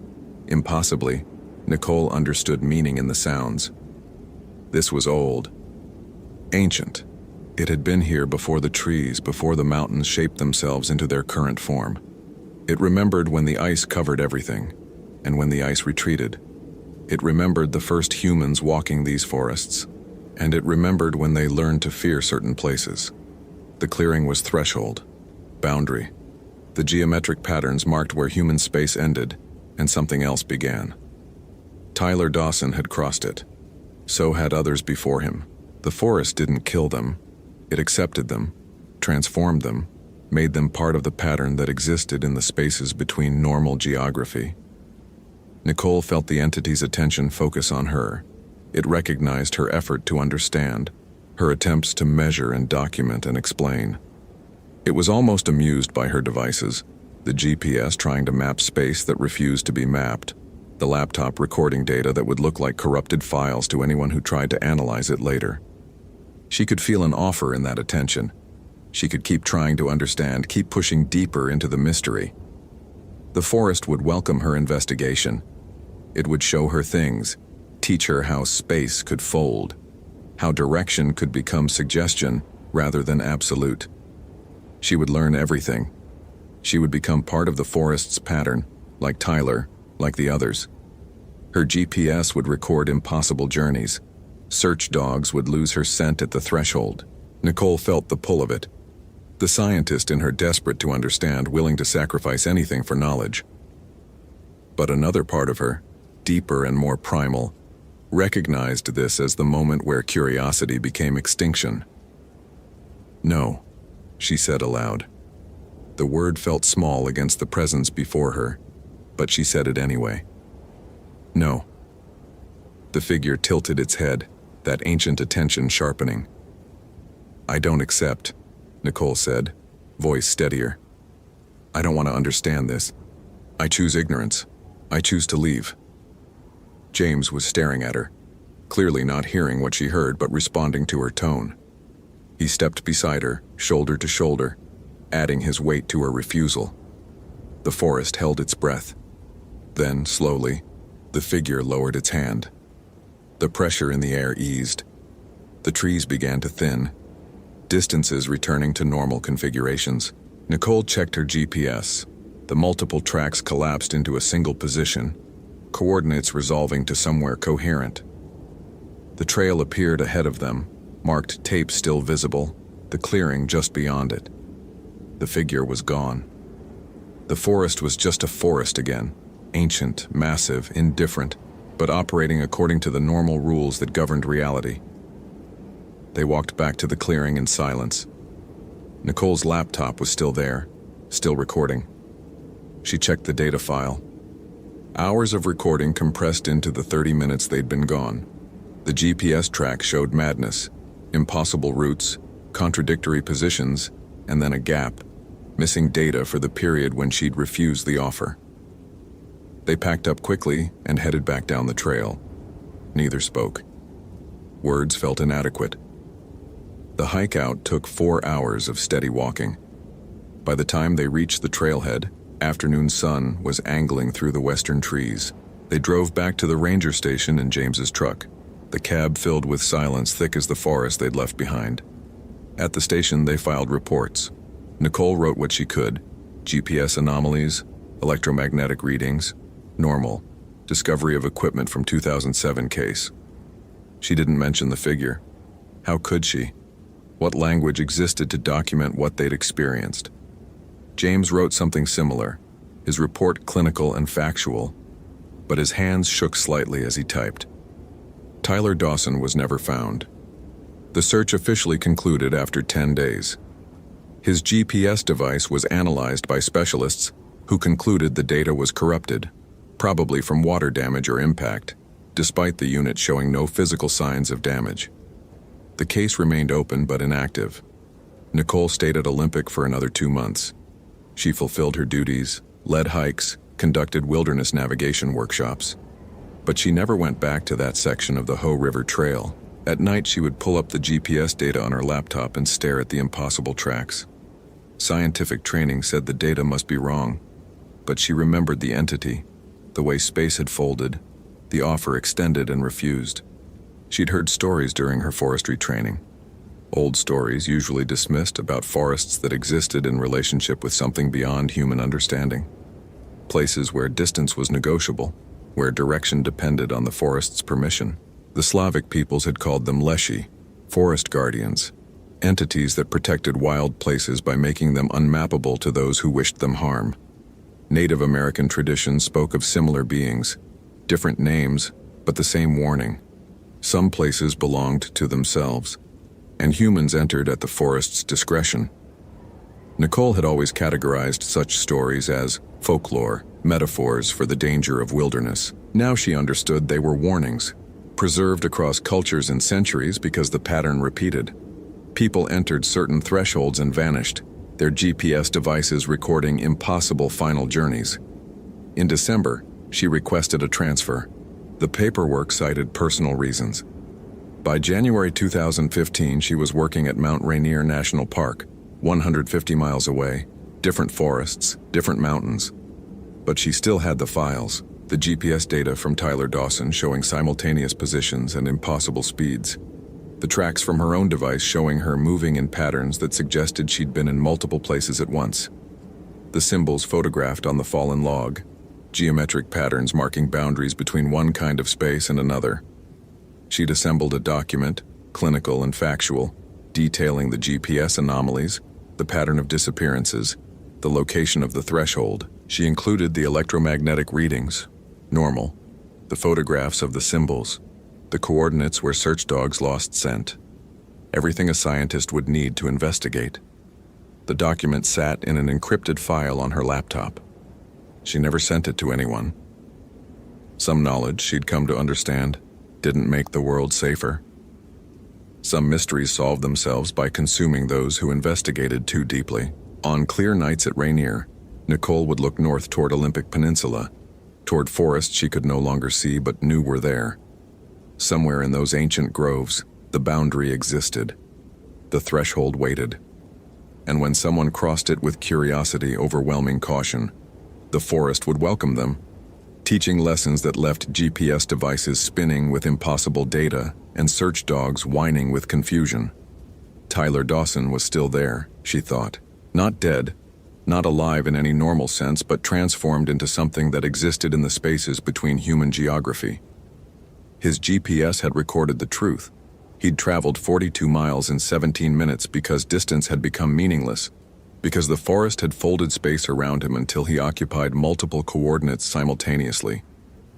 impossibly, Nicole understood meaning in the sounds. This was old, ancient. It had been here before the trees, before the mountains shaped themselves into their current form. It remembered when the ice covered everything, and when the ice retreated. It remembered the first humans walking these forests, and it remembered when they learned to fear certain places. The clearing was threshold, boundary. The geometric patterns marked where human space ended, and something else began. Tyler Dawson had crossed it. So had others before him. The forest didn't kill them. It accepted them, transformed them, made them part of the pattern that existed in the spaces between normal geography. Nicole felt the entity's attention focus on her. It recognized her effort to understand, her attempts to measure and document and explain. It was almost amused by her devices, the GPS trying to map space that refused to be mapped, the laptop recording data that would look like corrupted files to anyone who tried to analyze it later. She could feel an offer in that attention. She could keep trying to understand, keep pushing deeper into the mystery. The forest would welcome her investigation. It would show her things, teach her how space could fold, how direction could become suggestion rather than absolute. She would learn everything. She would become part of the forest's pattern, like Tyler, like the others. Her GPS would record impossible journeys. Search dogs would lose her scent at the threshold. Nicole felt the pull of it. The scientist in her desperate to understand, willing to sacrifice anything for knowledge. But another part of her, deeper and more primal, recognized this as the moment where curiosity became extinction. "No," she said aloud. The word felt small against the presence before her, but she said it anyway. "No." The figure tilted its head, that ancient attention sharpening. "I don't accept," Nicole said, voice steadier. "I don't want to understand this. I choose ignorance. I choose to leave." James was staring at her, clearly not hearing what she heard but responding to her tone. He stepped beside her, shoulder to shoulder, adding his weight to her refusal. The forest held its breath. Then, slowly, the figure lowered its hand. The pressure in the air eased. The trees began to thin. distances returning to normal configurations. Nicole checked her GPS. The multiple tracks collapsed into a single position, coordinates resolving to somewhere coherent. The trail appeared ahead of them, marked tape still visible, the clearing just beyond it. The figure was gone. The forest was just a forest again, ancient, massive, indifferent, but operating according to the normal rules that governed reality. They walked back to the clearing in silence. Nicole's laptop was still there, still recording. She checked the data file. Hours of recording compressed into the 30 minutes they'd been gone. The GPS track showed madness, impossible routes, contradictory positions, and then a gap, missing data for the period when she'd refused the offer. They packed up quickly and headed back down the trail. Neither spoke. Words felt inadequate. The hike out took 4 hours of steady walking. By the time they reached the trailhead, afternoon sun was angling through the western trees. They drove back to the ranger station in James's truck, the cab filled with silence thick as the forest they'd left behind. At the station, they filed reports. Nicole wrote what she could: GPS anomalies, electromagnetic readings, normal, discovery of equipment from 2007 case. She didn't mention the figure. How could she? What language existed to document what they'd experienced? James wrote something similar, his report clinical and factual, but his hands shook slightly as he typed. Tyler Dawson was never found. The search officially concluded after 10 days. His GPS device was analyzed by specialists who concluded the data was corrupted, probably from water damage or impact, despite the unit showing no physical signs of damage. The case remained open but inactive. Nicole stayed at Olympic for another 2 months. She fulfilled her duties, led hikes, conducted wilderness navigation workshops. But she never went back to that section of the Hoh River Trail. At night, she would pull up the GPS data on her laptop and stare at the impossible tracks. Scientific training said the data must be wrong, but she remembered the entity, the way space had folded, the offer extended and refused. She'd heard stories during her forestry training. Old stories, usually dismissed, about forests that existed in relationship with something beyond human understanding. Places where distance was negotiable, where direction depended on the forest's permission. The Slavic peoples had called them leshi, forest guardians, entities that protected wild places by making them unmappable to those who wished them harm. Native American traditions spoke of similar beings, different names, but the same warning. Some places belonged to themselves, and humans entered at the forest's discretion. Nicole had always categorized such stories as folklore, metaphors for the danger of wilderness. Now she understood they were warnings, preserved across cultures and centuries because the pattern repeated. People entered certain thresholds and vanished, their GPS devices recording impossible final journeys. In December, she requested a transfer. The paperwork cited personal reasons. By January 2015, she was working at Mount Rainier National Park, 150 miles away, different forests, different mountains. But she still had the files, the GPS data from Tyler Dawson showing simultaneous positions and impossible speeds. The tracks from her own device showing her moving in patterns that suggested she'd been in multiple places at once. The symbols photographed on the fallen log, geometric patterns marking boundaries between one kind of space and another. She'd assembled a document, clinical and factual, detailing the GPS anomalies, the pattern of disappearances, the location of the threshold. She included the electromagnetic readings, normal, the photographs of the symbols, the coordinates where search dogs lost scent. Everything a scientist would need to investigate. The document sat in an encrypted file on her laptop. She never sent it to anyone. Some knowledge she'd come to understand didn't make the world safer. Some mysteries solved themselves by consuming those who investigated too deeply. On clear nights at Rainier, Nicole would look north toward Olympic Peninsula, toward forests she could no longer see but knew were there. Somewhere in those ancient groves, the boundary existed. The threshold waited. And when someone crossed it with curiosity overwhelming caution, the forest would welcome them, teaching lessons that left GPS devices spinning with impossible data and search dogs whining with confusion. Tyler Dawson was still there, she thought. Not dead, not alive in any normal sense, but transformed into something that existed in the spaces between human geography. His GPS had recorded the truth. He'd traveled 42 miles in 17 minutes because distance had become meaningless, because the forest had folded space around him until he occupied multiple coordinates simultaneously.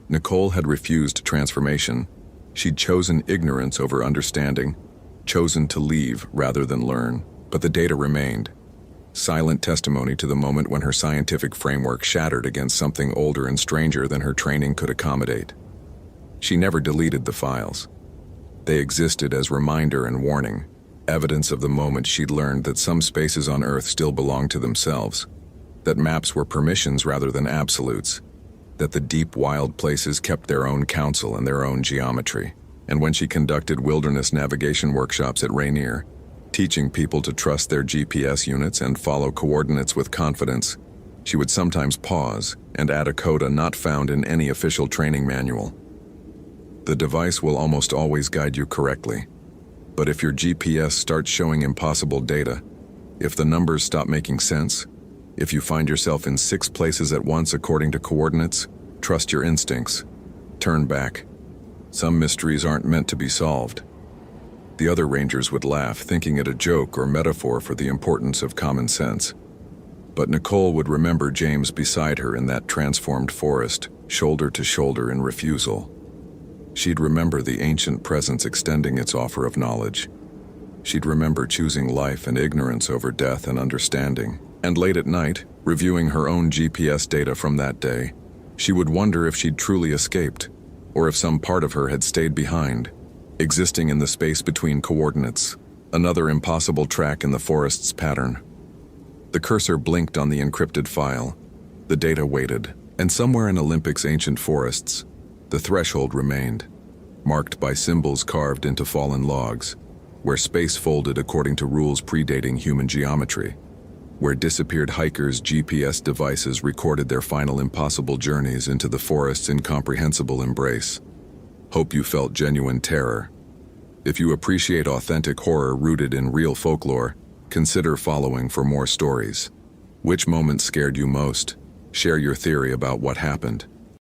Nicole had refused transformation. She'd chosen ignorance over understanding, chosen to leave rather than learn, but the data remained. Silent testimony to the moment when her scientific framework shattered against something older and stranger than her training could accommodate. She never deleted the files. They existed as reminder and warning, evidence of the moment she'd learned that some spaces on Earth still belonged to themselves, that maps were permissions rather than absolutes, that the deep, wild places kept their own counsel and their own geometry. And when she conducted wilderness navigation workshops at Rainier, teaching people to trust their GPS units and follow coordinates with confidence, she would sometimes pause and add a coda not found in any official training manual. The device will almost always guide you correctly, but if your GPS starts showing impossible data, if the numbers stop making sense, if you find yourself in 6 places at once according to coordinates, trust your instincts. Turn back. Some mysteries aren't meant to be solved. The other rangers would laugh, thinking it a joke or metaphor for the importance of common sense. But Nicole would remember James beside her in that transformed forest, shoulder to shoulder in refusal. She'd remember the ancient presence extending its offer of knowledge. She'd remember choosing life and ignorance over death and understanding. And late at night, reviewing her own GPS data from that day, she would wonder if she'd truly escaped, or if some part of her had stayed behind, existing in the space between coordinates, another impossible track in the forest's pattern. The cursor blinked on the encrypted file. The data waited, and somewhere in Olympic's ancient forests, the threshold remained, marked by symbols carved into fallen logs, where space folded according to rules predating human geometry, where disappeared hikers' GPS devices recorded their final impossible journeys into the forest's incomprehensible embrace. Hope you felt genuine terror. If you appreciate authentic horror rooted in real folklore, consider following for more stories. Which moment scared you most? Share your theory about what happened.